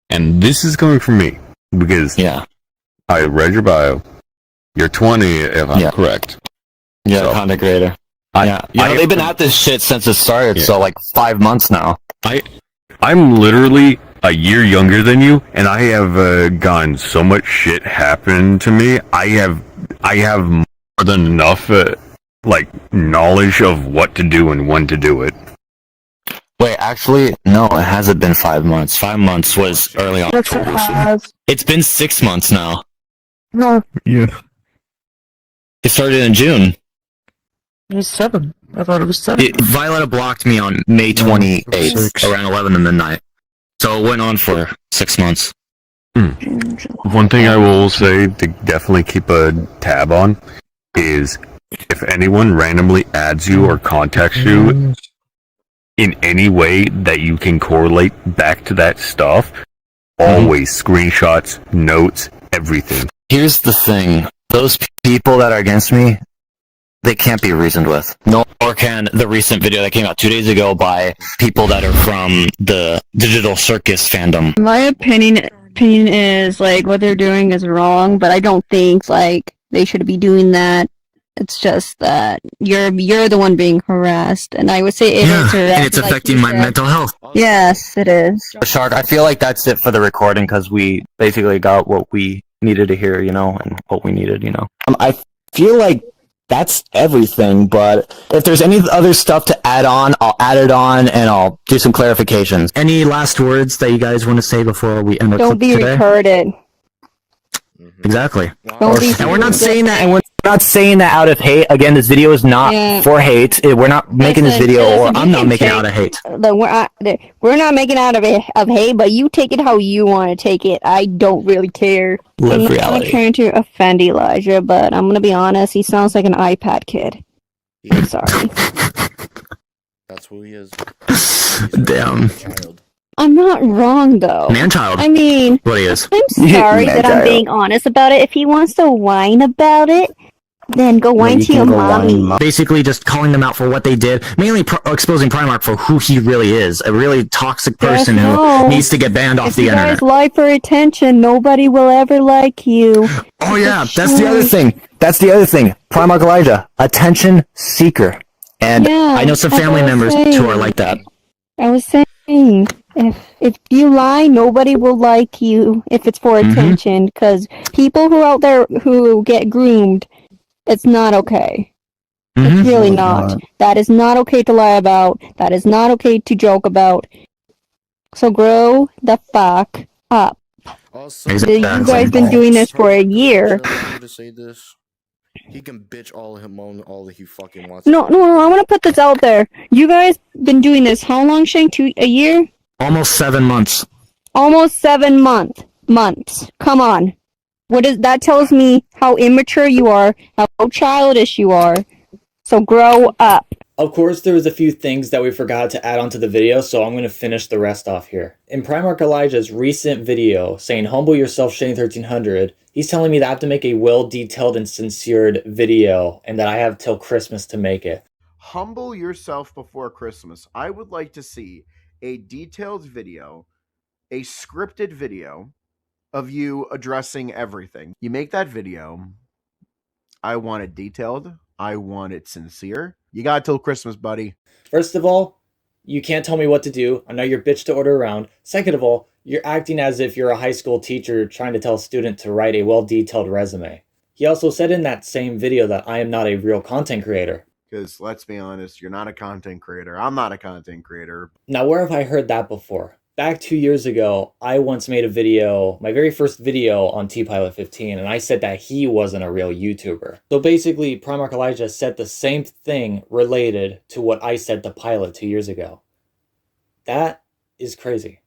And this is coming from me because I read your bio. You're 20, if I'm correct. Yeah, so, content creator. They've been at this shit since it started, so like 5 months now. I'm literally a year younger than you, and I have gotten so much shit happen to me. I have more than enough knowledge of what to do and when to do it. Wait, actually, no, it hasn't been 5 months. 5 months was early October. It's been 6 months now. No. Yeah. It started in June. It was 7. I thought it was 7. Viøleta blocked me on May 28th, around 11 in the night. So it went on for 6 months. One thing I will say to definitely keep a tab on is if anyone randomly adds you or contacts you in any way that you can correlate back to that stuff, always screenshots, notes, everything. Here's the thing. Those people that are against me, they can't be reasoned with. Nor can the recent video that came out 2 days ago by people that are from the Digital Circus fandom. My opinion is like what they're doing is wrong, but I don't think like they should be doing that. It's just that you're the one being harassed, and I would say it is harassed. And it's affecting my mental health. Yes, it is. Shark, I feel like that's it for the recording because we basically got what we needed to hear, and what we needed, I feel like that's everything, but if there's any other stuff to add on, I'll add it on, and I'll do some clarifications. Any last words that you guys want to say before we end the clip today? Don't be retarded. Exactly. And we're not saying that, and we're not saying that out of hate. Again, this video is not for hate. We're not making this video, or I'm not making it out of hate. We're not making out of hate, but you take it how you want to take it. I don't really care. Live I'm reality. not trying to offend Elijah, but I'm gonna be honest. He sounds like an iPad kid. I'm sorry. That's who he is. Damn. I'm not wrong though. Man-child. I mean, what he is. I'm sorry that I'm being honest about it. If he wants to whine about it, then go whine to your mommy. Basically, just calling them out for what they did, mainly exposing Primark for who he really is, a really toxic person who needs to get banned off the internet. If you guys lie for attention, nobody will ever like you. Oh yeah, that's the other thing. Primark Elijah, attention seeker. And I know some family members who are like that. I was saying, if you lie, nobody will like you if it's for attention, because people who are out there who get groomed, it's not okay. It's really not. That is not okay to lie about. That is not okay to joke about. So grow the fuck up. You guys been doing this for a year. To say this, he can bitch all that he fucking wants. No, I want to put this out there. You guys been doing this how long, Shane? A year? Almost 7 months. Almost 7 months. Come on. That tells me how immature you are, how childish you are. So grow up. Of course, there was a few things that we forgot to add onto the video, so I'm going to finish the rest off here. In Primark Elijah's recent video saying, "Humble yourself, Shane 1300, he's telling me that I have to make a well-detailed and sincered video, and that I have till Christmas to make it. Humble yourself before Christmas. I would like to see a detailed video, a scripted video, of you addressing everything. You make that video. I want it detailed. I want it sincere. You got till Christmas, buddy. First of all, you can't tell me what to do. I know you're bitch to order around. Second of all, you're acting as if you're a high school teacher trying to tell a student to write a well-detailed resume. He also said in that same video that I am not a real content creator. Because let's be honest, you're not a content creator. I'm not a content creator. Now, where have I heard that before? Back 2 years ago, I once made a video, my very first video on T-Pilot 15, and I said that he wasn't a real YouTuber. So basically, Primarch Elijah said the same thing related to what I said to Pilot 2 years ago. That is crazy.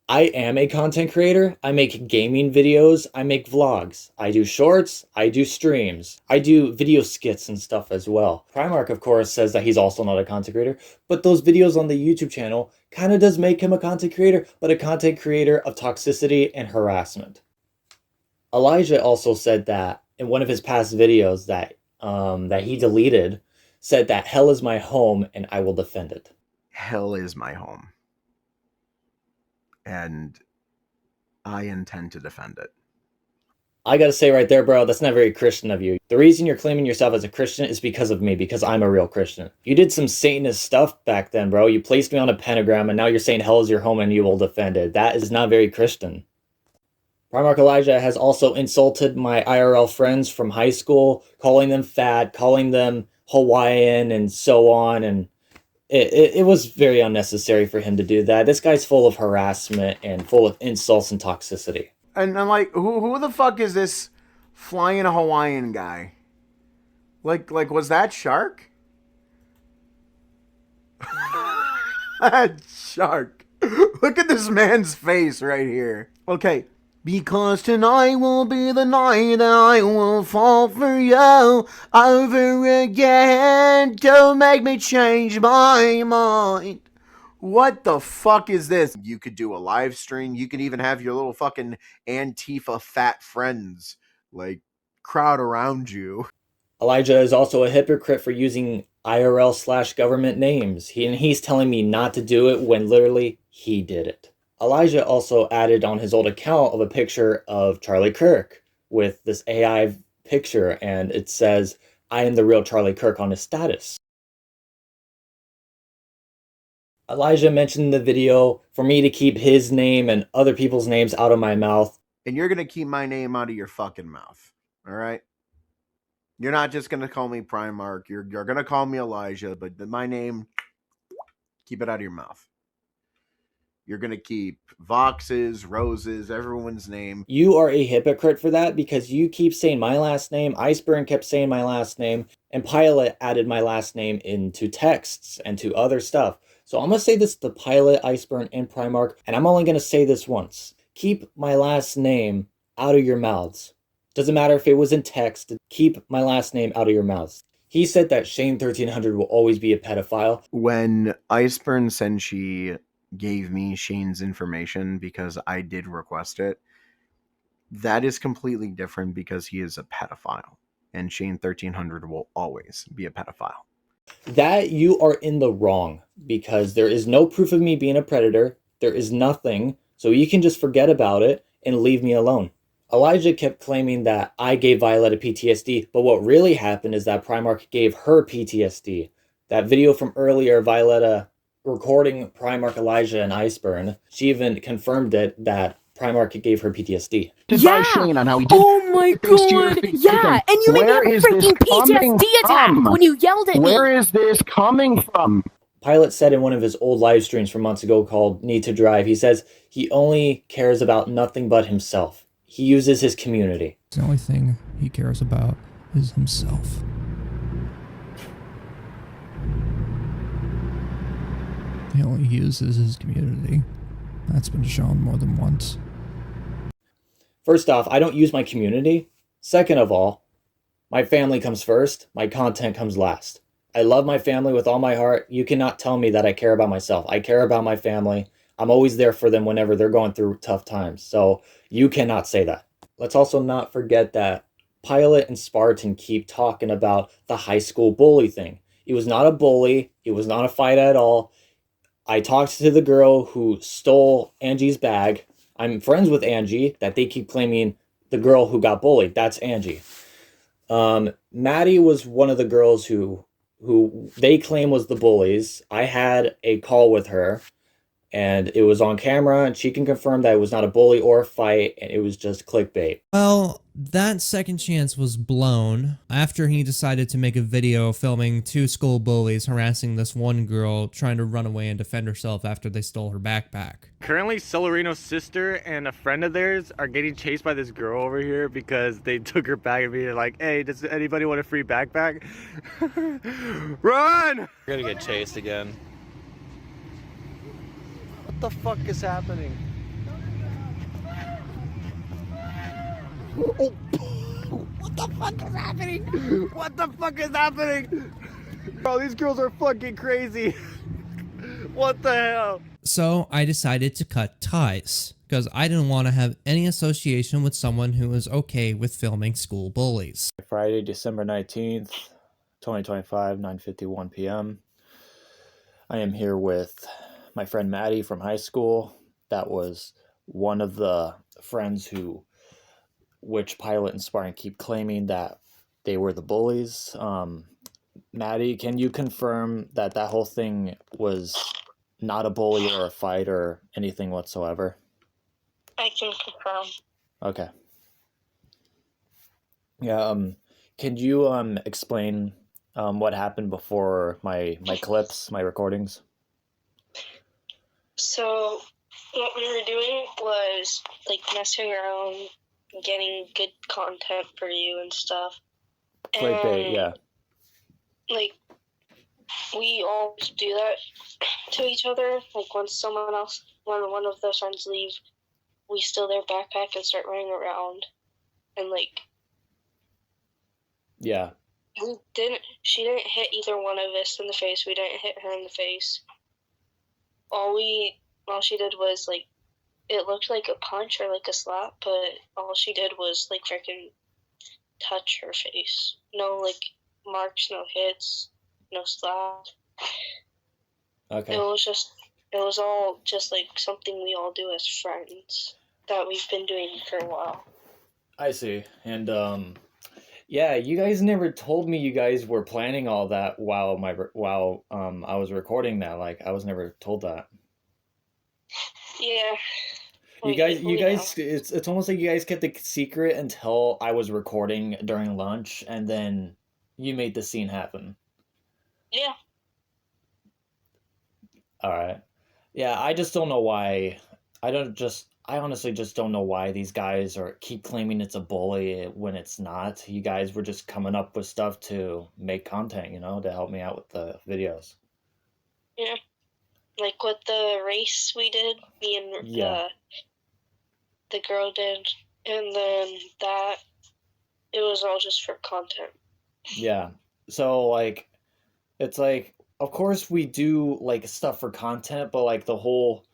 I am a content creator. I make gaming videos. I make vlogs. I do shorts. I do streams. I do video skits and stuff as well. Primarch, of course, says that he's also not a content creator, but those videos on the YouTube channel kind of does make him a content creator, but a content creator of toxicity and harassment. Elijah also said that in one of his past videos that he deleted, said that hell is my home and I will defend it. Hell is my home. And I intend to defend it. I gotta say right there, bro, that's not very Christian of you. The reason you're claiming yourself as a Christian is because of me, because I'm a real Christian. You did some Satanist stuff back then, bro. You placed me on a pentagram, and now you're saying hell is your home and you will defend it. That is not very Christian. Primarch Elijah has also insulted my IRL friends from high school, calling them fat, calling them Hawaiian, and so on, and it was very unnecessary for him to do that. This guy's full of harassment and full of insults and toxicity. And I'm like, who the fuck is this flying Hawaiian guy? Like was that Shark? That Shark. Look at this man's face right here. Okay. Because tonight will be the night that I will fall for you over again. Don't make me change my mind. What the fuck is this? You could do a live stream. You could even have your little fucking Antifa fat friends, like, crowd around you. Elijah is also a hypocrite for using IRL/government names. He's telling me not to do it when literally he did it. Elijah also added on his old account of a picture of Charlie Kirk with this AI picture, and it says, I am the real Charlie Kirk on his status. Elijah mentioned in the video for me to keep his name and other people's names out of my mouth. And you're going to keep my name out of your fucking mouth, all right? You're not just going to call me Primarch. You're going to call me Elijah, but my name, keep it out of your mouth. You're going to keep Vox's, Rose's, everyone's name. You are a hypocrite for that because you keep saying my last name, Iceburn kept saying my last name, and Pilot added my last name into texts and to other stuff. So I'm going to say this to Pilot, Iceburn, and Primarch, and I'm only going to say this once. Keep my last name out of your mouths. Doesn't matter if it was in text, keep my last name out of your mouths. He said that Shane 1300 will always be a pedophile. When Iceburn Senshi gave me Shane's information because I did request it, that is completely different because he is a pedophile. And Shane 1300 will always be a pedophile. That you are in the wrong because there is no proof of me being a predator. There is nothing. So you can just forget about it and leave me alone. Elijah kept claiming that I gave Viøleta PTSD, but what really happened is that Primarch gave her PTSD. That video from earlier, Viøleta recording Primarch Elijah and Iceburn, she even confirmed it that Primarch gave her PTSD. Yeah! On how he did oh my god! Yeah! And you made me have a freaking PTSD attack when you yelled at me! Where is this coming from? Pilot said in one of his old live streams from months ago called Need to Drive, he says he only cares about nothing but himself. He uses his community. The only thing he cares about is himself. He only uses his community. That's been shown more than once. First off, I don't use my community. Second of all, my family comes first. My content comes last. I love my family with all my heart. You cannot tell me that I care about myself. I care about my family. I'm always there for them whenever they're going through tough times. So you cannot say that. Let's also not forget that Pilot and Spartan keep talking about the high school bully thing. It was not a bully. It was not a fight at all. I talked to the girl who stole Angie's bag. I'm friends with Angie, that they keep claiming the girl who got bullied. That's Angie. Maddie was one of the girls who they claim was the bullies. I had a call with her, and it was on camera, and she can confirm that it was not a bully or a fight, and it was just clickbait. Well, that second chance was blown after he decided to make a video filming 2 school bullies harassing this one girl trying to run away and defend herself after they stole her backpack. Currently, Celerino's sister and a friend of theirs are getting chased by this girl over here because they took her bag and be like, hey, does anybody want a free backpack? Run! We're gonna get chased again. What the fuck is happening? Oh. What the fuck is happening? What the fuck is happening? Bro, these girls are fucking crazy. What the hell? So I decided to cut ties, because I didn't want to have any association with someone who was okay with filming school bullies. Friday, December 19th, 2025, 9:51 p.m. I am here with my friend Maddie from high school. That was one of the friends which Pilot and Spartan keep claiming that they were the bullies. Maddie, can you confirm that that whole thing was not a bully or a fight or anything whatsoever? I can confirm. Okay. Yeah, could you explain what happened before my clips, my recordings? So what we were doing was like messing around, getting good content for you and stuff. Clickbait, yeah. Like we always do that to each other. Like when one of the friends leave, we steal their backpack and start running around, and like. Yeah. She didn't hit either one of us in the face. We didn't hit her in the face. All she did was like, it looked like a punch or like a slap, but all she did was like freaking touch her face. No like marks, no hits, no slap. Okay. It was all just like something we all do as friends that we've been doing for a while. I see. And yeah, you guys never told me you guys were planning all that while I was recording that. Like I was never told that. Yeah. You guys it's almost like you guys kept the secret until I was recording during lunch, and then you made the scene happen. Yeah. All right. Yeah, I just don't know why. I honestly just don't know why these guys keep claiming it's a bully when it's not. You guys were just coming up with stuff to make content, to help me out with the videos. Yeah. Like with the race we did, me and the girl did, and then it was all just for content. Yeah. So like, it's like, of course we do like stuff for content, but like that whole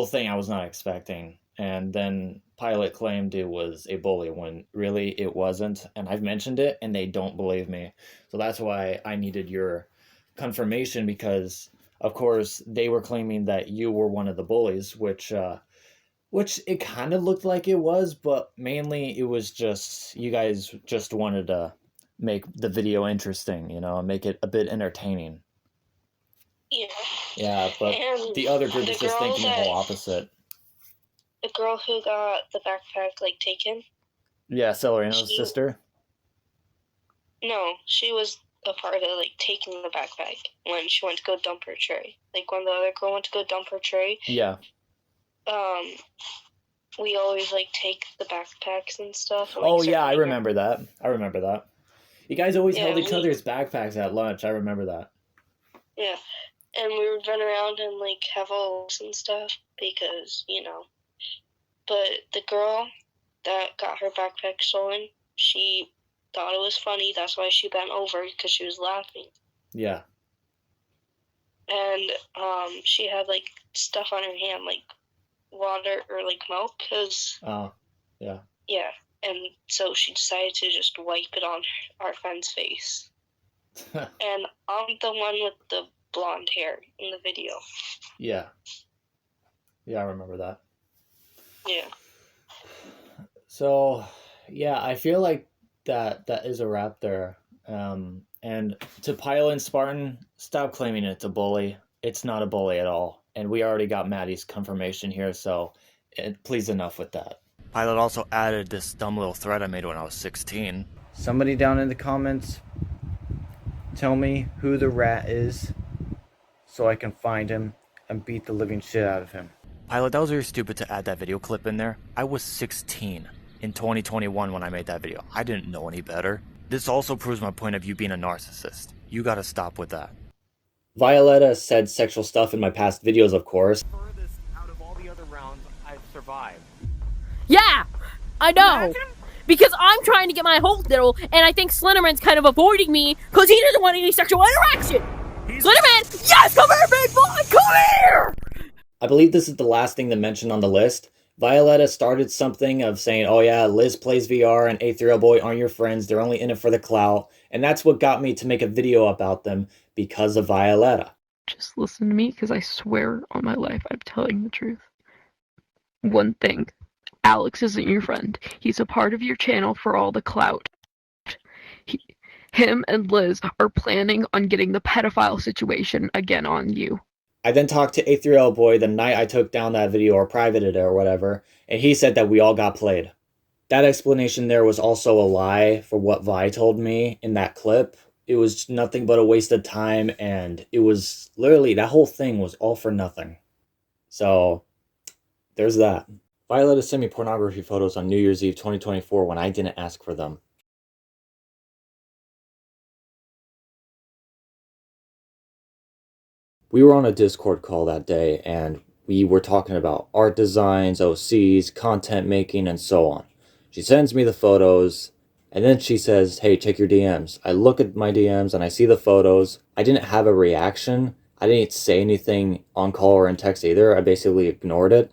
thing I was not expecting. And then Pilot claimed it was a bully when really it wasn't. And I've mentioned it and they don't believe me. So that's why I needed your confirmation, because of course they were claiming that you were one of the bullies, which it kind of looked like it was, but mainly it was just, you guys just wanted to make the video interesting, make it a bit entertaining. Yeah. Yeah, but and the other group is just thinking the whole opposite. The girl who got the backpack taken. Yeah, Celerino's sister. No, she was a part of taking the backpack when she went to go dump her tray. Like when the other girl went to go dump her tray. Yeah. We always take the backpacks and stuff. And, oh yeah, I remember that. You guys always held each other's backpacks at lunch. I remember that. Yeah. And we would run around and have walls and stuff because, But the girl that got her backpack stolen, she thought it was funny. That's why she bent over, because she was laughing. Yeah. And she had stuff on her hand, water or milk, because. Oh, yeah. Yeah, and so she decided to just wipe it on our friend's face. And I'm the one with the blonde hair in the video. Yeah. Yeah, I remember that. Yeah. So, yeah, I feel like that is a wrap there. And to Pilot and Spartan, stop claiming it's a bully. It's not a bully at all. And we already got Maddie's confirmation here, so please enough with that. Pilot also added this dumb little thread I made when I was 16. Somebody down in the comments, tell me who the rat is so I can find him and beat the living shit out of him. Pilot, that was very stupid to add that video clip in there. I was 16 in 2021 when I made that video. I didn't know any better. This also proves my point of you being a narcissist. You gotta stop with that. Viøleta said sexual stuff in my past videos, of course. Out of all the other rounds, I've survived. Yeah, I know. Because I'm trying to get my whole diddle, and I think Slenderman's kind of avoiding me because he doesn't want any sexual interaction. Slenderman, yes, come here, big boy, come here! I believe this is the last thing to mention on the list. Viøleta started something of saying, oh yeah, Liz plays VR and A3L Boy aren't your friends, they're only in it for the clout. And that's what got me to make a video about them, because of Viøleta. Just listen to me, because I swear on my life I'm telling the truth. One thing, Alex isn't your friend. He's a part of your channel for all the clout. Him and Liz are planning on getting the pedophile situation again on you. I then talked to A3L Boy the night I took down that video or privated it or whatever, and he said that we all got played. That explanation there was also a lie for what Vi told me in that clip. It was nothing but a waste of time, and it was literally, that whole thing was all for nothing. So, there's that. Viøleta sent me pornography photos on New Year's Eve 2024 when I didn't ask for them. We were on a Discord call that day, and we were talking about art designs, OCs, content making, and so on. She sends me the photos, and then she says, hey, check your DMs. I look at my DMs, and I see the photos. I didn't have a reaction. I didn't say anything on call or in text either. I basically ignored it.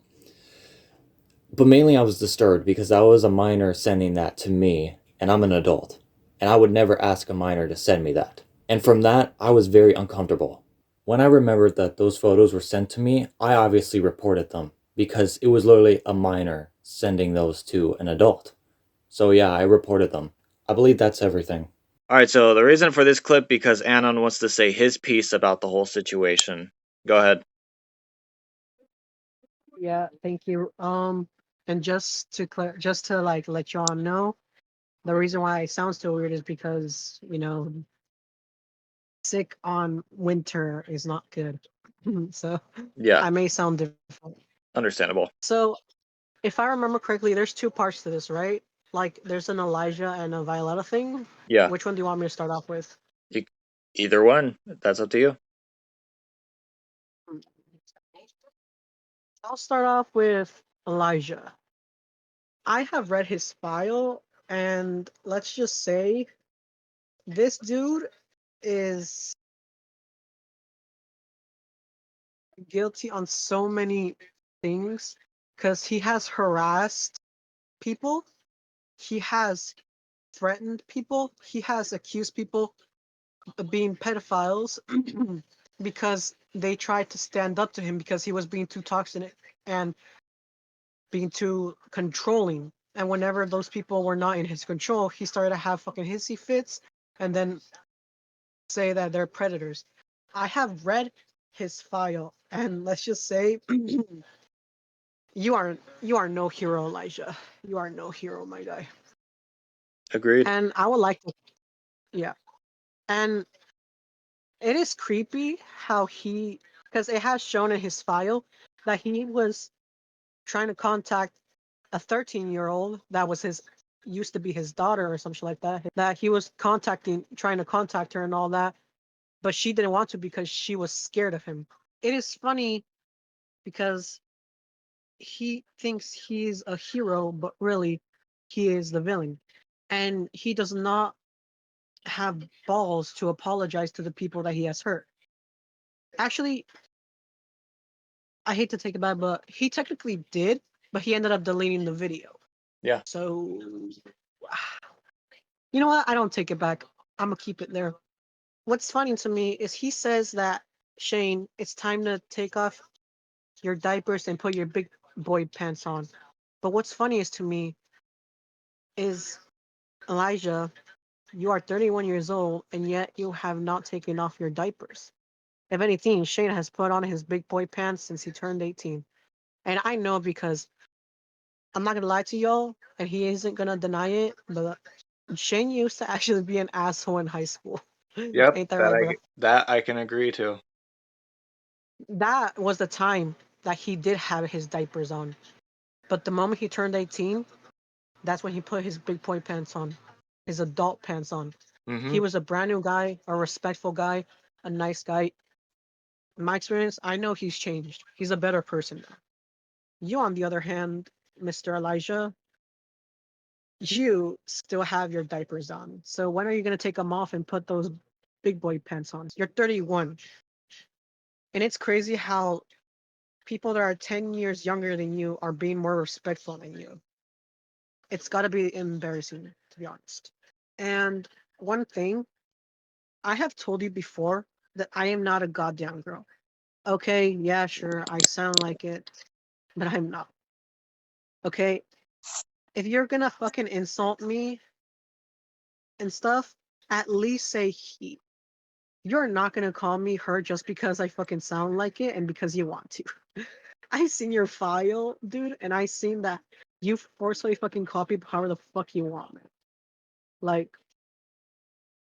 But mainly I was disturbed because I was a minor sending that to me, and I'm an adult. And I would never ask a minor to send me that. And from that, I was very uncomfortable. When I remembered that those photos were sent to me, I obviously reported them because it was literally a minor sending those to an adult. So yeah, I reported them. I believe that's everything. Alright, so the reason for this clip because Anon wants to say his piece about the whole situation. Go ahead. Yeah, thank you. And just to like let y'all know, the reason why it sounds so weird is because, you know, sick on winter is not good. So yeah, I may sound different. Understandable. So if I remember correctly, there's two parts to this, right? Like there's an Elijah and a Viøleta thing. Yeah. Which one do you want me to start off with? Either one. That's up to you. I'll start off with Elijah. I have read his file, and let's just say this dude is guilty on so many things because he has harassed people, he has threatened people, he has accused people of being pedophiles because they tried to stand up to him because he was being too toxic and being too controlling. And whenever those people were not in his control, he started to have fucking hissy fits and then say that they're predators. I have read his file, and let's just say you are no hero, Elijah. You are no hero, my guy. Agreed. And I would like to, yeah. And it is creepy how because it has shown in his file that he was trying to contact a 13-year-old that was used to be his daughter or something like that. That he was trying to contact her and all that, but she didn't want to because she was scared of him. It is funny because he thinks he's a hero, but really he is the villain. And he does not have balls to apologize to the people that he has hurt. Actually, I hate to take it back, but he technically did, but he ended up deleting the video. Yeah. So, you know what? I don't take it back. I'm going to keep it there. What's funny to me is he says that, Shane, it's time to take off your diapers and put your big boy pants on. But what's funniest to me is, Elijah, you are 31 years old and yet you have not taken off your diapers. If anything, Shane has put on his big boy pants since he turned 18. And I know because I'm not gonna lie to y'all, and he isn't gonna deny it, but Shane used to actually be an asshole in high school. Yep, Ain't that right, bro? that I can agree to. That was the time that he did have his diapers on. But the moment he turned 18, that's when he put his big boy pants on, his adult pants on. He was a brand new guy, a respectful guy, a nice guy. In my experience, I know he's changed. He's a better person now. You, on the other hand, Mr. Elijah, you still have your diapers on. So when are you going to take them off and put those big boy pants on? You're 31. And it's crazy how people that are 10 years younger than you are being more respectful than you. It's got to be embarrassing, to be honest. And one thing, I have told you before that I am not a goddamn girl. Okay, yeah, sure, I sound like it, but I'm not. Okay? If you're gonna fucking insult me and stuff, at least say he. You're not gonna call me her just because I fucking sound like it and because you want to. I seen your file, dude, and I seen that you forcefully fucking copied however the fuck you want, man. Like,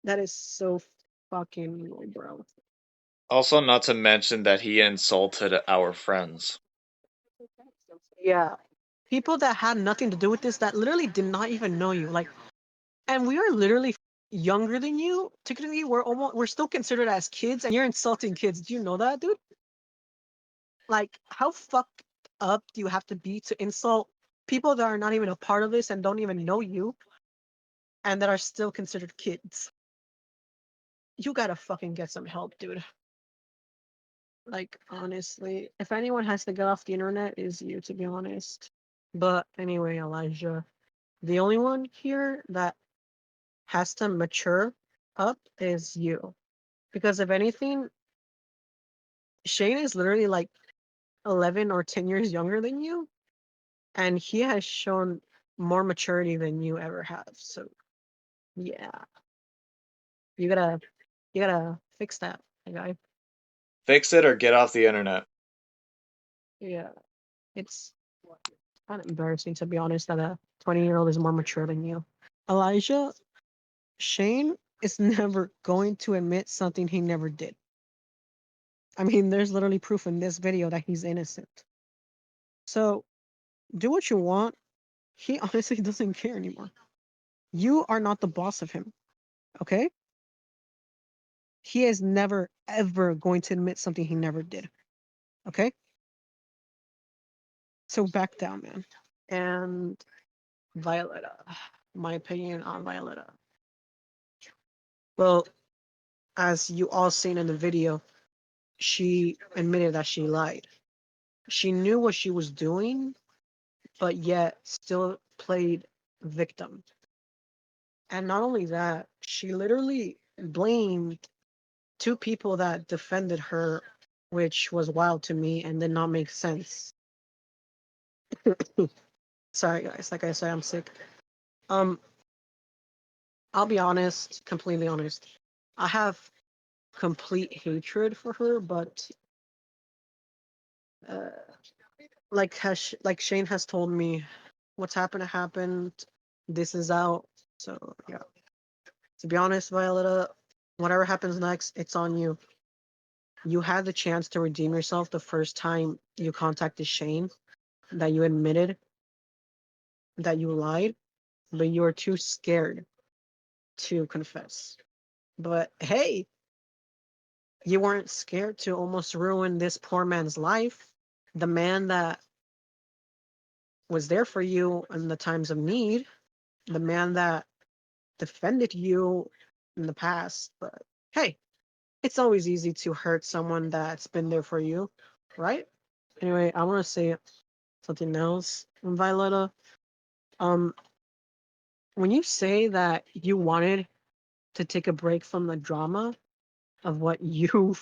that is so fucking weird, bro. Also, not to mention that he insulted our friends. Yeah. People that had nothing to do with this, that literally did not even know you. Like, and we are literally younger than you. Technically, we're still considered as kids, and you're insulting kids. Do you know that, dude? Like, how fucked up do you have to be to insult people that are not even a part of this and don't even know you, and that are still considered kids? You gotta fucking get some help, dude. Like, honestly, if anyone has to get off the internet, is you, to be honest. But anyway, Elijah, the only one here that has to mature up is you. Because if anything, Shane is literally like 11 or 10 years younger than you, and he has shown more maturity than you ever have. So, yeah, you gotta fix that, my guy. Fix it or get off the internet. Yeah, it's kind of embarrassing, to be honest, that a 20-year-old is more mature than you. Elijah, Shane is never going to admit something he never did. I mean, there's literally proof in this video that he's innocent. So, do what you want. He honestly doesn't care anymore. You are not the boss of him, okay? He is never, ever going to admit something he never did, okay? So back down, man. And Viøleta, my opinion on Viøleta. Well, as you all seen in the video, she admitted that she lied. She knew what she was doing, but yet still played victim. And not only that, she literally blamed two people that defended her, which was wild to me and did not make sense. Sorry guys, like I said, I'm sick. I'll be honest, completely honest. I have complete hatred for her, but like Shane has told me, what's happened. This is out. So yeah. To be honest, Violeta, whatever happens next, it's on you. You had the chance to redeem yourself the first time you contacted Shane, that you admitted that you lied, but you were too scared to confess. But hey, you weren't scared to almost ruin this poor man's life. The man that was there for you in the times of need, the man that defended you in the past. But hey, it's always easy to hurt someone that's been there for you, right? Anyway, I want to say something else, Violeta. When you say that you wanted to take a break from the drama of what you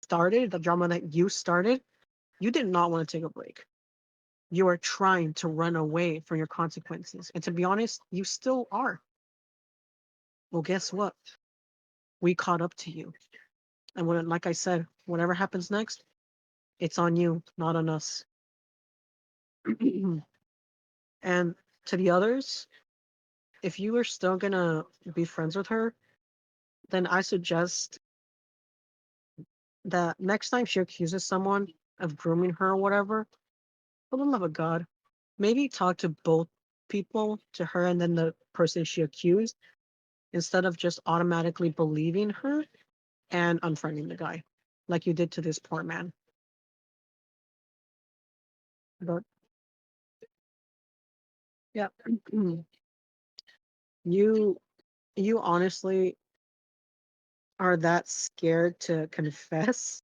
started, the drama that you started, you did not want to take a break. You are trying to run away from your consequences. And to be honest, you still are. Well, guess what? We caught up to you. And when, like I said, whatever happens next, it's on you, not on us. And to the others, if you are still gonna be friends with her, then I suggest that next time she accuses someone of grooming her or whatever, for the love of God, maybe talk to both people, to her and then the person she accused, instead of just automatically believing her and unfriending the guy, like you did to this poor man. But yeah, you you honestly are that scared to confess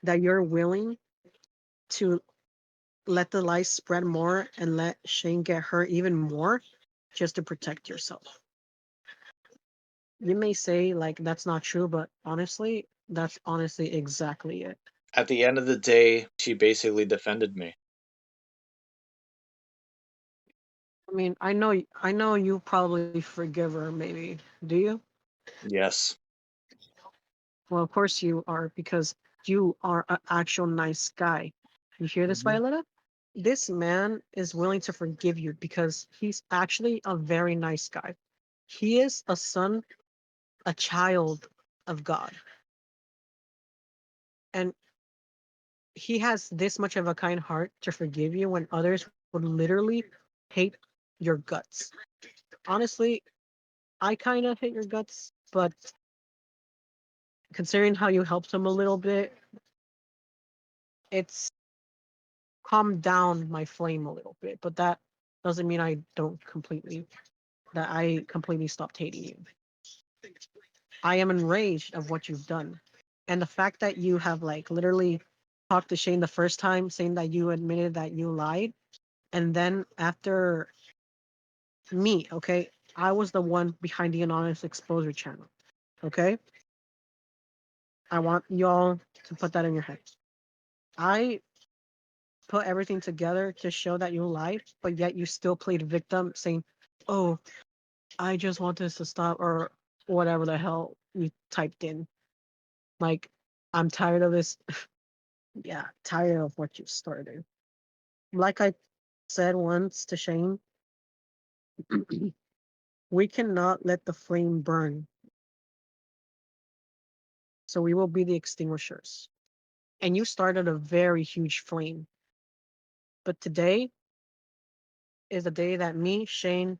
that you're willing to let the lies spread more and let Shane get hurt even more just to protect yourself. You may say like that's not true, but honestly, that's honestly exactly it. At the end of the day, she basically defended me. I mean, I know you probably forgive her, maybe. Do you? Yes. Well, of course you are, because you are an actual nice guy. You hear this, Violetta? This man is willing to forgive you because he's actually a very nice guy. He is a son, a child of God. And he has this much of a kind heart to forgive you when others would literally hate your guts. Honestly, I kind of hate your guts, but considering how you helped him a little bit, it's calmed down my flame a little bit. But that doesn't mean that I completely stopped hating you. I am enraged of what you've done. And the fact that you have like literally talked to Shane the first time saying that you admitted that you lied, and then after me, okay, I was the one behind the anonymous exposure channel. Okay? I want y'all to put that in your head. I put everything together to show that you lied, but yet you still played victim saying, "Oh, I just want this to stop," or whatever the hell you typed in. Like, I'm tired of this. Yeah, tired of what you started. Like I said once to Shane, we cannot let the flame burn. So we will be the extinguishers. And you started a very huge flame. But today is the day that me, Shane,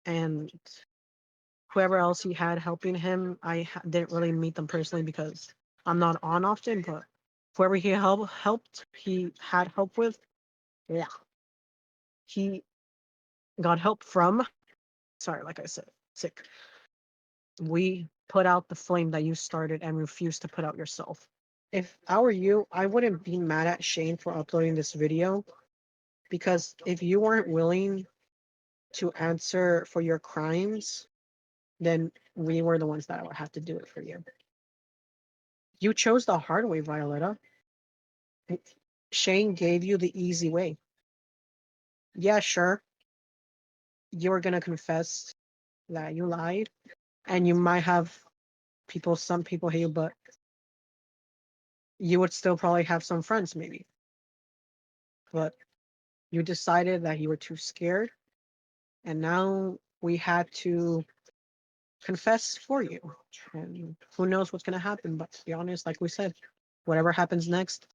and whoever else he had helping him, didn't really meet them personally because I'm not on often, but whoever he had help with, yeah, he got help from. Sorry, like I said, sick. We put out the flame that you started and refused to put out yourself. If I were you, I wouldn't be mad at Shane for uploading this video, because if you weren't willing to answer for your crimes, then we were the ones that would have to do it for you. You chose the hard way, Violetta. Shane gave you the easy way. Yeah, sure. You were gonna confess that you lied, and you might have some people hate you, but you would still probably have some friends, maybe. But you decided that you were too scared, and now we had to confess for you. And who knows what's gonna happen? But to be honest, like we said, whatever happens next,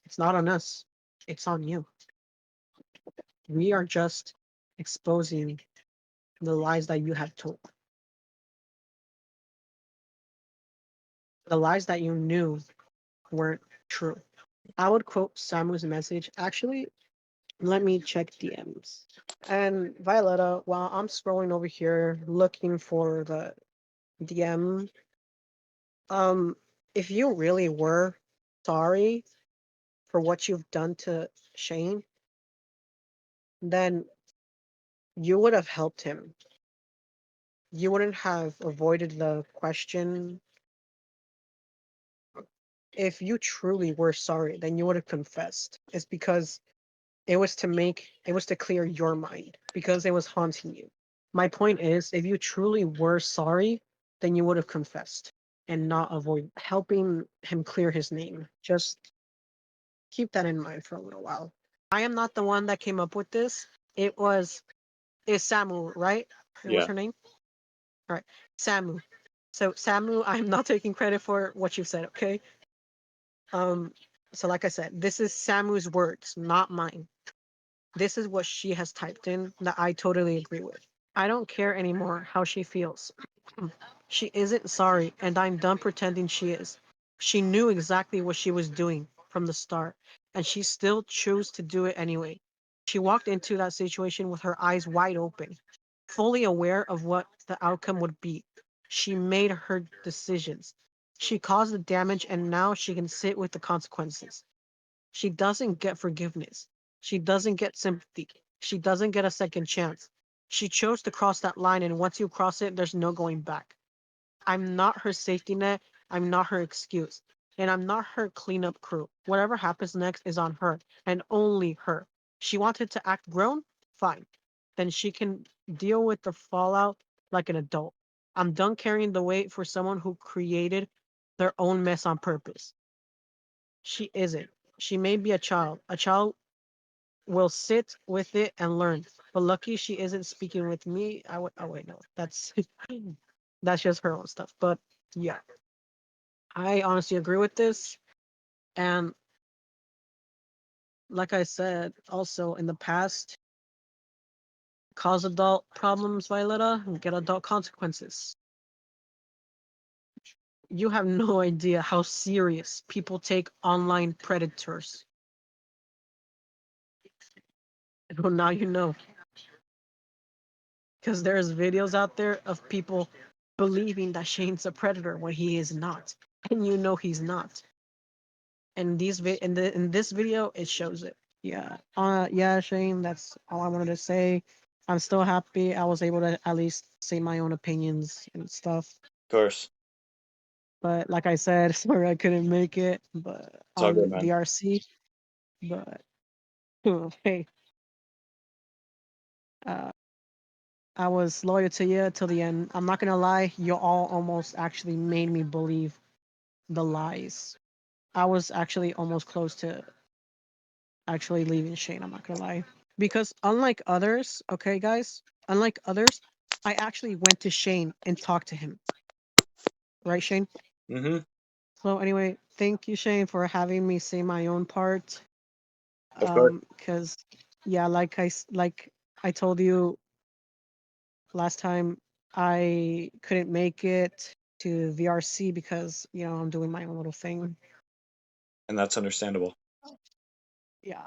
it's not on us. It's on you. We are just exposing the lies that you have told. The lies that you knew weren't true. I would quote Samu's message. Actually, let me check DMs. And Violetta, while I'm scrolling over here looking for the DM, if you really were sorry for what you've done to Shane, then you would have helped him. You wouldn't have avoided the question. If you truly were sorry, then you would have confessed. It's because it was to clear your mind, because it was haunting you. My point is, if you truly were sorry, then you would have confessed. and not avoid helping him clear his name. Just keep that in mind for a little while. I am not the one that came up with this. It's Samu, right? What's Yeah. her name? All right, Samu. So Samu, I'm not taking credit for what you said, okay? So like I said, this is Samu's words, not mine. This is what she has typed in that I totally agree with. I don't care anymore how she feels. She isn't sorry, and I'm done pretending she is. She knew exactly what she was doing from the start, and she still chose to do it anyway. She walked into that situation with her eyes wide open, fully aware of what the outcome would be. She made her decisions. She caused the damage, and now she can sit with the consequences. She doesn't get forgiveness. She doesn't get sympathy. She doesn't get a second chance. She chose to cross that line, and once you cross it, there's no going back. I'm not her safety net. I'm not her excuse. And I'm not her cleanup crew. Whatever happens next is on her, and only her. She wanted to act grown? Fine. Then she can deal with the fallout like an adult. I'm done carrying the weight for someone who created their own mess on purpose. She isn't. She may be a child. A child will sit with it and learn. But lucky she isn't speaking with me. Oh wait, no, that's that's just her own stuff. But yeah, I honestly agree with this. And like I said, also in the past, cause adult problems, Violeta, and get adult consequences. You have no idea how serious people take online predators. Well, now you know. Because there's videos out there of people believing that Shane's a predator when he is not, and you know he's not. And in this video, it shows it. Yeah, Shane. That's all I wanted to say. I'm still happy I was able to at least say my own opinions and stuff. Of course. But like I said, sorry I couldn't make it. But It's all good, on man. VRC. But hey, I was loyal to you till the end. I'm not gonna lie, you all almost actually made me believe the lies. I was actually almost close to actually leaving Shane, I'm not gonna lie. Because unlike others, okay guys, unlike others, I actually went to Shane and talked to him. Right, Shane? Mm-hmm. So anyway, thank you, Shane, for having me say my own part. Of course. Because yeah, like I told you last time, I couldn't make it to VRC because I'm doing my own little thing. And that's understandable. Yeah.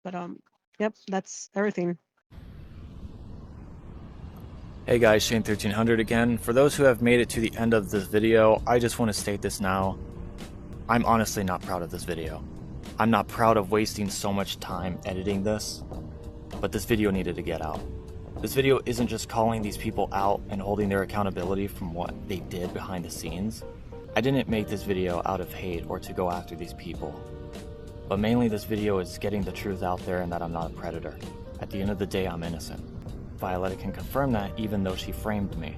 But yep, that's everything. Hey guys, Shane1300 again. For those who have made it to the end of this video, I just want to state this now. I'm honestly not proud of this video. I'm not proud of wasting so much time editing this, but this video needed to get out. This video isn't just calling these people out and holding their accountability from what they did behind the scenes. I didn't make this video out of hate or to go after these people. But mainly this video is getting the truth out there and that I'm not a predator. At the end of the day, I'm innocent. Viøleta can confirm that even though she framed me.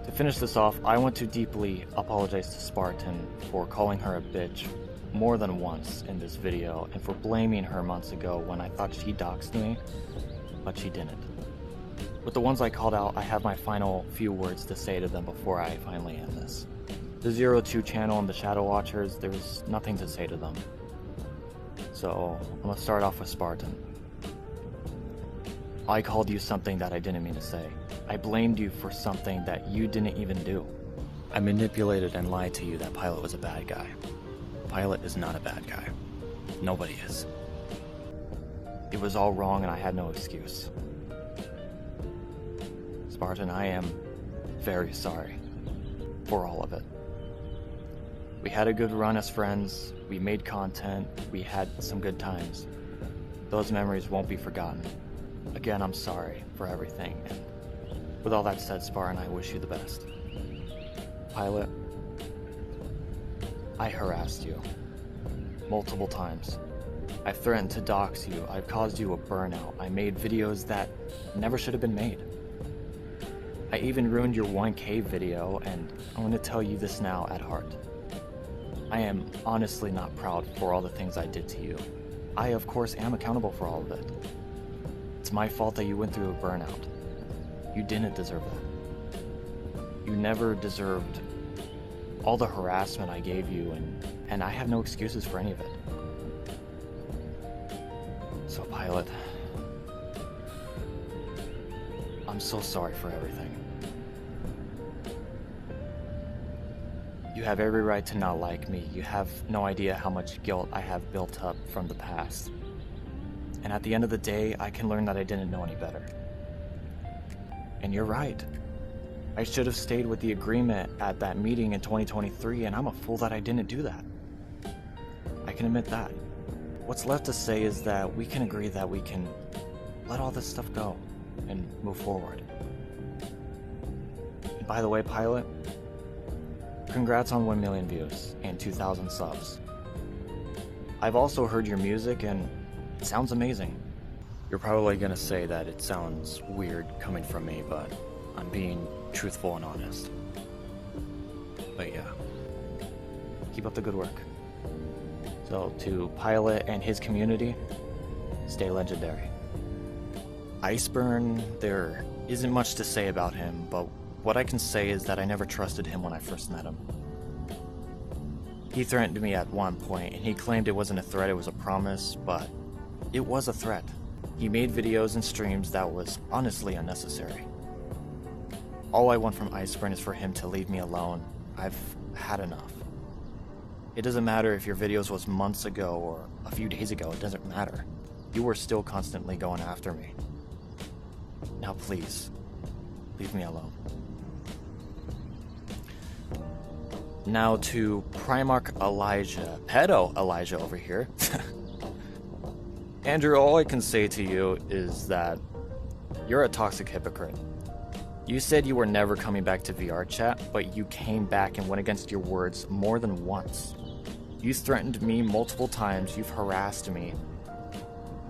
To finish this off, I want to deeply apologize to Spartan for calling her a bitch more than once in this video and for blaming her months ago when I thought she doxed me, but she didn't. With the ones I called out, I have my final few words to say to them before I finally end this. The 02 channel and the Shadow Watchers, there's nothing to say to them. So, I'm gonna start off with Spartan. I called you something that I didn't mean to say. I blamed you for something that you didn't even do. I manipulated and lied to you that Pilot was a bad guy. Pilot is not a bad guy. Nobody is. It was all wrong and I had no excuse. Spartan, I am very sorry for all of it. We had a good run as friends, we made content, we had some good times. Those memories won't be forgotten. Again, I'm sorry for everything, and with all that said, Spartan, I wish you the best. Pilot, I harassed you multiple times. I've threatened to dox you, I've caused you a burnout, I made videos that never should have been made. I even ruined your 1K video, and I'm going to tell you this now at heart. I am honestly not proud for all the things I did to you. I, of course, am accountable for all of it. It's my fault that you went through a burnout. You didn't deserve that. You never deserved all the harassment I gave you, and I have no excuses for any of it. So, Pilot, I'm so sorry for everything. You have every right to not like me. You have no idea how much guilt I have built up from the past. And at the end of the day, I can learn that I didn't know any better. And you're right. I should have stayed with the agreement at that meeting in 2023, and I'm a fool that I didn't do that. I can admit that. What's left to say is that we can agree that we can let all this stuff go and move forward. And by the way, Pilot, congrats on 1 million views and 2,000 subs. I've also heard your music and it sounds amazing. You're probably gonna say that it sounds weird coming from me, but I'm being truthful and honest. But yeah, keep up the good work. So to Pilot and his community, stay legendary. Iceburn, there isn't much to say about him, but what I can say is that I never trusted him when I first met him. He threatened me at one point, and he claimed it wasn't a threat, it was a promise, but it was a threat. He made videos and streams that was honestly unnecessary. All I want from Iceburn is for him to leave me alone. I've had enough. It doesn't matter if your videos was months ago or a few days ago, it doesn't matter. You were still constantly going after me. Now please, leave me alone. Now to Primarch Elijah, Pedo Elijah over here. Andrew, all I can say to you is that you're a toxic hypocrite. You said you were never coming back to VR chat, but you came back and went against your words more than once. You threatened me multiple times, you've harassed me,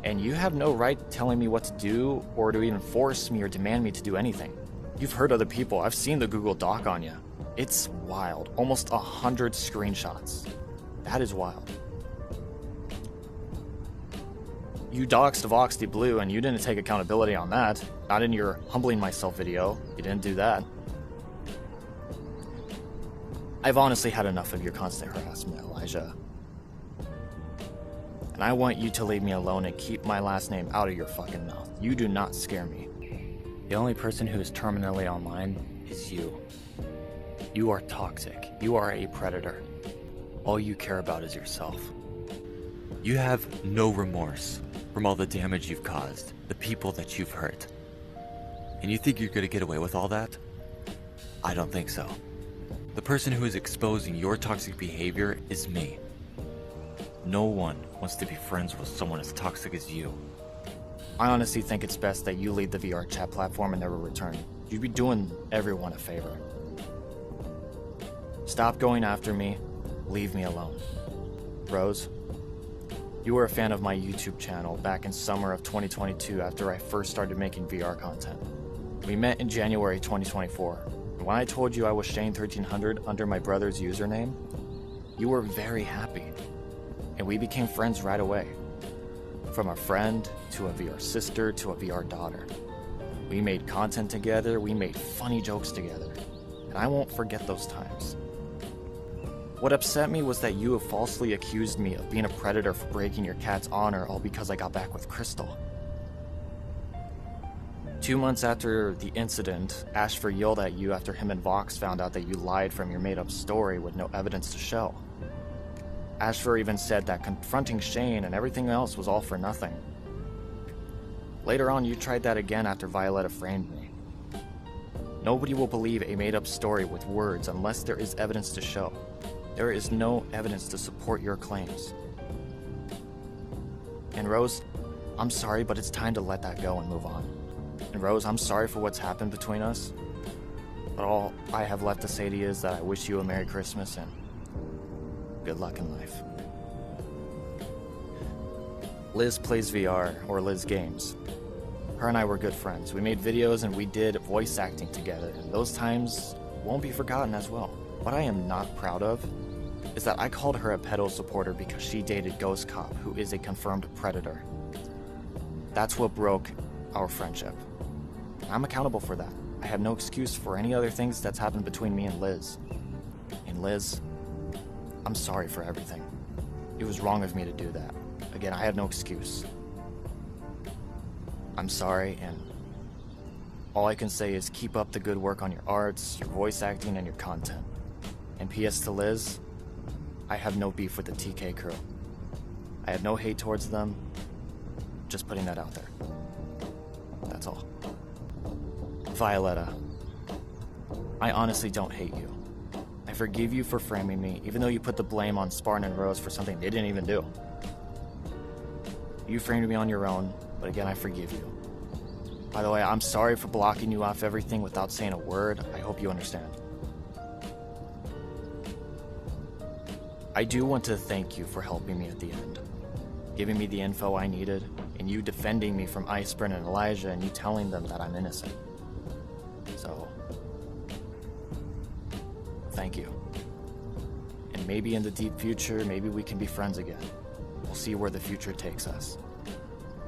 and you have no right telling me what to do or to even force me or demand me to do anything. You've hurt other people, I've seen the Google Doc on you. It's wild, almost 100 screenshots. That is wild. You doxed Voxy Blue and you didn't take accountability on that. Not in your humbling myself video, you didn't do that. I've honestly had enough of your constant harassment, Elijah. And I want you to leave me alone and keep my last name out of your fucking mouth. You do not scare me. The only person who is terminally online is you. You are toxic. You are a predator. All you care about is yourself. You have no remorse from all the damage you've caused, the people that you've hurt. And you think you're gonna get away with all that? I don't think so. The person who is exposing your toxic behavior is me. No one wants to be friends with someone as toxic as you. I honestly think it's best that you leave the VR chat platform and never return. You'd be doing everyone a favor. Stop going after me. Leave me alone. Rose, you were a fan of my YouTube channel back in summer of 2022 after I first started making VR content. We met in January 2024. And when I told you I was Shane1300 under my brother's username, you were very happy. And we became friends right away. From a friend, to a VR sister, to a VR daughter. We made content together, we made funny jokes together. And I won't forget those times. What upset me was that you have falsely accused me of being a predator for breaking your cat's honor all because I got back with Crystal. 2 months after the incident, Ashford yelled at you after him and Vox found out that you lied from your made-up story with no evidence to show. Ashford even said that confronting Shane and everything else was all for nothing. Later on, you tried that again after Viøleta framed me. Nobody will believe a made-up story with words unless there is evidence to show. There is no evidence to support your claims. And Rose, I'm sorry, but it's time to let that go and move on. And Rose, I'm sorry for what's happened between us, but all I have left to say to you is that I wish you a Merry Christmas and good luck in life. Liz plays VR, or Liz games. Her and I were good friends. We made videos and we did voice acting together, and those times won't be forgotten as well. What I am not proud of is that I called her a pedo supporter because she dated Ghost Cop, who is a confirmed predator. That's what broke our friendship. I'm accountable for that. I have no excuse for any other things that's happened between me and Liz. And Liz, I'm sorry for everything. It was wrong of me to do that. Again, I have no excuse. I'm sorry, and all I can say is keep up the good work on your arts, your voice acting, and your content. And P.S. to Liz, I have no beef with the TK crew. I have no hate towards them. Just putting that out there. That's all. Viøleta, I honestly don't hate you. I forgive you for framing me, even though you put the blame on Spartan and Rose for something they didn't even do. You framed me on your own, but again, I forgive you. By the way, I'm sorry for blocking you off everything without saying a word. I hope you understand. I do want to thank you for helping me at the end, giving me the info I needed, and you defending me from Iceburn and Elijah, and you telling them that I'm innocent. So, thank you. And maybe in the deep future, maybe we can be friends again. We'll see where the future takes us.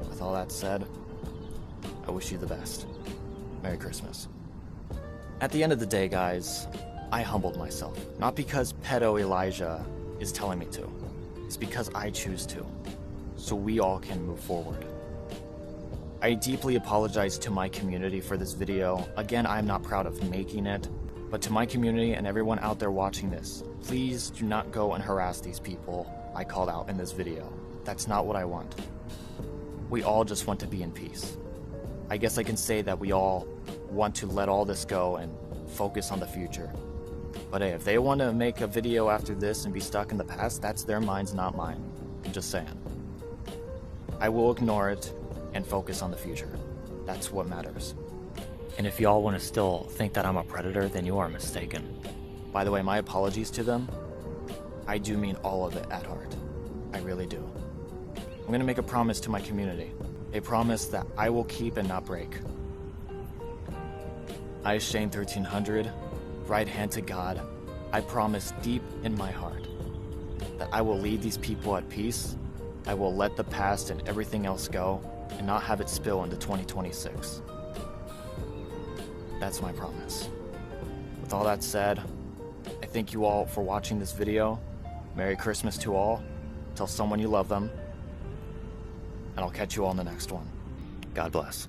With all that said, I wish you the best. Merry Christmas. At the end of the day, guys, I humbled myself. Not because pedo Elijah is telling me to. It's because I choose to. So we all can move forward. I deeply apologize to my community for this video. Again, I'm not proud of making it, but to my community and everyone out there watching this, please do not go and harass these people I called out in this video. That's not what I want. We all just want to be in peace. I guess I can say that we all want to let all this go and focus on the future. But hey, if they want to make a video after this and be stuck in the past, that's their minds, not mine. I'm just saying. I will ignore it and focus on the future. That's what matters. And if y'all want to still think that I'm a predator, then you are mistaken. By the way, my apologies to them. I do mean all of it at heart. I really do. I'm going to make a promise to my community. A promise that I will keep and not break. I, Shane 1300, right hand to God, I promise deep in my heart that I will leave these people at peace. I will let the past and everything else go and not have it spill into 2026. That's my promise. With all that said, I thank you all for watching this video. Merry Christmas to all. Tell someone you love them. And I'll catch you all in the next one. God bless.